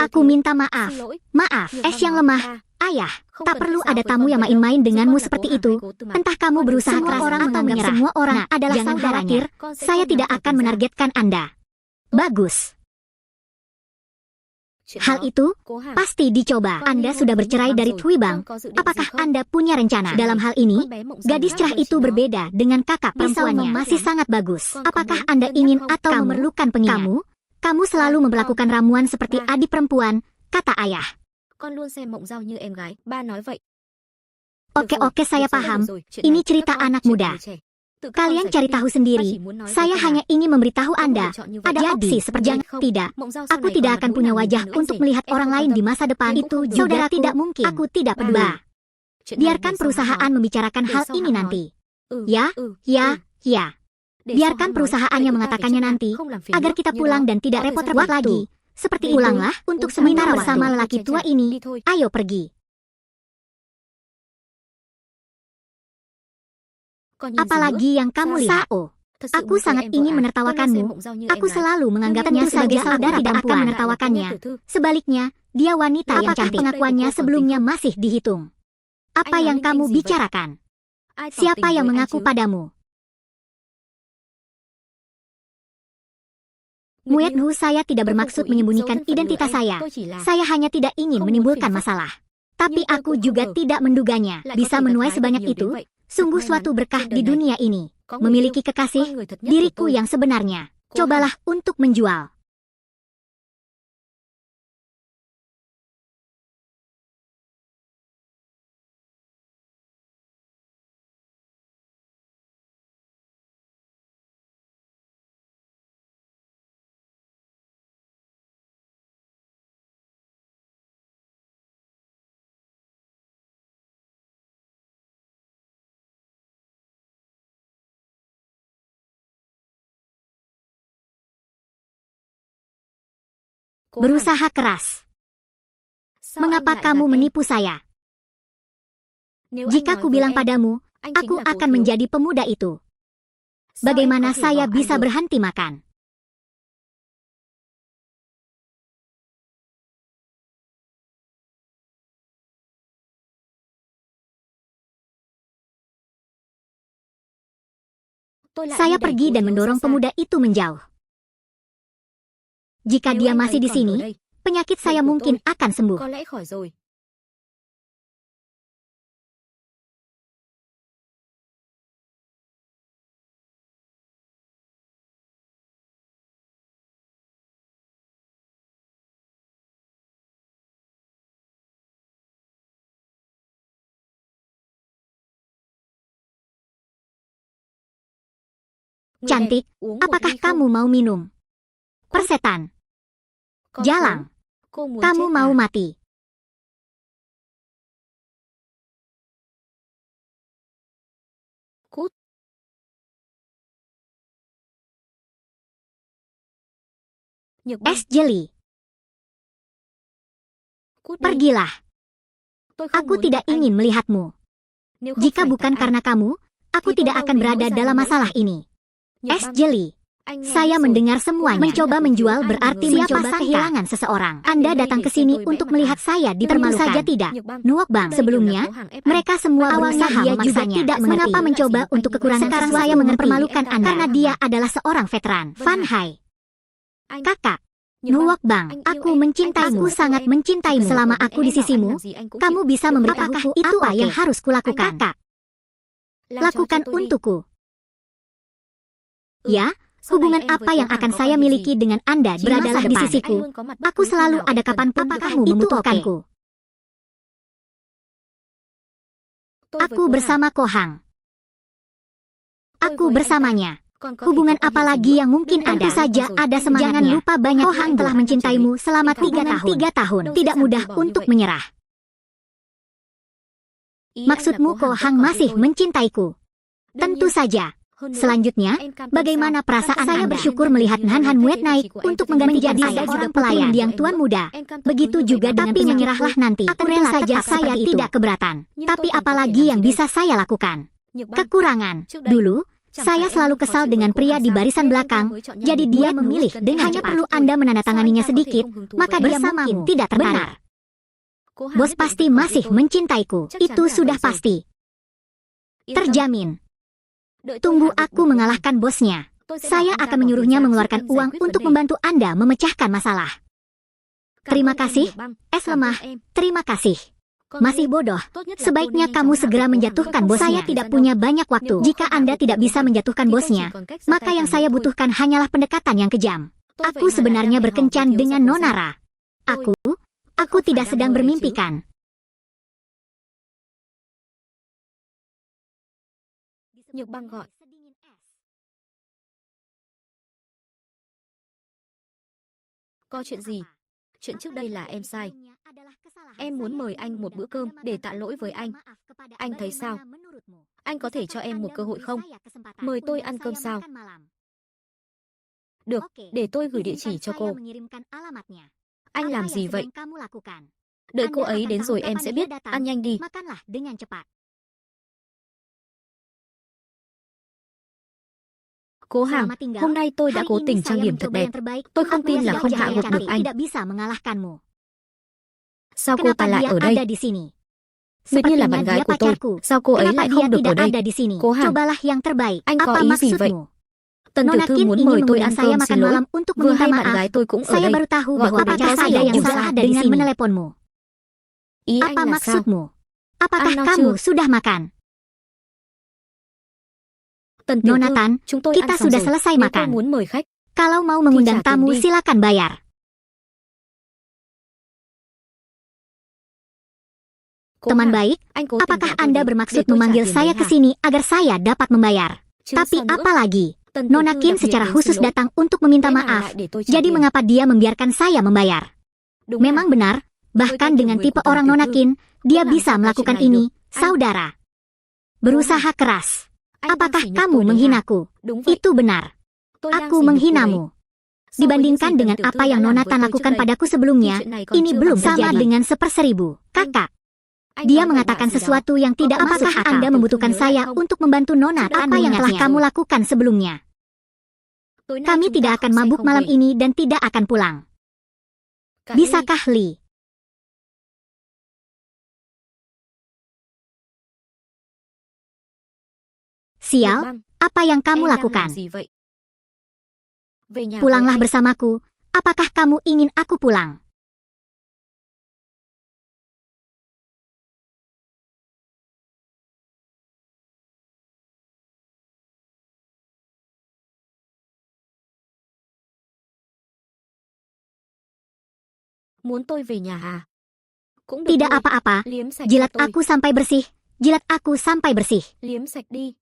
Speaker 2: Aku minta maaf. Maaf, es yang lemah. Ayah, tak perlu ada tamu yang main-main denganmu seperti itu. Entah kamu berusaha keras atau menyerah. Semua orang adalah jangan khawatir, saya tidak akan menargetkan Anda. Bagus. Hal itu pasti dicoba. Anda sudah bercerai dari Tui Bang. Apakah Anda punya rencana? Dalam hal ini, gadis cerah itu berbeda dengan kakak perempuannya. Masih sangat bagus. Apakah Anda ingin atau memerlukan pengingat? Kamu selalu memperlakukan ramuan seperti adik perempuan, kata ayah. Oke, saya paham. Ini cerita anak muda. Kalian cari tahu sendiri. Saya hanya ingin memberitahu Anda, ada opsi seperti tidak. Aku tidak akan punya wajah untuk melihat orang lain di masa depan. Itu saudara tidak mungkin. Aku tidak peduli. Biarkan perusahaan membicarakan hal ini nanti. Ya. Biarkan perusahaannya mengatakannya nanti, agar kita pulang dan tidak repot-repot lagi. Seperti ulanglah, untuk sementara bersama lelaki tua ini. Ayo pergi. Apalagi yang kamu lihat. Aku sangat ingin menertawakanmu. Aku selalu menganggapnya sebagai saudara tidak akan menertawakannya. Sebaliknya, dia wanita yang cantik. Pengakuannya sebelumnya masih dihitung. Apa yang kamu bicarakan? Siapa yang mengaku padamu? Muet Hu, saya tidak bermaksud menyembunyikan identitas saya. Saya hanya tidak ingin menimbulkan masalah. Tapi aku juga tidak menduganya bisa menuai sebanyak itu. Sungguh suatu berkah di dunia ini. Memiliki kekasih, diriku yang sebenarnya. Cobalah untuk menjual. Berusaha keras. Mengapa kamu menipu saya? Jika ku bilang padamu, aku akan menjadi pemuda itu. Bagaimana saya bisa berhenti makan? Saya pergi dan mendorong pemuda itu menjauh. Jika dia masih di sini, penyakit saya mungkin akan sembuh. Cantik, apakah kamu mau minum? Persetan. Jalang. Kamu mau mati.
Speaker 1: Cút. Nhược băng,
Speaker 2: Es jelly.
Speaker 1: cút đi.
Speaker 2: Pergilah.
Speaker 1: Tôi không
Speaker 2: Aku
Speaker 1: muốn
Speaker 2: tidak
Speaker 1: gặp anh.
Speaker 2: ingin melihatmu.
Speaker 1: Nếu không
Speaker 2: Jika
Speaker 1: phải
Speaker 2: bukan
Speaker 1: tại
Speaker 2: karena kamu, aku
Speaker 1: Thì
Speaker 2: tidak
Speaker 1: tôi
Speaker 2: akan
Speaker 1: đâu đến
Speaker 2: berada
Speaker 1: nỗi dài
Speaker 2: dalam
Speaker 1: đến
Speaker 2: masalah
Speaker 1: nỗi
Speaker 2: ini.
Speaker 1: Nhược
Speaker 2: Es
Speaker 1: băng,
Speaker 2: jelly.
Speaker 1: anh nghe
Speaker 2: Saya
Speaker 1: hết rồi.
Speaker 2: mendengar semuanya.
Speaker 1: Cô
Speaker 2: Mencoba
Speaker 1: hanya
Speaker 2: menjual
Speaker 1: anh là
Speaker 2: berarti
Speaker 1: người
Speaker 2: mencoba
Speaker 1: sangka.
Speaker 2: kehilangan seseorang.
Speaker 1: Anh
Speaker 2: Anda
Speaker 1: đến đây
Speaker 2: datang
Speaker 1: để
Speaker 2: ke
Speaker 1: xem
Speaker 2: sini
Speaker 1: tôi
Speaker 2: untuk
Speaker 1: vẽ mặt
Speaker 2: melihat
Speaker 1: à?
Speaker 2: saya
Speaker 1: Tentu
Speaker 2: dipermalukan.
Speaker 1: saja
Speaker 2: tidak.
Speaker 1: Nhược băng,
Speaker 2: Nuok Bang,
Speaker 1: đây đều là
Speaker 2: sebelumnya,
Speaker 1: cố hàng ép anh.
Speaker 2: mereka semua
Speaker 1: Awalnya
Speaker 2: berusaha
Speaker 1: dia juga
Speaker 2: memaksanya.
Speaker 1: tidak mengerti
Speaker 2: Mengapa mencoba
Speaker 1: apa
Speaker 2: untuk
Speaker 1: yang
Speaker 2: kekurangan
Speaker 1: dilakukan.
Speaker 2: sekarang
Speaker 1: Sekarang
Speaker 2: saya
Speaker 1: saya
Speaker 2: mempermalukan
Speaker 1: mengerti.
Speaker 2: Anda karena
Speaker 1: Anda
Speaker 2: dia
Speaker 1: apa?
Speaker 2: adalah seorang veteran.
Speaker 1: Vâng
Speaker 2: Fan
Speaker 1: Hải.
Speaker 2: Hai.
Speaker 1: Anh,
Speaker 2: Kakak.
Speaker 1: Nhược băng,
Speaker 2: Nuok Bang,
Speaker 1: anh yêu
Speaker 2: aku
Speaker 1: em.
Speaker 2: mencintaimu,
Speaker 1: Anh thật sự
Speaker 2: sangat
Speaker 1: yêu em.
Speaker 2: mencintaimu.
Speaker 1: Jika
Speaker 2: Selama
Speaker 1: seorang
Speaker 2: aku di
Speaker 1: em bảo anh
Speaker 2: sisimu,
Speaker 1: làm gì anh cũng
Speaker 2: kamu
Speaker 1: chịu.
Speaker 2: bisa
Speaker 1: Được
Speaker 2: memberitahuku
Speaker 1: apakah itu
Speaker 2: apa yang
Speaker 1: oke?
Speaker 2: harus kulakukan.
Speaker 1: Anh,
Speaker 2: Kakak,
Speaker 1: làm cho
Speaker 2: lakukan
Speaker 1: tôi đi.
Speaker 2: untukku.
Speaker 1: Ừ,
Speaker 2: Ya,
Speaker 1: sau này
Speaker 2: hubungan
Speaker 1: em với
Speaker 2: apa
Speaker 1: cố
Speaker 2: yang
Speaker 1: hàng
Speaker 2: akan
Speaker 1: có
Speaker 2: saya
Speaker 1: quan hệ
Speaker 2: miliki
Speaker 1: gì?
Speaker 2: dengan Anda
Speaker 1: Di
Speaker 2: berada
Speaker 1: masa
Speaker 2: di
Speaker 1: depan,
Speaker 2: sisiku.
Speaker 1: anh luôn có mặt bất
Speaker 2: Aku
Speaker 1: cứ khi
Speaker 2: selalu
Speaker 1: nào
Speaker 2: ada
Speaker 1: em cần.
Speaker 2: kapanpun
Speaker 1: Apakah
Speaker 2: kamu
Speaker 1: itu
Speaker 2: membutuhkanku.
Speaker 1: Tôi với
Speaker 2: Aku
Speaker 1: cố hàng.
Speaker 2: bersama Kohang.
Speaker 1: Tôi
Speaker 2: Aku
Speaker 1: với anh ta.
Speaker 2: bersamanya.
Speaker 1: Còn có thể
Speaker 2: Hubungan
Speaker 1: có quan
Speaker 2: apa
Speaker 1: hệ gì
Speaker 2: lagi
Speaker 1: nữa?
Speaker 2: yang mungkin
Speaker 1: Đương nhiên
Speaker 2: ada?
Speaker 1: là
Speaker 2: Tentu saja
Speaker 1: rồi.
Speaker 2: ada
Speaker 1: Anh
Speaker 2: semangatnya. Jangan lupa banyak
Speaker 1: Kohang
Speaker 2: orang telah
Speaker 1: telah
Speaker 2: mencintaimu selama
Speaker 1: Tình cảm
Speaker 2: 3 tahun. 3 tahun.
Speaker 1: Đâu
Speaker 2: Tidak
Speaker 1: dễ dàng
Speaker 2: mudah
Speaker 1: từ bỏ như
Speaker 2: untuk
Speaker 1: vậy.
Speaker 2: menyerah.
Speaker 1: Ý anh là
Speaker 2: Maksudmu
Speaker 1: cố hàng vẫn
Speaker 2: Kohang
Speaker 1: còn yêu
Speaker 2: masih
Speaker 1: tôi.
Speaker 2: mencintaiku?
Speaker 1: Đương
Speaker 2: Tentu
Speaker 1: nhiên.
Speaker 2: saja.
Speaker 1: Hơn nữa,
Speaker 2: Selanjutnya,
Speaker 1: em cam tâm
Speaker 2: bagaimana
Speaker 1: sao?
Speaker 2: perasaan
Speaker 1: Saya
Speaker 2: Anda? Bersyukur
Speaker 1: bersyukur
Speaker 2: melihat
Speaker 1: melihat
Speaker 2: Han Han
Speaker 1: Han
Speaker 2: Muet
Speaker 1: Han
Speaker 2: naik
Speaker 1: Muet
Speaker 2: untuk mengganti
Speaker 1: menjadi
Speaker 2: Anda
Speaker 1: seorang
Speaker 2: juga
Speaker 1: pelayan
Speaker 2: mendiang
Speaker 1: juga.
Speaker 2: tuan muda.
Speaker 1: Em cam
Speaker 2: Begitu
Speaker 1: tertuju
Speaker 2: juga
Speaker 1: vậy
Speaker 2: dengan
Speaker 1: tapi
Speaker 2: menyerahlah nanti.
Speaker 1: Aku
Speaker 2: Tentu
Speaker 1: rela
Speaker 2: saja
Speaker 1: tetap
Speaker 2: saya
Speaker 1: seperti itu.
Speaker 2: tidak keberatan.
Speaker 1: Nhưng
Speaker 2: Tapi
Speaker 1: tôi còn có thể
Speaker 2: apalagi
Speaker 1: làm
Speaker 2: yang
Speaker 1: gì đây?
Speaker 2: bisa saya lakukan?
Speaker 1: Nhược băng,
Speaker 2: Kekurangan.
Speaker 1: trước đây,
Speaker 2: Dulu,
Speaker 1: chẳng
Speaker 2: saya
Speaker 1: phải em
Speaker 2: selalu
Speaker 1: luôn khó
Speaker 2: kesal
Speaker 1: chịu
Speaker 2: dengan
Speaker 1: với cố
Speaker 2: pria
Speaker 1: hàng
Speaker 2: di
Speaker 1: sao?
Speaker 2: barisan
Speaker 1: Nên anh ta
Speaker 2: belakang.
Speaker 1: mới chọn nhau
Speaker 2: Jadi
Speaker 1: để
Speaker 2: dia
Speaker 1: nuôi
Speaker 2: memilih
Speaker 1: cần
Speaker 2: dengan
Speaker 1: em
Speaker 2: hanya
Speaker 1: cepat.
Speaker 2: perlu
Speaker 1: Thôi,
Speaker 2: Anda
Speaker 1: sao
Speaker 2: menandatanganinya
Speaker 1: anh ta có thể
Speaker 2: sedikit,
Speaker 1: không hứng thú
Speaker 2: maka
Speaker 1: với
Speaker 2: dia
Speaker 1: em?
Speaker 2: mungkin tidak
Speaker 1: Benar.
Speaker 2: tertarik.
Speaker 1: Cố hàng
Speaker 2: Bos
Speaker 1: nhất định
Speaker 2: pasti
Speaker 1: vẫn còn yêu
Speaker 2: masih
Speaker 1: tôi.
Speaker 2: mencintaiku.
Speaker 1: Chắc chắn
Speaker 2: Itu
Speaker 1: là
Speaker 2: sudah
Speaker 1: vậy rồi.
Speaker 2: pasti.
Speaker 1: Yên tâm.
Speaker 2: Terjamin.
Speaker 1: Đợi tôi
Speaker 2: Tunggu
Speaker 1: hạ gục
Speaker 2: aku
Speaker 1: được cố hàng.
Speaker 2: mengalahkan bosnya.
Speaker 1: Tôi sẽ bảo
Speaker 2: Saya
Speaker 1: anh ta
Speaker 2: akan
Speaker 1: bỏ
Speaker 2: menyuruhnya
Speaker 1: tiền ra
Speaker 2: mengeluarkan
Speaker 1: giúp em giải
Speaker 2: uang
Speaker 1: quyết
Speaker 2: untuk
Speaker 1: vấn đề.
Speaker 2: membantu Anda memecahkan masalah.
Speaker 1: Cảm
Speaker 2: Terima
Speaker 1: ơn em,
Speaker 2: kasih,
Speaker 1: Nhược băng.
Speaker 2: es
Speaker 1: Cảm ơn
Speaker 2: lemah.
Speaker 1: em.
Speaker 2: Terima kasih.
Speaker 1: Con
Speaker 2: Masih
Speaker 1: ngu.
Speaker 2: bodoh.
Speaker 1: Tốt nhất là cô
Speaker 2: Sebaiknya
Speaker 1: nên nhanh
Speaker 2: kamu
Speaker 1: chóng hạ
Speaker 2: segera
Speaker 1: gục cố hàng.
Speaker 2: menjatuhkan
Speaker 1: Tôi không
Speaker 2: bosnya.
Speaker 1: phải
Speaker 2: Saya
Speaker 1: là
Speaker 2: tidak
Speaker 1: gian
Speaker 2: punya
Speaker 1: đâu.
Speaker 2: banyak waktu.
Speaker 1: Nếu cô
Speaker 2: Jika
Speaker 1: không hạ
Speaker 2: Anda
Speaker 1: gục
Speaker 2: tidak
Speaker 1: được cố
Speaker 2: bisa
Speaker 1: hàng,
Speaker 2: menjatuhkan
Speaker 1: thì tôi
Speaker 2: bosnya,
Speaker 1: chỉ còn cách ra
Speaker 2: maka
Speaker 1: tay
Speaker 2: yang
Speaker 1: tàn
Speaker 2: saya
Speaker 1: nhẫn thôi.
Speaker 2: butuhkan hanyalah pendekatan yang kejam.
Speaker 1: Tôi
Speaker 2: Aku
Speaker 1: vậy mà lại
Speaker 2: sebenarnya
Speaker 1: đang hẹn hò với
Speaker 2: berkencan
Speaker 1: thiếu gia
Speaker 2: dengan
Speaker 1: cố
Speaker 2: Nona
Speaker 1: sao?
Speaker 2: Ra.
Speaker 1: Tôi
Speaker 2: Aku
Speaker 1: không phải
Speaker 2: tidak
Speaker 1: đang
Speaker 2: sedang
Speaker 1: mơ đấy chứ.
Speaker 2: bermimpikan.
Speaker 1: Nhược băng gọi. Có chuyện gì? Chuyện trước đây là em sai. Em muốn mời anh một bữa cơm để tạ lỗi với anh. Anh thấy sao? Anh có thể cho em một cơ hội không? Mời tôi ăn cơm sao? Được, để tôi gửi địa chỉ cho cô. Anh làm gì vậy? Đợi cô ấy đến rồi em sẽ biết. Ăn nhanh đi. Cố hàng, hôm nay tôi đã cố tình trang điểm thật đẹp. Tôi không tin là không hạ gục được anh. Sao cô ta lại ở đây? Tuyệt nhiên là bạn gái của tôi. Sao cô ấy lại không được ở đây? Cố hàng, anh có ý gì vậy? Tần tiểu thư muốn mời tôi ăn cơm, xin lỗi. Vừa hay bạn gái tôi cũng ở
Speaker 2: Saya
Speaker 1: đây.
Speaker 2: baru tahu
Speaker 1: Gọi
Speaker 2: bahwa
Speaker 1: cô đến
Speaker 2: pacar
Speaker 1: có gì
Speaker 2: saya
Speaker 1: là
Speaker 2: yang
Speaker 1: điều
Speaker 2: salah
Speaker 1: sao?
Speaker 2: dengan meneleponmu.
Speaker 1: Ý anh
Speaker 2: Apa
Speaker 1: là sao?
Speaker 2: maksudmu? Apakah
Speaker 1: Ăn no
Speaker 2: kamu
Speaker 1: chưa?
Speaker 2: sudah makan?
Speaker 1: Tần tiểu thư,
Speaker 2: Nonatan,
Speaker 1: chúng tôi
Speaker 2: kita
Speaker 1: ăn xong
Speaker 2: sudah
Speaker 1: rồi.
Speaker 2: selesai
Speaker 1: Nếu cô
Speaker 2: makan.
Speaker 1: muốn mời khách,
Speaker 2: Kalau mau mengundang
Speaker 1: trả tiền
Speaker 2: tamu
Speaker 1: đi.
Speaker 2: silakan bayar.
Speaker 1: Cố
Speaker 2: Teman
Speaker 1: hàng,
Speaker 2: baik,
Speaker 1: anh cố tình
Speaker 2: apakah
Speaker 1: gọi tôi
Speaker 2: Anda
Speaker 1: đến
Speaker 2: bermaksud
Speaker 1: để tôi trả
Speaker 2: memanggil
Speaker 1: tiền
Speaker 2: saya
Speaker 1: đấy
Speaker 2: ke
Speaker 1: hả?
Speaker 2: sini agar saya dapat membayar?
Speaker 1: Chứ
Speaker 2: Tapi
Speaker 1: sao nữa?
Speaker 2: apa lagi?
Speaker 1: Tần tiểu
Speaker 2: Nona
Speaker 1: thư
Speaker 2: Kim
Speaker 1: đặc biệt
Speaker 2: secara
Speaker 1: đến
Speaker 2: khusus
Speaker 1: xin lỗi.
Speaker 2: datang untuk meminta
Speaker 1: Lẽ nào
Speaker 2: maaf.
Speaker 1: lại để tôi trả
Speaker 2: Jadi
Speaker 1: tiền?
Speaker 2: mengapa dia membiarkan saya membayar?
Speaker 1: Đúng
Speaker 2: Memang
Speaker 1: là
Speaker 2: benar, bahkan
Speaker 1: kiểu
Speaker 2: dengan
Speaker 1: người
Speaker 2: tipe
Speaker 1: của Tần
Speaker 2: orang
Speaker 1: tiểu
Speaker 2: Nona
Speaker 1: thư
Speaker 2: Kim, dia
Speaker 1: làm
Speaker 2: bisa
Speaker 1: sao có
Speaker 2: melakukan
Speaker 1: chuyện này
Speaker 2: ini.
Speaker 1: được? Anh-
Speaker 2: Saudara, berusaha keras.
Speaker 1: anh đang
Speaker 2: Apakah
Speaker 1: sỉ nhục
Speaker 2: kamu
Speaker 1: tôi đấy hả?
Speaker 2: menghinaku?
Speaker 1: Đúng vậy.
Speaker 2: Itu benar.
Speaker 1: Tôi đang
Speaker 2: Aku
Speaker 1: sỉ nhục cô đấy.
Speaker 2: menghinamu.
Speaker 1: So với những
Speaker 2: Dibandingkan
Speaker 1: gì
Speaker 2: dengan
Speaker 1: Tần tiểu thư
Speaker 2: apa
Speaker 1: đã
Speaker 2: yang
Speaker 1: làm
Speaker 2: Nonatan
Speaker 1: với tôi trước
Speaker 2: lakukan
Speaker 1: đây,
Speaker 2: padaku
Speaker 1: thì
Speaker 2: sebelumnya,
Speaker 1: chuyện này còn
Speaker 2: ini
Speaker 1: chưa
Speaker 2: belum
Speaker 1: bằng
Speaker 2: sama
Speaker 1: terjadi.
Speaker 2: dengan 1/1000. Kakak,
Speaker 1: Anh
Speaker 2: dia
Speaker 1: nói bậy
Speaker 2: mengatakan
Speaker 1: bạ gì đó.
Speaker 2: sesuatu yang tidak
Speaker 1: Có
Speaker 2: masuk
Speaker 1: maksud
Speaker 2: akal.
Speaker 1: apa?
Speaker 2: Anda
Speaker 1: Tiểu
Speaker 2: membutuhkan
Speaker 1: thư nhớ lại
Speaker 2: saya
Speaker 1: không?
Speaker 2: untuk membantu Nona.
Speaker 1: Sudah
Speaker 2: Apa yang telah
Speaker 1: mengingatnya
Speaker 2: kamu
Speaker 1: rồi.
Speaker 2: lakukan sebelumnya?
Speaker 1: Tối nay
Speaker 2: Kami
Speaker 1: chúng ta
Speaker 2: tidak akan
Speaker 1: không say
Speaker 2: mabuk
Speaker 1: không
Speaker 2: malam
Speaker 1: về.
Speaker 2: ini dan tidak akan pulang.
Speaker 1: Cả Ly,
Speaker 2: Bisakah Lee?
Speaker 1: Nhược
Speaker 2: Sial,
Speaker 1: băng,
Speaker 2: apa yang kamu
Speaker 1: em đang
Speaker 2: lakukan?
Speaker 1: làm gì vậy? Về nhà với
Speaker 2: Pulanglah
Speaker 1: anh.
Speaker 2: bersamaku. Apakah kamu ingin aku pulang?
Speaker 1: Muốn tôi về nhà à? Cũng được
Speaker 2: Tidak
Speaker 1: thôi.
Speaker 2: apa-apa.
Speaker 1: Liếm sạch
Speaker 2: Jilat
Speaker 1: cho tôi.
Speaker 2: aku sampai bersih. Jilat aku sampai bersih.
Speaker 1: Liếm sạch đi.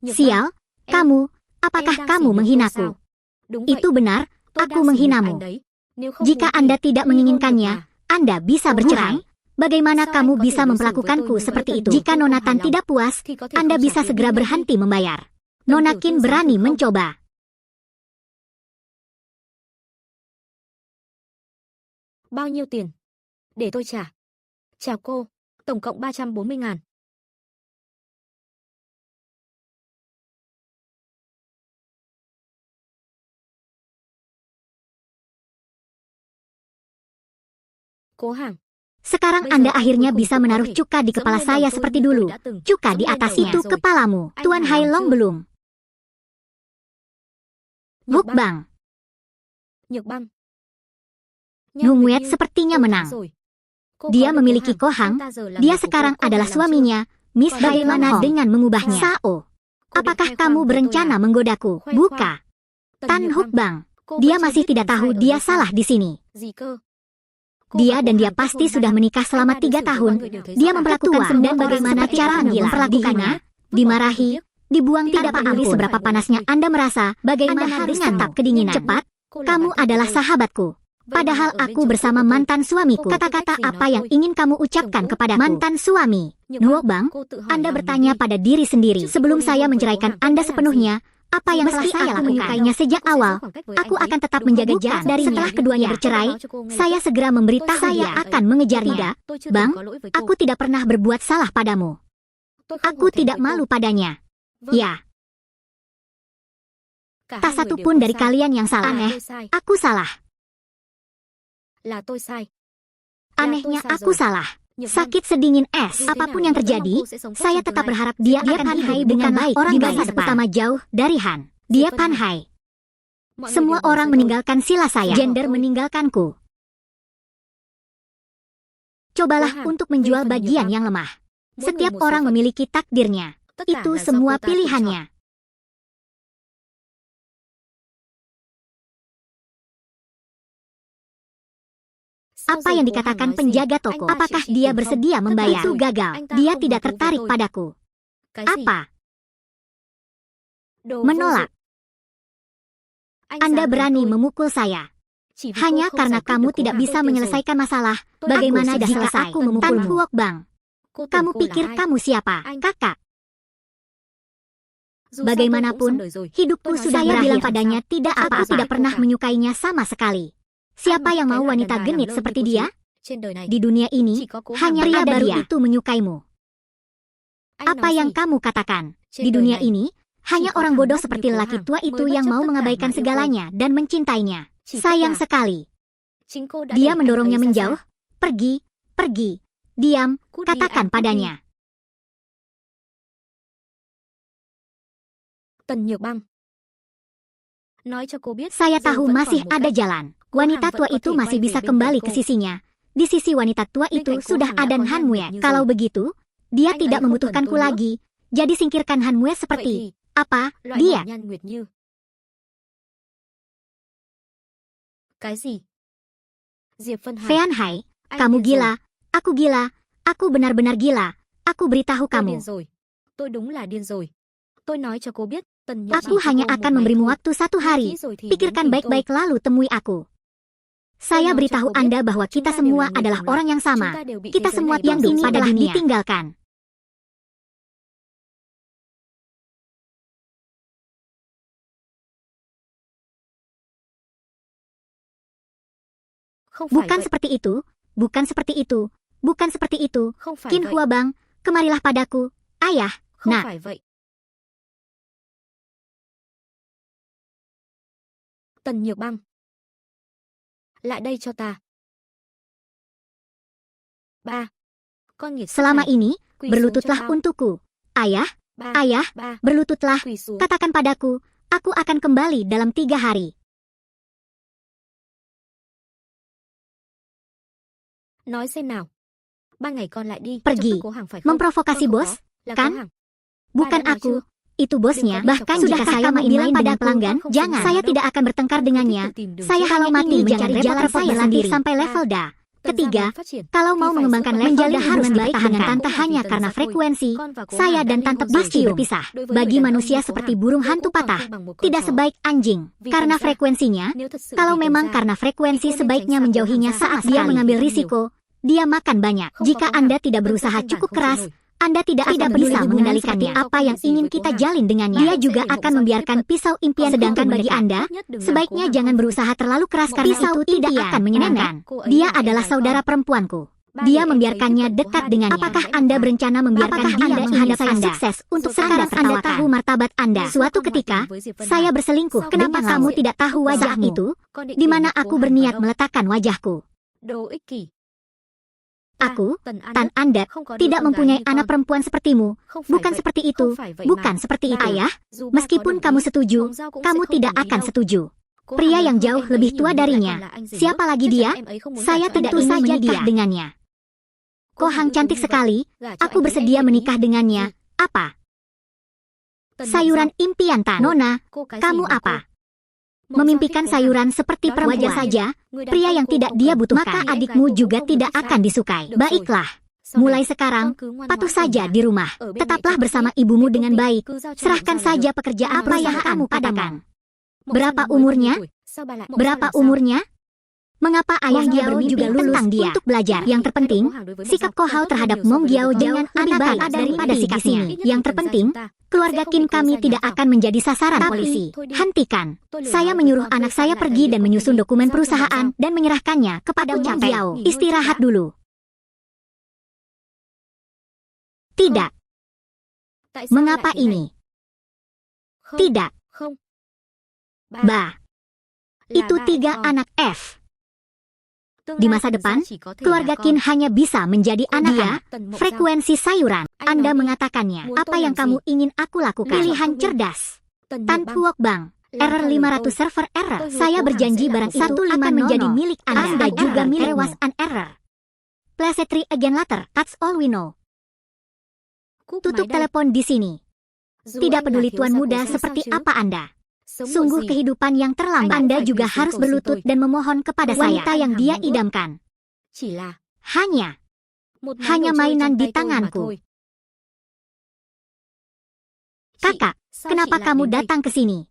Speaker 2: Sial, kamu, apakah kamu menghinaku? Itu benar, aku menghinamu. Jika Anda tidak menginginkannya, Anda bisa bercerai. Bagaimana kamu bisa memperlakukanku seperti itu? Jika Nona Tan tidak puas, Anda bisa segera berhenti membayar. Nona Qin berani mencoba.
Speaker 1: Bao nhiêu tiền? Để tôi trả. Chào cô, tổng cộng 340.000. Cố Hàng.
Speaker 2: Sekarang Anda akhirnya bisa menaruh cuka di kepala saya seperti dulu. Cuka di atas itu kepalamu. Tuan Hai Long belum. Vuk Bang.
Speaker 1: Nhược Bang.
Speaker 2: Nunguet sepertinya menang. Dia memiliki Ko Hang. Dia sekarang adalah suaminya. Miss, bagaimana dengan mengubahnya? Sao, apakah kamu berencana menggodaku? Buka. Tan Huk Bang. Dia masih tidak tahu dia salah di sini. Dia dan dia pasti sudah menikah selama 3 tahun. Dia memperlakukan dan bagaimana cara Anda memperlakukannya? Dimarahi, dibuang tidak peduli seberapa panasnya Anda merasa. Bagaimana dengan tetap kedinginan? Cepat, kamu adalah sahabatku. Padahal aku bersama mantan suamiku. Kata-kata apa yang ingin kamu ucapkan kepada mantan suami? Nuo Bang, Anda bertanya pada diri sendiri. Sebelum saya menceraikan Anda sepenuhnya, apa yang telah saya lakukan? Menyukainya sejak awal, aku akan tetap menjaga jarak darinya. Setelah keduanya bercerai, saya segera memberitahu saya akan mengejarnya. Bang, aku tidak pernah berbuat salah padamu. Aku tidak malu padanya. Ya. Tak satu pun dari kalian yang salah. Aneh, aku salah. Anehnya aku salah. Sakit sedingin es. Apapun yang terjadi, saya tetap berharap dia akan hidup dengan baik. Orang di masa utama jauh dari Han. Dia Pan Hai. Semua orang meninggalkan sila saya. Gender meninggalkanku. Cobalah untuk menjual bagian yang lemah. Setiap orang memiliki takdirnya. Itu semua pilihannya. Apa yang dikatakan penjaga toko? Apakah dia bersedia membayar? Itu gagal. Dia tidak tertarik padaku. Apa? Menolak. Anda berani memukul saya. Hanya karena kamu tidak bisa menyelesaikan masalah. Bagaimana jika aku memukulmu? Tan Huok Bang. Kamu pikir kamu siapa? Kakak. Bagaimanapun, hidupku sudah berakhir. Bilang padanya tidak apa-apa. Aku tidak pernah menyukainya sama sekali. Siapa yang mau wanita genit seperti dia? Di dunia ini, hanya pria baru itu menyukaimu. Apa yang kamu katakan? Di dunia ini, hanya orang bodoh seperti lelaki tua itu yang mau mengabaikan segalanya dan mencintainya. Sayang sekali. Dia mendorongnya menjauh. Pergi, pergi. Diam, katakan padanya. Saya tahu masih ada jalan. Wanita tua itu masih bisa kembali ke sisinya. Di sisi wanita tua itu sudah ada Han Mue. Kalau begitu, dia tidak membutuhkanku lagi. Jadi singkirkan Han Mue seperti apa? Dia. Fean Hai, kamu gila. Aku gila. Aku benar-benar gila. Aku beritahu kamu. Aku hanya akan memberimu waktu 1 hari. Pikirkan baik-baik lalu temui aku. Saya beritahu Anda bahwa kita semua adalah orang yang sama. Kita semua yang ini adalah ditinggalkan. Bukan seperti itu. Bukan seperti itu. Bukan seperti itu. Qin Hua Bang, kemarilah padaku. Ayah, nak.
Speaker 1: Tần Nhược Bang. Lại đây cho ta. Ba.
Speaker 2: Selama ini, berlututlah untukku. Ayah, ayah, berlututlah. Katakan padaku, aku akan kembali dalam 3 hari.
Speaker 1: Nói xem nào. 3 ngày con lại đi.
Speaker 2: Pergi. Memprovokasi bos, kan? Bukan aku. Itu bosnya. Bahkan jika saya bilang pada pelanggan, jangan. Saya tidak akan bertengkar dengannya. Saya kalau mati mencari jalan saya sendiri sampai level Da. Ketiga, kalau mau mengembangkan level harus baik dengan tante hanya karena frekuensi, saya dan tante pasti berpisah. Bagi manusia seperti burung hantu patah, tidak sebaik anjing, karena frekuensinya. Kalau memang karena frekuensi, sebaiknya menjauhinya saat dia mengambil risiko. Dia makan banyak. Jika Anda tidak berusaha cukup keras, Anda tidak bisa mengendalikannya. Apa yang ingin kita jalin dengannya, dia juga akan membiarkan pisau impian. Sedangkan bagi Anda, sebaiknya jangan berusaha terlalu keras karena pisau itu tidak akan menyenangkan. Dia adalah saudara perempuanku. Dia membiarkannya dekat dengannya. Apakah Anda berencana membiarkan dia menghadap saya sukses untuk sekarang Anda tahu martabat Anda? Suatu ketika, saya berselingkuh. Kenapa kamu tidak tahu wajah itu? Di mana aku berniat meletakkan wajahku? Aku, Tan Andat, tidak mempunyai anak perempuan sepertimu. Bukan seperti itu, bukan seperti itu. Ayah, meskipun kamu setuju, kamu tidak akan setuju. Pria yang jauh lebih tua darinya. Siapa lagi dia? Saya tentu saja menikah dengannya. Ko Hang cantik sekali, aku bersedia menikah dengannya. Apa? Sayuran impian Tan. Nona, kamu apa? Memimpikan sayuran seperti perempuan saja, pria yang tidak dia butuhkan. Maka adikmu juga tidak akan disukai. Baiklah, mulai sekarang, patuh saja di rumah. Tetaplah bersama ibumu dengan baik. Serahkan saja pekerjaan apa yang kamu katakan. Berapa umurnya? Berapa umurnya? Mengapa ayah dia juga lulus dia untuk belajar? Yang terpenting, sikap Ko Hao terhadap Mong Giao jangan lebih baik daripada sikapnya. Yang terpenting, keluarga Kim kami tidak akan menjadi sasaran polisi. Hentikan. Saya menyuruh anak saya pergi dan menyusun dokumen perusahaan dan menyerahkannya kepada Mong Giao. Istirahat dulu. Tidak. Mengapa ini? Tidak. Bah. Itu 3 anak F. Di masa depan, keluarga Qin hanya bisa menjadi anak frekuensi sayuran. Anda mengatakannya. Apa yang kamu ingin aku lakukan? Pilihan cerdas. Tan Puok Bang. Error 500 server error. Saya berjanji barang itu akan menjadi milik Anda. Anda juga milik was an error. Please try again later. That's all we know. Tutup telepon di sini. Tidak peduli tuan muda seperti apa Anda. Sungguh kehidupan yang terlambat. Anda juga harus berlutut dan memohon kepada wanita yang dia idamkan. Hanya mainan di tanganku. Kakak, kenapa kamu datang ke sini?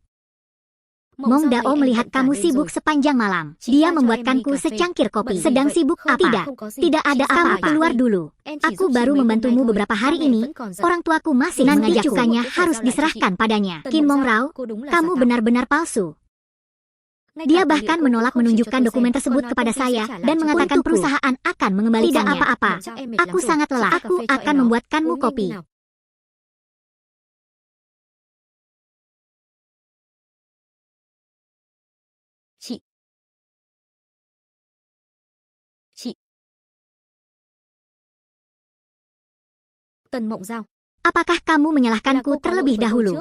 Speaker 2: Mong Dao melihat kamu sibuk sepanjang malam. Dia membuatkanku secangkir kopi. Sedang sibuk apa? Tidak ada apa-apa. Keluar dulu. Aku baru membantumu beberapa hari ini. Orang tuaku masih nanti cukanya harus diserahkan padanya. Kim Mong Rao, kamu benar-benar palsu. Dia bahkan menolak menunjukkan dokumen tersebut kepada saya dan mengatakan perusahaan akan mengembalikannya. Tidak apa-apa. Aku sangat lelah. Aku akan membuatkanmu kopi. Apakah kamu menyalahkanku terlebih dahulu?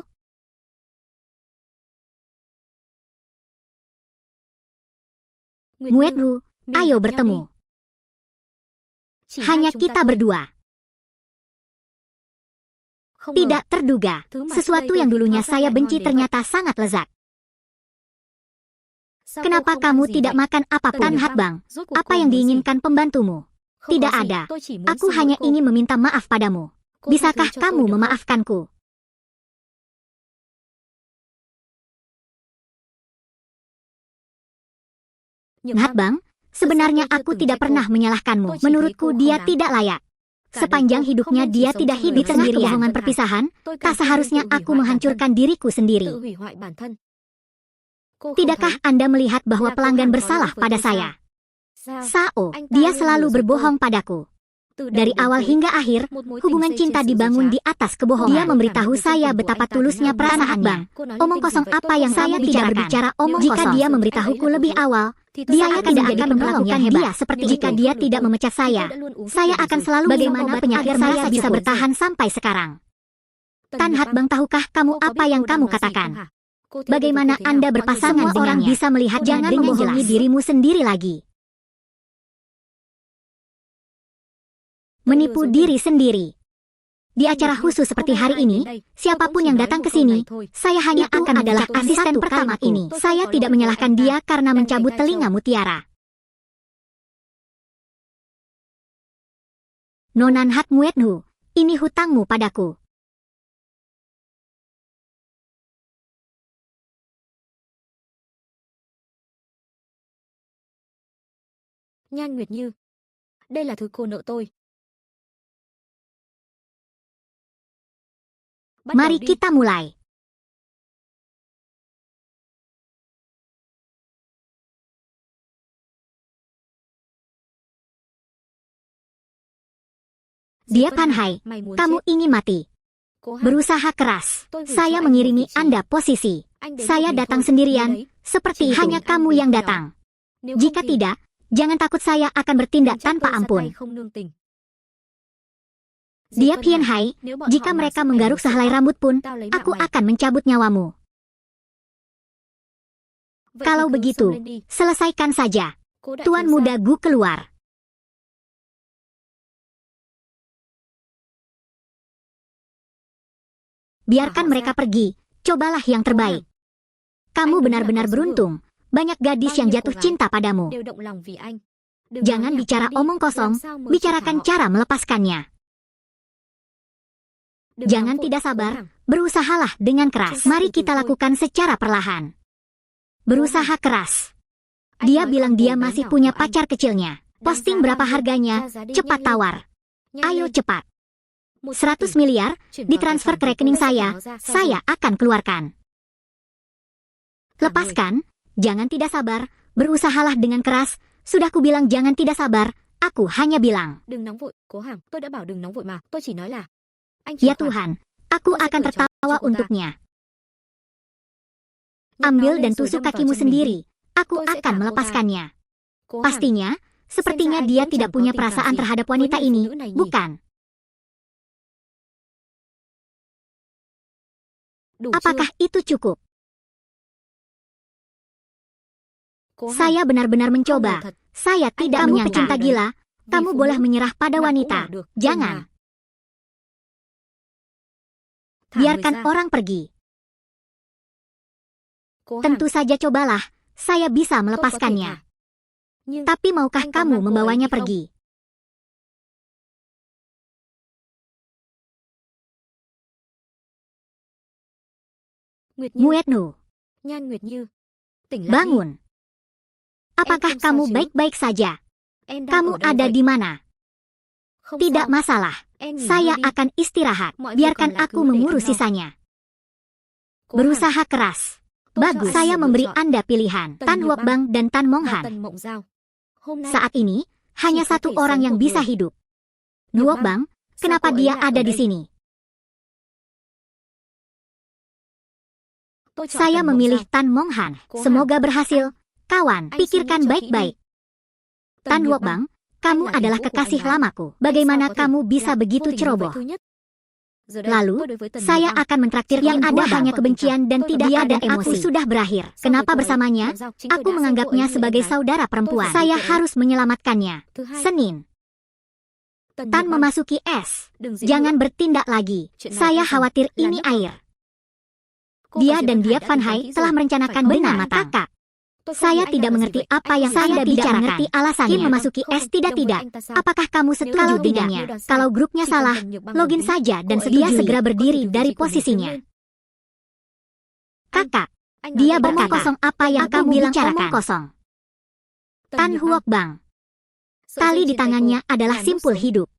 Speaker 2: Muet Ru, ayo bertemu. Hanya kita berdua. Tidak terduga, sesuatu yang dulunya saya benci ternyata sangat lezat. Kenapa kamu tidak makan apapun? Tan Hat Bang, apa yang diinginkan pembantumu? Tidak ada. Aku hanya ingin meminta maaf padamu. Bisakah kamu memaafkanku? Hat Bang, sebenarnya aku tidak pernah menyalahkanmu. Menurutku dia tidak layak. Sepanjang hidupnya dia tidak hidup sendirian. Kebohongan perpisahan, tak seharusnya aku menghancurkan diriku sendiri. Tidakkah Anda melihat bahwa pelanggan bersalah pada saya? Sao, dia selalu berbohong padaku. Dari awal hingga akhir, hubungan cinta dibangun di atas kebohongan. Dia memberitahu saya betapa tulusnya perasaannya. Omong kosong apa yang saya tidak berbicara omong kosong. Jika dia memberitahuku lebih awal, dia tidak akan memperlakukan dia seperti jika dia tidak memecat saya akan selalu bagaimana penyakit saya bisa bertahan sampai sekarang. Tan Hat Bang, tahukah kamu apa yang kamu katakan? Bagaimana Anda berpasangan orang bisa melihat jangan membohongi dirimu sendiri lagi. Menipu diri sendiri. Di acara khusus seperti hari ini, siapapun yang datang ke sini, saya hanya akan adalah asisten pertama ini. Saya tidak menyalahkan dia karena mencabut telinga mutiara. Nonan Hat Muetnu, ini hutangmu padaku.
Speaker 1: Nhan Nguyệt Như, đây là thứ cô nợ tôi.
Speaker 2: Mari kita mulai. Dia Panhai, kamu ingin mati. Berusaha keras. Saya mengiringi Anda posisi. Saya datang sendirian, seperti hanya kamu yang datang. Jika tidak, jangan takut saya akan bertindak tanpa ampun. Dia Pianhai, jika mereka menggaruk sehelai rambut pun, aku akan mencabut nyawamu. Kalau begitu, selesaikan saja. Tuan Muda Gu keluar. Biarkan mereka pergi, cobalah yang terbaik. Kamu benar-benar beruntung, banyak gadis yang jatuh cinta padamu. Jangan bicara omong kosong, bicarakan cara melepaskannya. Jangan tidak sabar, berusahalah dengan keras. Mari kita lakukan secara perlahan. Berusaha keras. Dia bilang dia masih punya pacar kecilnya. Posting berapa harganya, cepat tawar. Ayo cepat. 100 miliar, ditransfer ke rekening saya akan keluarkan. Lepaskan, jangan tidak sabar, berusahalah dengan keras. Sudah ku bilang jangan tidak sabar, aku hanya bilang. Ya Tuhan, aku akan tertawa untuknya. Ambil dan tusuk kakimu sendiri, aku akan melepaskannya. Pastinya, sepertinya dia tidak punya perasaan terhadap wanita ini, bukan? Apakah itu cukup? Saya benar-benar mencoba. Saya tidak menyangka. Kamu pecinta gila, kamu boleh menyerah pada wanita. Jangan. Biarkan orang pergi. Tentu saja cobalah, saya bisa melepaskannya. Tapi maukah kamu membawanya pergi? Muetnu, bangun. Apakah kamu baik-baik saja? Kamu ada di mana? Tidak masalah, saya akan istirahat. Biarkan aku mengurus sisanya. Berusaha keras. Bagus, saya memberi Anda pilihan, Tan Huok Bang dan Tan Mong Han. Saat ini, hanya satu orang yang bisa hidup. Huok Bang, kenapa dia ada di sini? Saya memilih Tan Mong Han. Semoga berhasil. Kawan, pikirkan baik-baik. Tan Huok Bang, kamu adalah kekasih lamaku. Bagaimana kamu bisa begitu ceroboh? Lalu, saya akan mentraktir yang ada hanya kebencian dan tidak ada emosi. Aku sudah berakhir. Kenapa bersamanya? Aku menganggapnya sebagai saudara perempuan. Saya harus menyelamatkannya. Senin. Tan memasuki es. Jangan bertindak lagi. Saya khawatir ini air. Dia dan Dia Panhai telah merencanakan dengan matang. Kakak, saya tidak mengerti apa yang Anda bicarakan. Mengerti alasannya. Kim memasuki es tidak. Apakah kamu setuju dengannya? Kalau grupnya salah, login saja dan dia segera berdiri dari posisinya. Kakak, dia berkata, kosong apa yang kamu bicarakan? Kosong. Tan Huok Bang. Tali di tangannya adalah simpul hidup.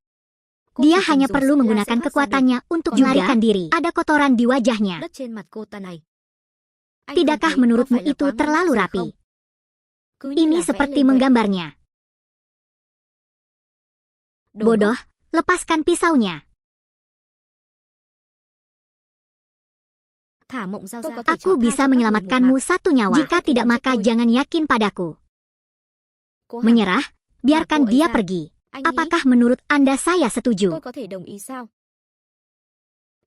Speaker 2: Dia hanya perlu menggunakan kekuatannya untuk melarikan diri. Ada kotoran di wajahnya. Tidakkah menurutmu itu terlalu rapi? Ini seperti menggambarnya. Bodoh, lepaskan pisaunya. Aku bisa menyelamatkanmu satu nyawa. Jika tidak maka jangan yakin padaku. Menyerah, biarkan dia pergi. Apakah menurut Anda saya setuju?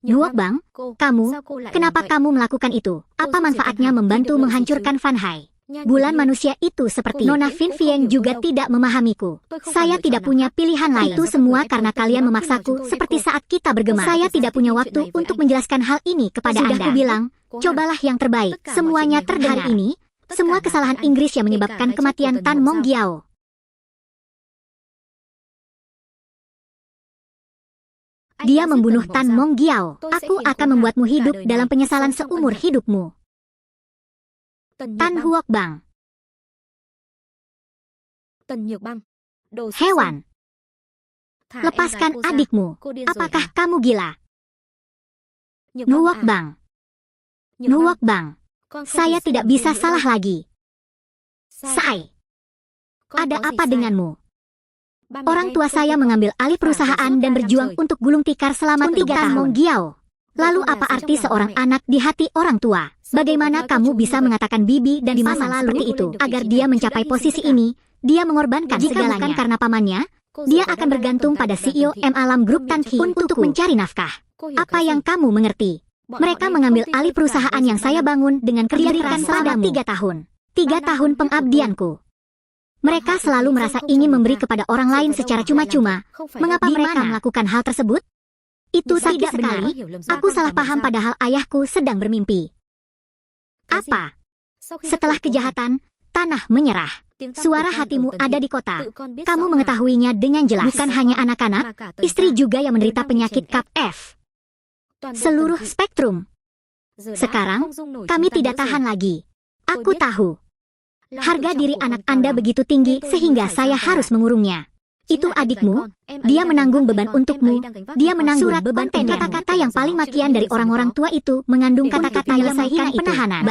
Speaker 2: Huok Bang, kamu, kenapa kamu melakukan itu? Apa manfaatnya membantu menghancurkan Panhai? Bulan manusia itu seperti Nona Fin Vieng juga tidak memahamiku. Saya tidak punya pilihan lain. Itu semua karena kalian memaksaku seperti saat kita bergema. Saya tidak punya waktu untuk menjelaskan hal ini kepada Anda. Sudah kubilang, cobalah yang terbaik. Semuanya terdengar. Hari ini, semua kesalahan Inggris yang menyebabkan kematian Tan Mong Giao. Dia membunuh Tan Mong Giao. Aku akan membuatmu hidup dalam penyesalan seumur hidupmu. Tan Huok Bang. Hewan. Lepaskan adikmu. Apakah kamu gila? Nuok Bang. Nuok Bang. Saya tidak bisa salah lagi. Sai. Ada apa denganmu? Orang tua saya mengambil alih perusahaan dan berjuang untuk gulung tikar selama 3 tahun. Mong Giao. Lalu apa arti seorang anak di hati orang tua? Bagaimana kamu bisa mengatakan bibi dan di masa lalu seperti itu? Agar dia mencapai posisi ini, dia mengorbankan segalanya. Jika bukan karena pamannya, dia akan bergantung pada CEO M Alam Group Tan Ki untuk mencari nafkah. Apa yang kamu mengerti? Mereka mengambil alih perusahaan yang saya bangun dengan kerja keras selama 3 tahun. 3 tahun pengabdianku. Mereka selalu merasa ingin memberi kepada orang lain secara cuma-cuma. Mengapa mereka melakukan hal tersebut? Itu sakit sekali. Aku salah paham padahal ayahku sedang bermimpi. Apa? Setelah kejahatan, tanah menyerah. Suara hatimu ada di kota. Kamu mengetahuinya dengan jelas. Bukan hanya anak-anak, istri juga yang menderita penyakit Kap F. Seluruh spektrum. Sekarang, kami tidak tahan lagi. Aku tahu. Harga diri anak Anda begitu tinggi sehingga saya harus mengurungnya. Itu adikmu, dia menanggung beban untukmu, dia menanggung beban kata-kata yang paling makian dari orang-orang tua itu mengandung kata-kata yang menyelesaikan penahanan.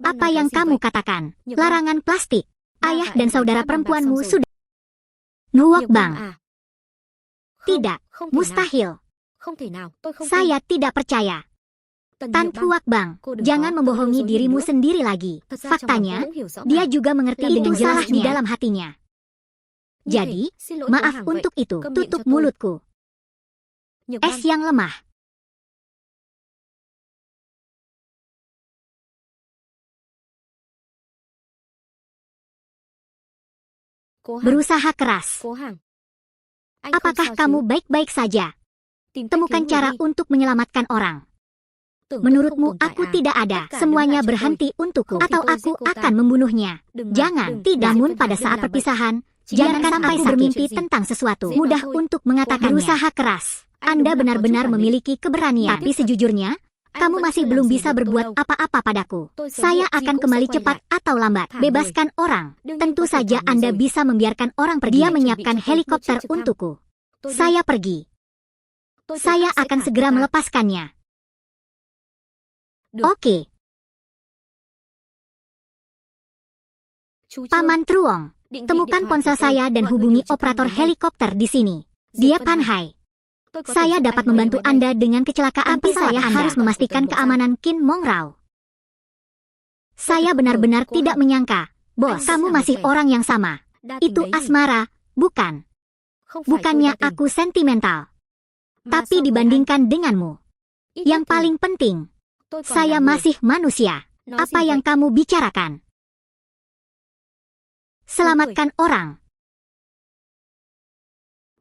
Speaker 2: Apa yang kamu katakan? Larangan plastik. Ayah dan saudara perempuanmu sudah... Nuok Bang. Tidak, mustahil. Saya tidak percaya. Tan Huok Bang, jangan membohongi dirimu sendiri lagi. Faktanya, dia juga mengerti itu salah di dalam hatinya. Jadi, maaf untuk itu, tutup mulutku. Es yang lemah. Berusaha keras. Apakah kamu baik-baik saja? Temukan cara untuk menyelamatkan orang. Menurutmu aku tidak ada, semuanya berhenti untukku, atau aku akan membunuhnya. Jangan, tidak. Namun pada saat perpisahan, jangan sampai bermimpi tentang sesuatu. Mudah untuk mengatakannya. Berusaha keras. Anda benar-benar memiliki keberanian. Tapi sejujurnya, kamu masih belum bisa berbuat apa-apa padaku. Saya akan kembali cepat atau lambat. Bebaskan orang. Tentu saja Anda bisa membiarkan orang pergi. Dia menyiapkan helikopter untukku. Saya pergi. Saya akan segera melepaskannya. Oke. Paman Truong, temukan ponsel saya dan hubungi operator helikopter di sini. Dia Pan Hai. Saya dapat membantu Anda dengan kecelakaan, tapi saya harus memastikan keamanan Kin Mong Rao. Saya benar-benar tidak menyangka, bos, kamu masih orang yang sama. Itu asmara, bukan? Bukannya aku sentimental. Tapi dibandingkan denganmu, yang paling penting, saya masih manusia. Apa yang kamu bicarakan? Selamatkan orang.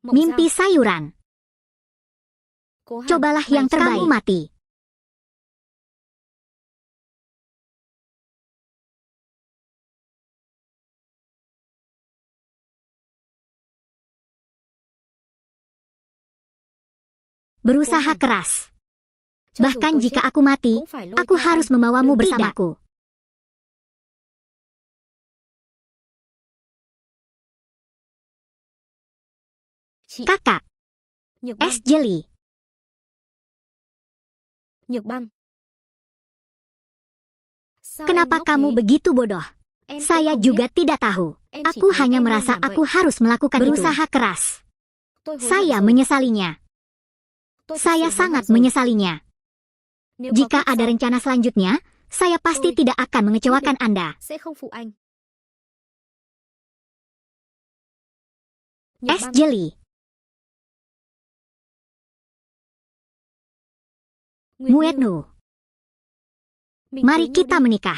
Speaker 2: Mimpi sayuran. Cobalah yang terbaik. Kamu mati. Berusaha keras. Bahkan jika aku mati, aku harus membawamu bersamaku. Kakak. Es jeli. Kenapa kamu begitu bodoh? Saya juga tidak tahu. Aku hanya merasa aku harus melakukan berusaha keras. Saya menyesalinya. Saya sangat menyesalinya. Jika ada rencana selanjutnya, saya pasti tidak akan mengecewakan Anda. Es jeli. Muetnu. Mari kita menikah.